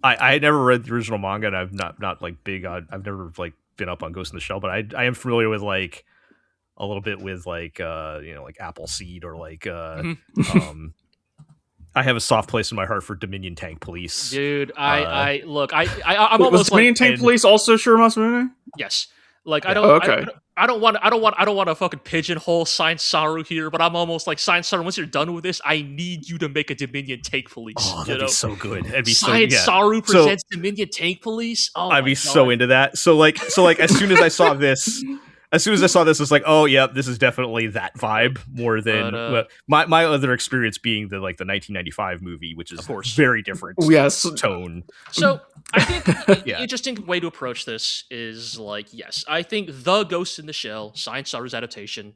I never read the original manga, and I've not like big on. I've never like been up on Ghost in the Shell, but I am familiar with like a little bit with like like Appleseed or like I have a soft place in my heart for Dominion Tank Police. Dude, I'm was almost Dominion Tank Police also Shiro Masamune? Yes. Like I don't want to fucking pigeonhole Science Saru here, but I'm almost like Science Saru. Once you're done with this, I need you to make a Dominion Tank Police. Oh, that'd be so good. That'd be Science Saru presents Dominion Tank Police. Oh, I'd be so into that. So like as soon as I saw this. It's like, oh yeah, this is definitely that vibe more than my other experience being the 1995 movie, which is of course very different. Tone. So I think an interesting way to approach this is like, yes, I think the Ghost in the Shell, Science Saru's adaptation,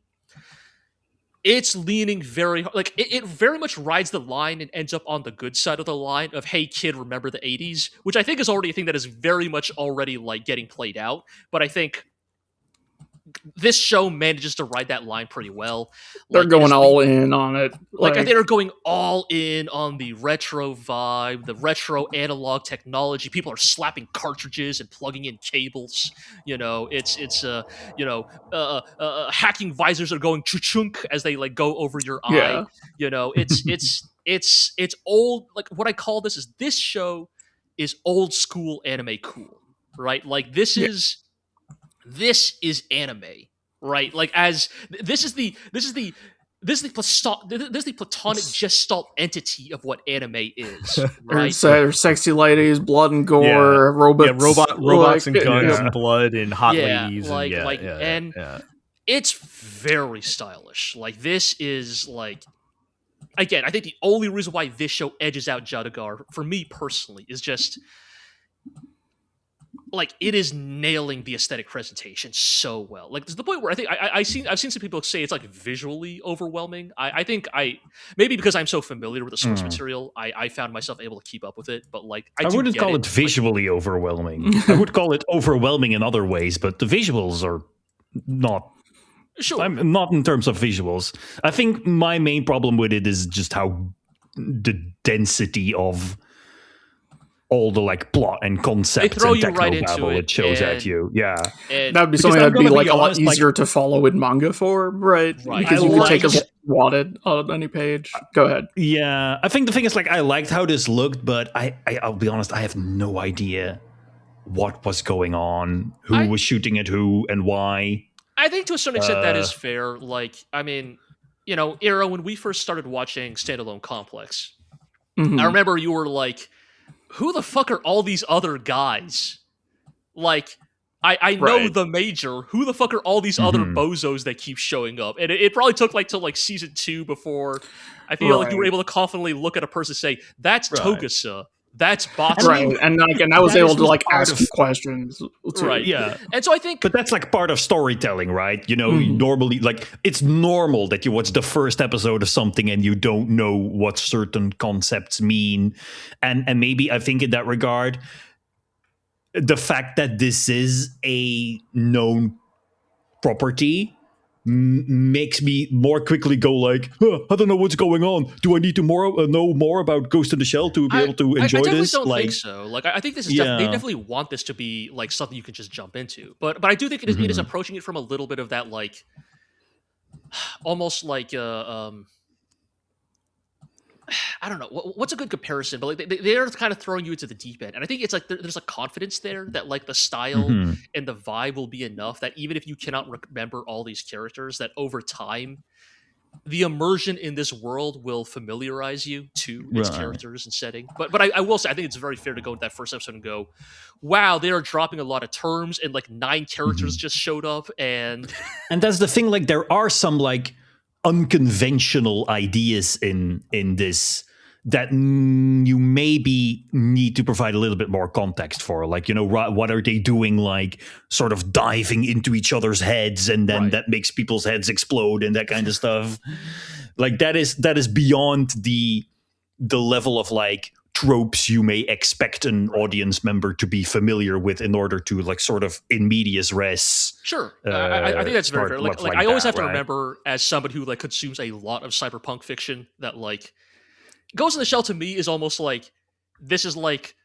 it's leaning very like it very much rides the line and ends up on the good side of the line of hey kid, remember the 80s, which I think is already a thing that is very much already like getting played out, but I think this show manages to ride that line pretty well. They're going all in on it. Like they're going all in on the retro vibe, the retro analog technology. People are slapping cartridges and plugging in cables. Hacking visors are going chunk as they like go over your eye. It's old. Like what I call this show is old school anime cool, right? Like this is anime, right? Like as this is the platonic gestalt entity of what anime is, right? There's sexy ladies, blood and gore, robots and guns and blood and hot ladies, and it's very stylish. Like this is like, again, I think the only reason why this show edges out Jaadugar for me personally is just like it is nailing the aesthetic presentation so well. Like to the point where I think I've seen some people say it's like visually overwhelming. I think maybe because I'm so familiar with the source material, I found myself able to keep up with it. But like I wouldn't call it visually overwhelming. I would call it overwhelming in other ways, but the visuals are not. Sure. I'm not in terms of visuals. I think my main problem with it is just how the density of all the like plot and concepts and technobabble it shows at you. Yeah. That'd be something that'd be like a lot easier to follow in manga form, right? Because you can take a wadded on any page. Go ahead. Yeah. I think the thing is like I liked how this looked, but I'll be honest, I have no idea what was going on, who was shooting at who, and why. I think to a certain extent that is fair. Like, I mean, you know, Arrow, when we first started watching Standalone Complex, I remember you were like, who the fuck are all these other guys? Like, I know the Major. Who the fuck are all these other bozos that keep showing up? And it probably took like till like season 2 before I feel like you were able to confidently look at a person and say, that's Togusa. That's Batu. Right. And I was able to like ask questions too. Right. Yeah. And so I think, but that's like part of storytelling, right? You know, normally, like, it's normal that you watch the first episode of something and you don't know what certain concepts mean. And maybe I think in that regard, the fact that this is a known property makes me more quickly go like, I don't know what's going on. Do I need to know more about Ghost in the Shell to be able to enjoy this? I don't think so. Like, I think this is they definitely want this to be like something you can just jump into. But I do think it is approaching it from a little bit of that, like, almost like I don't know what's a good comparison, but like they're kind of throwing you into the deep end, and I think it's like there's a confidence there that like the style and the vibe will be enough that even if you cannot remember all these characters, that over time the immersion in this world will familiarize you to its characters and setting. But I will say I think it's very fair to go into that first episode and go, wow, they are dropping a lot of terms and like 9 characters just showed up, and that's the thing. Like, there are some like unconventional ideas in this that you maybe need to provide a little bit more context for, like, you know, what are they doing, like sort of diving into each other's heads and then that makes people's heads explode and that kind of stuff. Like, that is beyond the level of like tropes you may expect an audience member to be familiar with in order to like sort of in medias res. Sure. I think that's very fair. Like I always have to remember, as somebody who like consumes a lot of cyberpunk fiction, that like Ghost in the Shell to me is almost like, this is like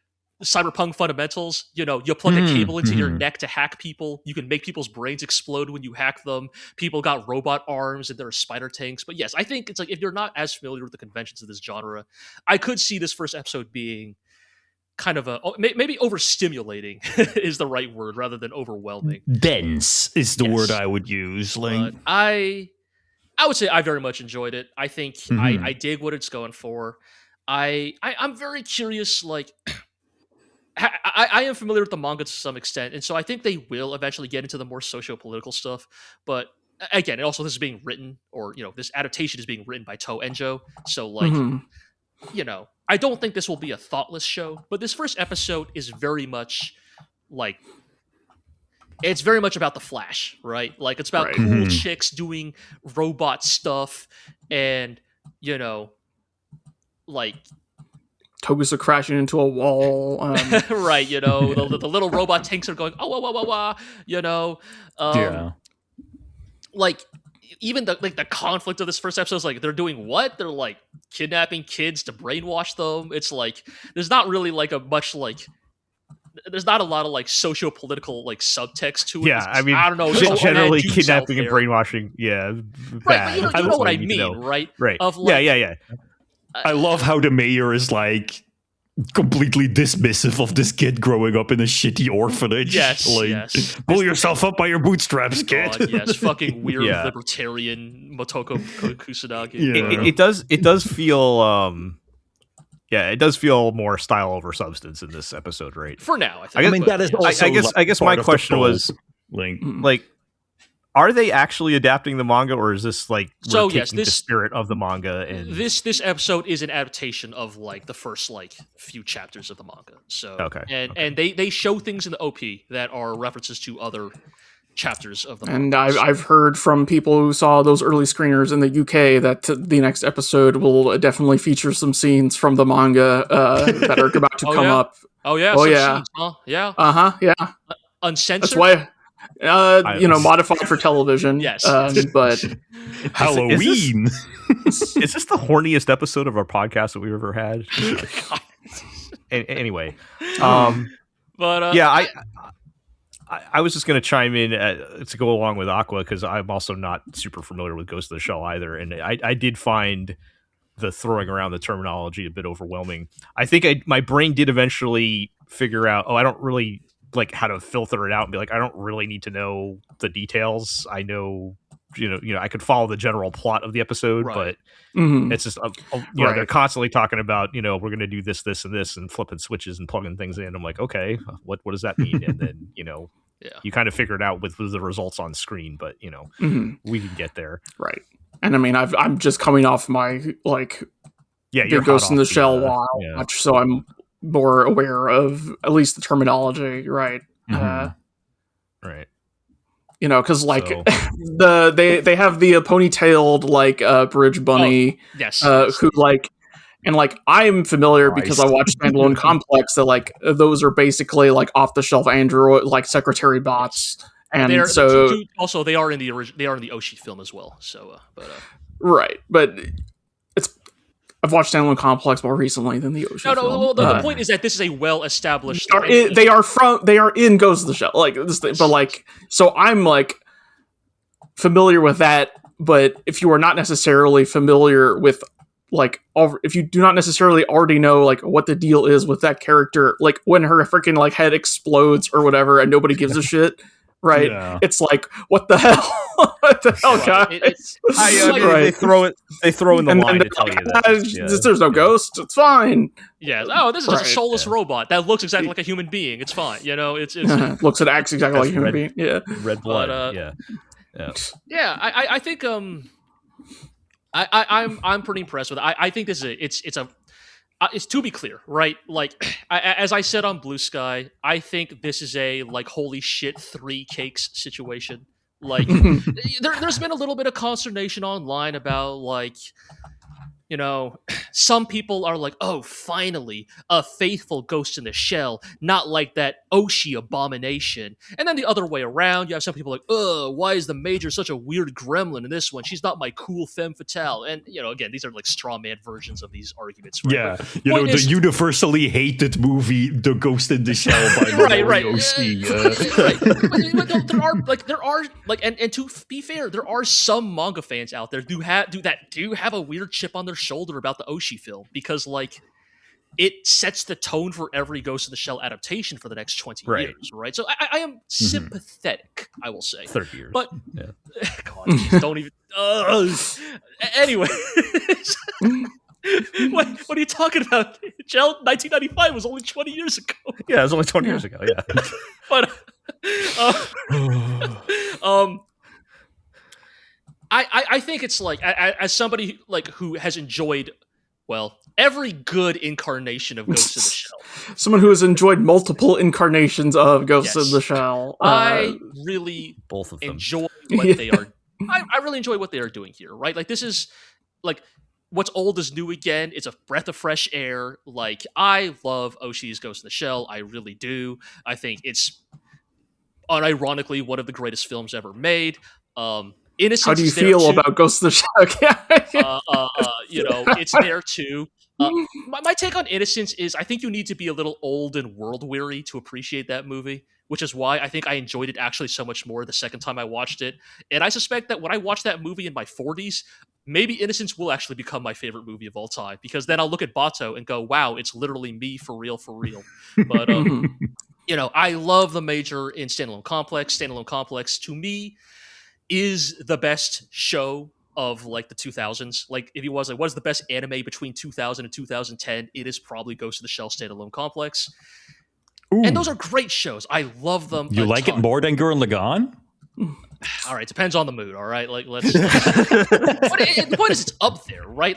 cyberpunk fundamentals. You know, you plug a cable into your neck to hack people. You can make people's brains explode when you hack them. People got robot arms and there are spider tanks. But yes, I think it's like, if you're not as familiar with the conventions of this genre, I could see this first episode being kind of maybe overstimulating is the right word rather than overwhelming. Dense is the word I would use. Like, I would say I very much enjoyed it. I think I dig what it's going for. I'm very curious, like, I am familiar with the manga to some extent, and so I think they will eventually get into the more socio-political stuff. But again, and also this is being written, or, you know, this adaptation is being written by Toe Enjo, so like, you know, I don't think this will be a thoughtless show. But this first episode is very much like, it's very much about the Flash, right? Like, it's about cool chicks doing robot stuff, and, you know, like Togusa crashing into a wall. Right, you know, the little robot tanks are going, oh, wah, wah, wah, wah, you know. Like, even the conflict of this first episode is like, they're doing what? They're like kidnapping kids to brainwash them. It's like, there's not really like there's not a lot of like socio-political like subtext to it. Yeah, I mean, I don't know. Generally kidnapping and brainwashing. Yeah, right. But you know what I mean, right? Right. Of like, yeah. I love how the mayor is like completely dismissive of this kid growing up in a shitty orphanage. Yes, like, yes. Pull yourself up by your bootstraps, kid. God, yes, fucking weird libertarian Motoko Kusanagi. It does feel it does feel more style over substance in this episode, right? For now, I think. I mean, that is also I guess my question was like, are they actually adapting the manga, or is this like taking the spirit of the manga? And this episode is an adaptation of like the first like few chapters of the manga. So and they show things in the OP that are references to other chapters of the manga. And I've heard from people who saw those early screeners in the UK that the next episode will definitely feature some scenes from the manga that are about to come up. Oh yeah. Scenes, huh? Yeah. Yeah. Uncensored. That's why. Modified for television. Yes. But Halloween. Is this the horniest episode of our podcast that we've ever had? Anyway, I was just going to chime in to go along with Aqua, because I'm also not super familiar with Ghost of the Shell either, and I did find the throwing around the terminology a bit overwhelming. I think my brain did eventually figure out, I don't really like how to filter it out and be like, I don't really need to know the details. I know, I could follow the general plot of the episode, but it's just, they're constantly talking about, we're going to do this, this, and this, and flipping switches and plugging things in. I'm like, okay, what does that mean? And then, you kind of figure it out with the results on screen, but we can get there. Right. And I mean, I'm just coming off my you're Ghost in the Shell watch, so I'm more aware of at least the terminology, right? Right. Because they have the ponytailed bridge bunny, who I'm familiar because I watched Standalone Complex that those are basically off the shelf Android secretary bots, and they are in the Oshi film as well. So, right, but I've watched Standalone Complex more recently than the Oshi film. Well, the point is that this is a well-established. They are in Ghost of the Shell, so I'm familiar with that. But if you are not necessarily familiar with if you do not necessarily already know what the deal is with that character, when her freaking head explodes or whatever, and nobody gives a shit. Right, it's what the hell? What the hell, guys? They throw in the line to tell you that there's no ghost. It's fine. Yeah. Oh, this is just a soulless robot that looks exactly like a human being. It's fine. It's looks and acts exactly like a human being. Yeah, red blood. I think I'm pretty impressed with it. I think this is it's to be clear, right? As I said on Blue Sky, I think this is a holy shit 3 cakes situation. There's been a little bit of consternation online about some people are like, oh, finally, a faithful Ghost in the Shell, not like that Oshi abomination. And then the other way around, you have some people like, ugh, why is the Major such a weird gremlin in this one? She's not my cool femme fatale. And, again, these are straw man versions of these arguments. Right? Yeah, the universally hated movie, The Ghost in the Shell by Oshi. There are, and to be fair, there are some manga fans out there do have a weird chip on their shoulder about the Oshi film, because it sets the tone for every Ghost in the Shell adaptation for the next 20 years, right? So I am sympathetic, I will say. 30 years. But, God, geez, don't even... anyway. What are you talking about? Shell 1995 was only 20 years ago. Yeah, it was only 20 years ago, yeah. But, I think it's as somebody who has enjoyed every good incarnation of Ghost in the Shell, someone who has enjoyed multiple incarnations of Ghost in the Shell, I really both of them enjoy what they are. I really enjoy what they are doing here, right? This is what's old is new again. It's a breath of fresh air. I love Oshi's Ghost in the Shell. I really do. I think it's unironically one of the greatest films ever made. Innocence. How do you feel about Ghost in the Shell? It's there too. My take on Innocence is I think you need to be a little old and world weary to appreciate that movie, which is why I think I enjoyed it actually so much more the second time I watched it. And I suspect that when I watch that movie in my 40s, maybe Innocence will actually become my favorite movie of all time, because then I'll look at Bato and go, wow, it's literally me for real, for real. But, I love the Major in Standalone Complex. Standalone Complex, to me, is the best show of the 2000s. If he was what is the best anime between 2000 and 2010, it is probably Ghost in the Shell Standalone Complex. Ooh. And those are great shows. I love them. You like it more than Gurren Lagann? All right, depends on the mood. All right, let's. The point is, it's up there, right?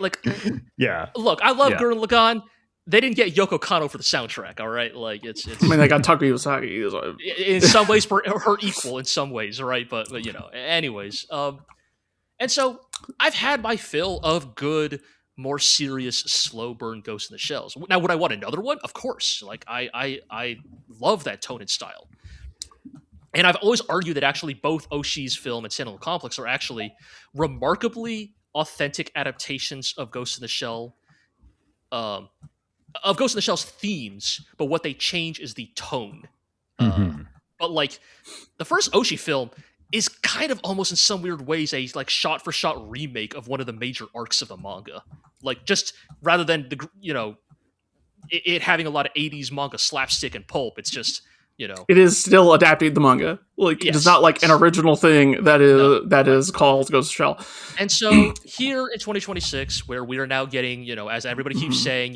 Yeah. Look, I love Gurren Lagann. They didn't get Yoko Kanno for the soundtrack, all right? It's I mean, they got Taku Yosaki. In some ways, for her equal in some ways, right? But anyways. And so I've had my fill of good, more serious, slow burn Ghost in the Shells. Now, would I want another one? Of course. I love that tone and style. And I've always argued that actually both Oshi's film and Standalone Complex are actually remarkably authentic adaptations of Ghost in the Shell. Of Ghost in the Shell's themes, but what they change is the tone. But the first Oshi film is kind of almost in some weird ways a shot-for-shot remake of one of the major arcs of the manga. Just rather than it having a lot of 80s manga slapstick and pulp, it's just it is still adapting the manga. Like, it is not like an original thing that is called Ghost of Shell. And so here in 2026, where we are now getting, as everybody keeps saying,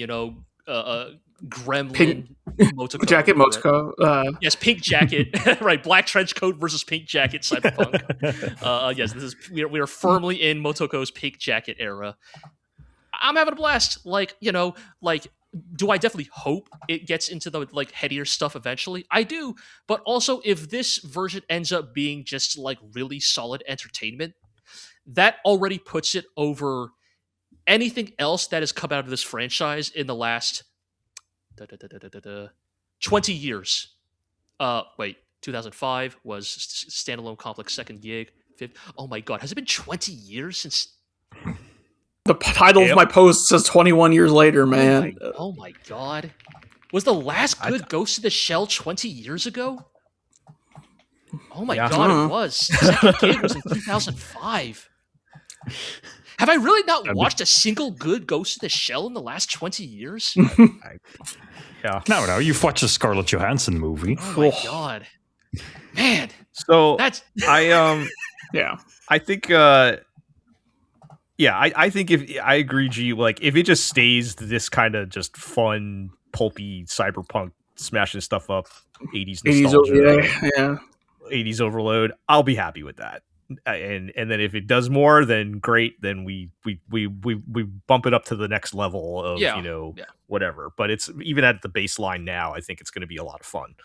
Gremlin Pink Motoko, jacket Motoko. Yes, pink jacket, right? Black trench coat versus pink jacket cyberpunk. Yes, we are firmly in Motoko's pink jacket era. I'm having a blast. Do I definitely hope it gets into the headier stuff eventually? I do, but also if this version ends up being just really solid entertainment, that already puts it over anything else that has come out of this franchise in the last 20 years. 2005 was standalone complex second gig. Oh my god, has it been 20 years since? The title of my post says 21 years later, man. Oh my god. Was the last good Ghost of the Shell 20 years ago? Oh my god, it was. Second gig was in 2005. Have I really not watched a single good Ghost of the Shell in the last 20 years? No, you've watched a Scarlett Johansson movie. Oh my god. Man. So that's I I think I think if I agree, G, if it just stays this kind of just fun, pulpy cyberpunk smashing stuff up, 80s nostalgia, 80s overload, I'll be happy with that. And then if it does more, then great. Then we bump it up to the next level of whatever. But it's even at the baseline now. I think it's going to be a lot of fun.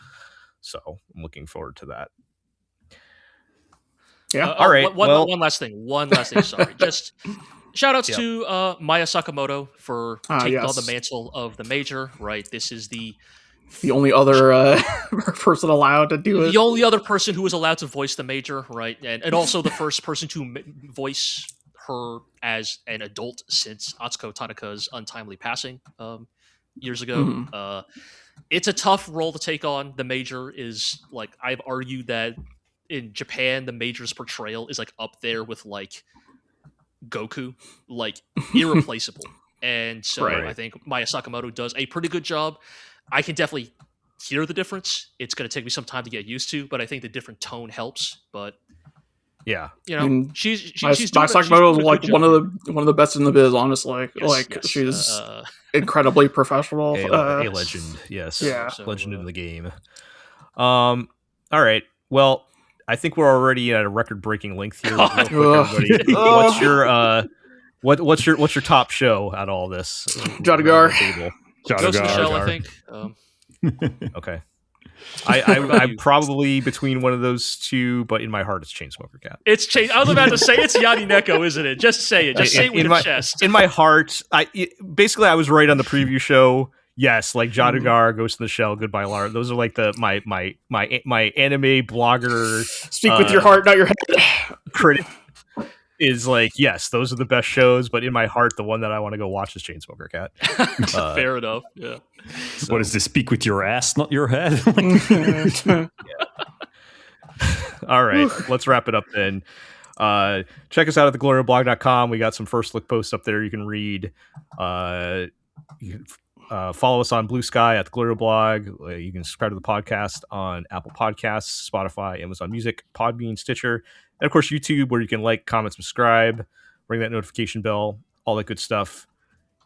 So I'm looking forward to that. Yeah. All right. One last thing. Sorry. Just shout outs to Maya Sakamoto for taking on the mantle of the major. Right. This is the only other person allowed to do it. The only other person who was allowed to voice the major, right? And also the first person to voice her as an adult since Atsuko Tanaka's untimely passing years ago. It's a tough role to take on. The major is, I've argued that in Japan, the major's portrayal is, up there with, Goku. Irreplaceable. And so I think Maya Sakamoto does a pretty good job. I can definitely hear the difference. It's going to take me some time to get used to, but I think the different tone helps. But she's Sakamoto is one of the best in the biz, honestly. She's incredibly professional. A legend, yes. Yeah, legend in the game. All right. Well, I think we're already at a record-breaking length here. Real quick, what's your top show out of all this? Jaadugar. Ghost of the Shell, I think. Okay. I'm probably between one of those two, but in my heart, it's Chainsmoker Cat. I was about to say it's Yanni Neko, isn't it? Just say it. Just say it with your chest. In my heart, I was right on the preview show. Yes, Jaadugar, Ghost in the Shell, Goodbye Lara. Those are my anime blogger. Speak with your heart, not your head. Critic is yes, those are the best shows, but in my heart, the one that I want to go watch is Chainsmoker Cat. Fair enough. Yeah. So, what is this? Speak with your ass, not your head. All right, let's wrap it up then. Check us out at theglorioblog.com. We got some first look posts up there you can read. You can follow us on Blue Sky at the Glorio Blog. You can subscribe to the podcast on Apple Podcasts, Spotify, Amazon Music, Podbean, Stitcher, and of course YouTube, where you can comment, subscribe, ring that notification bell, all that good stuff.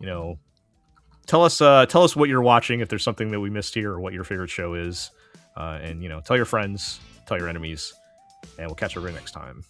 Tell us what you're watching, if there's something that we missed here, or what your favorite show is, and tell your friends, tell your enemies, and we'll catch everybody next time.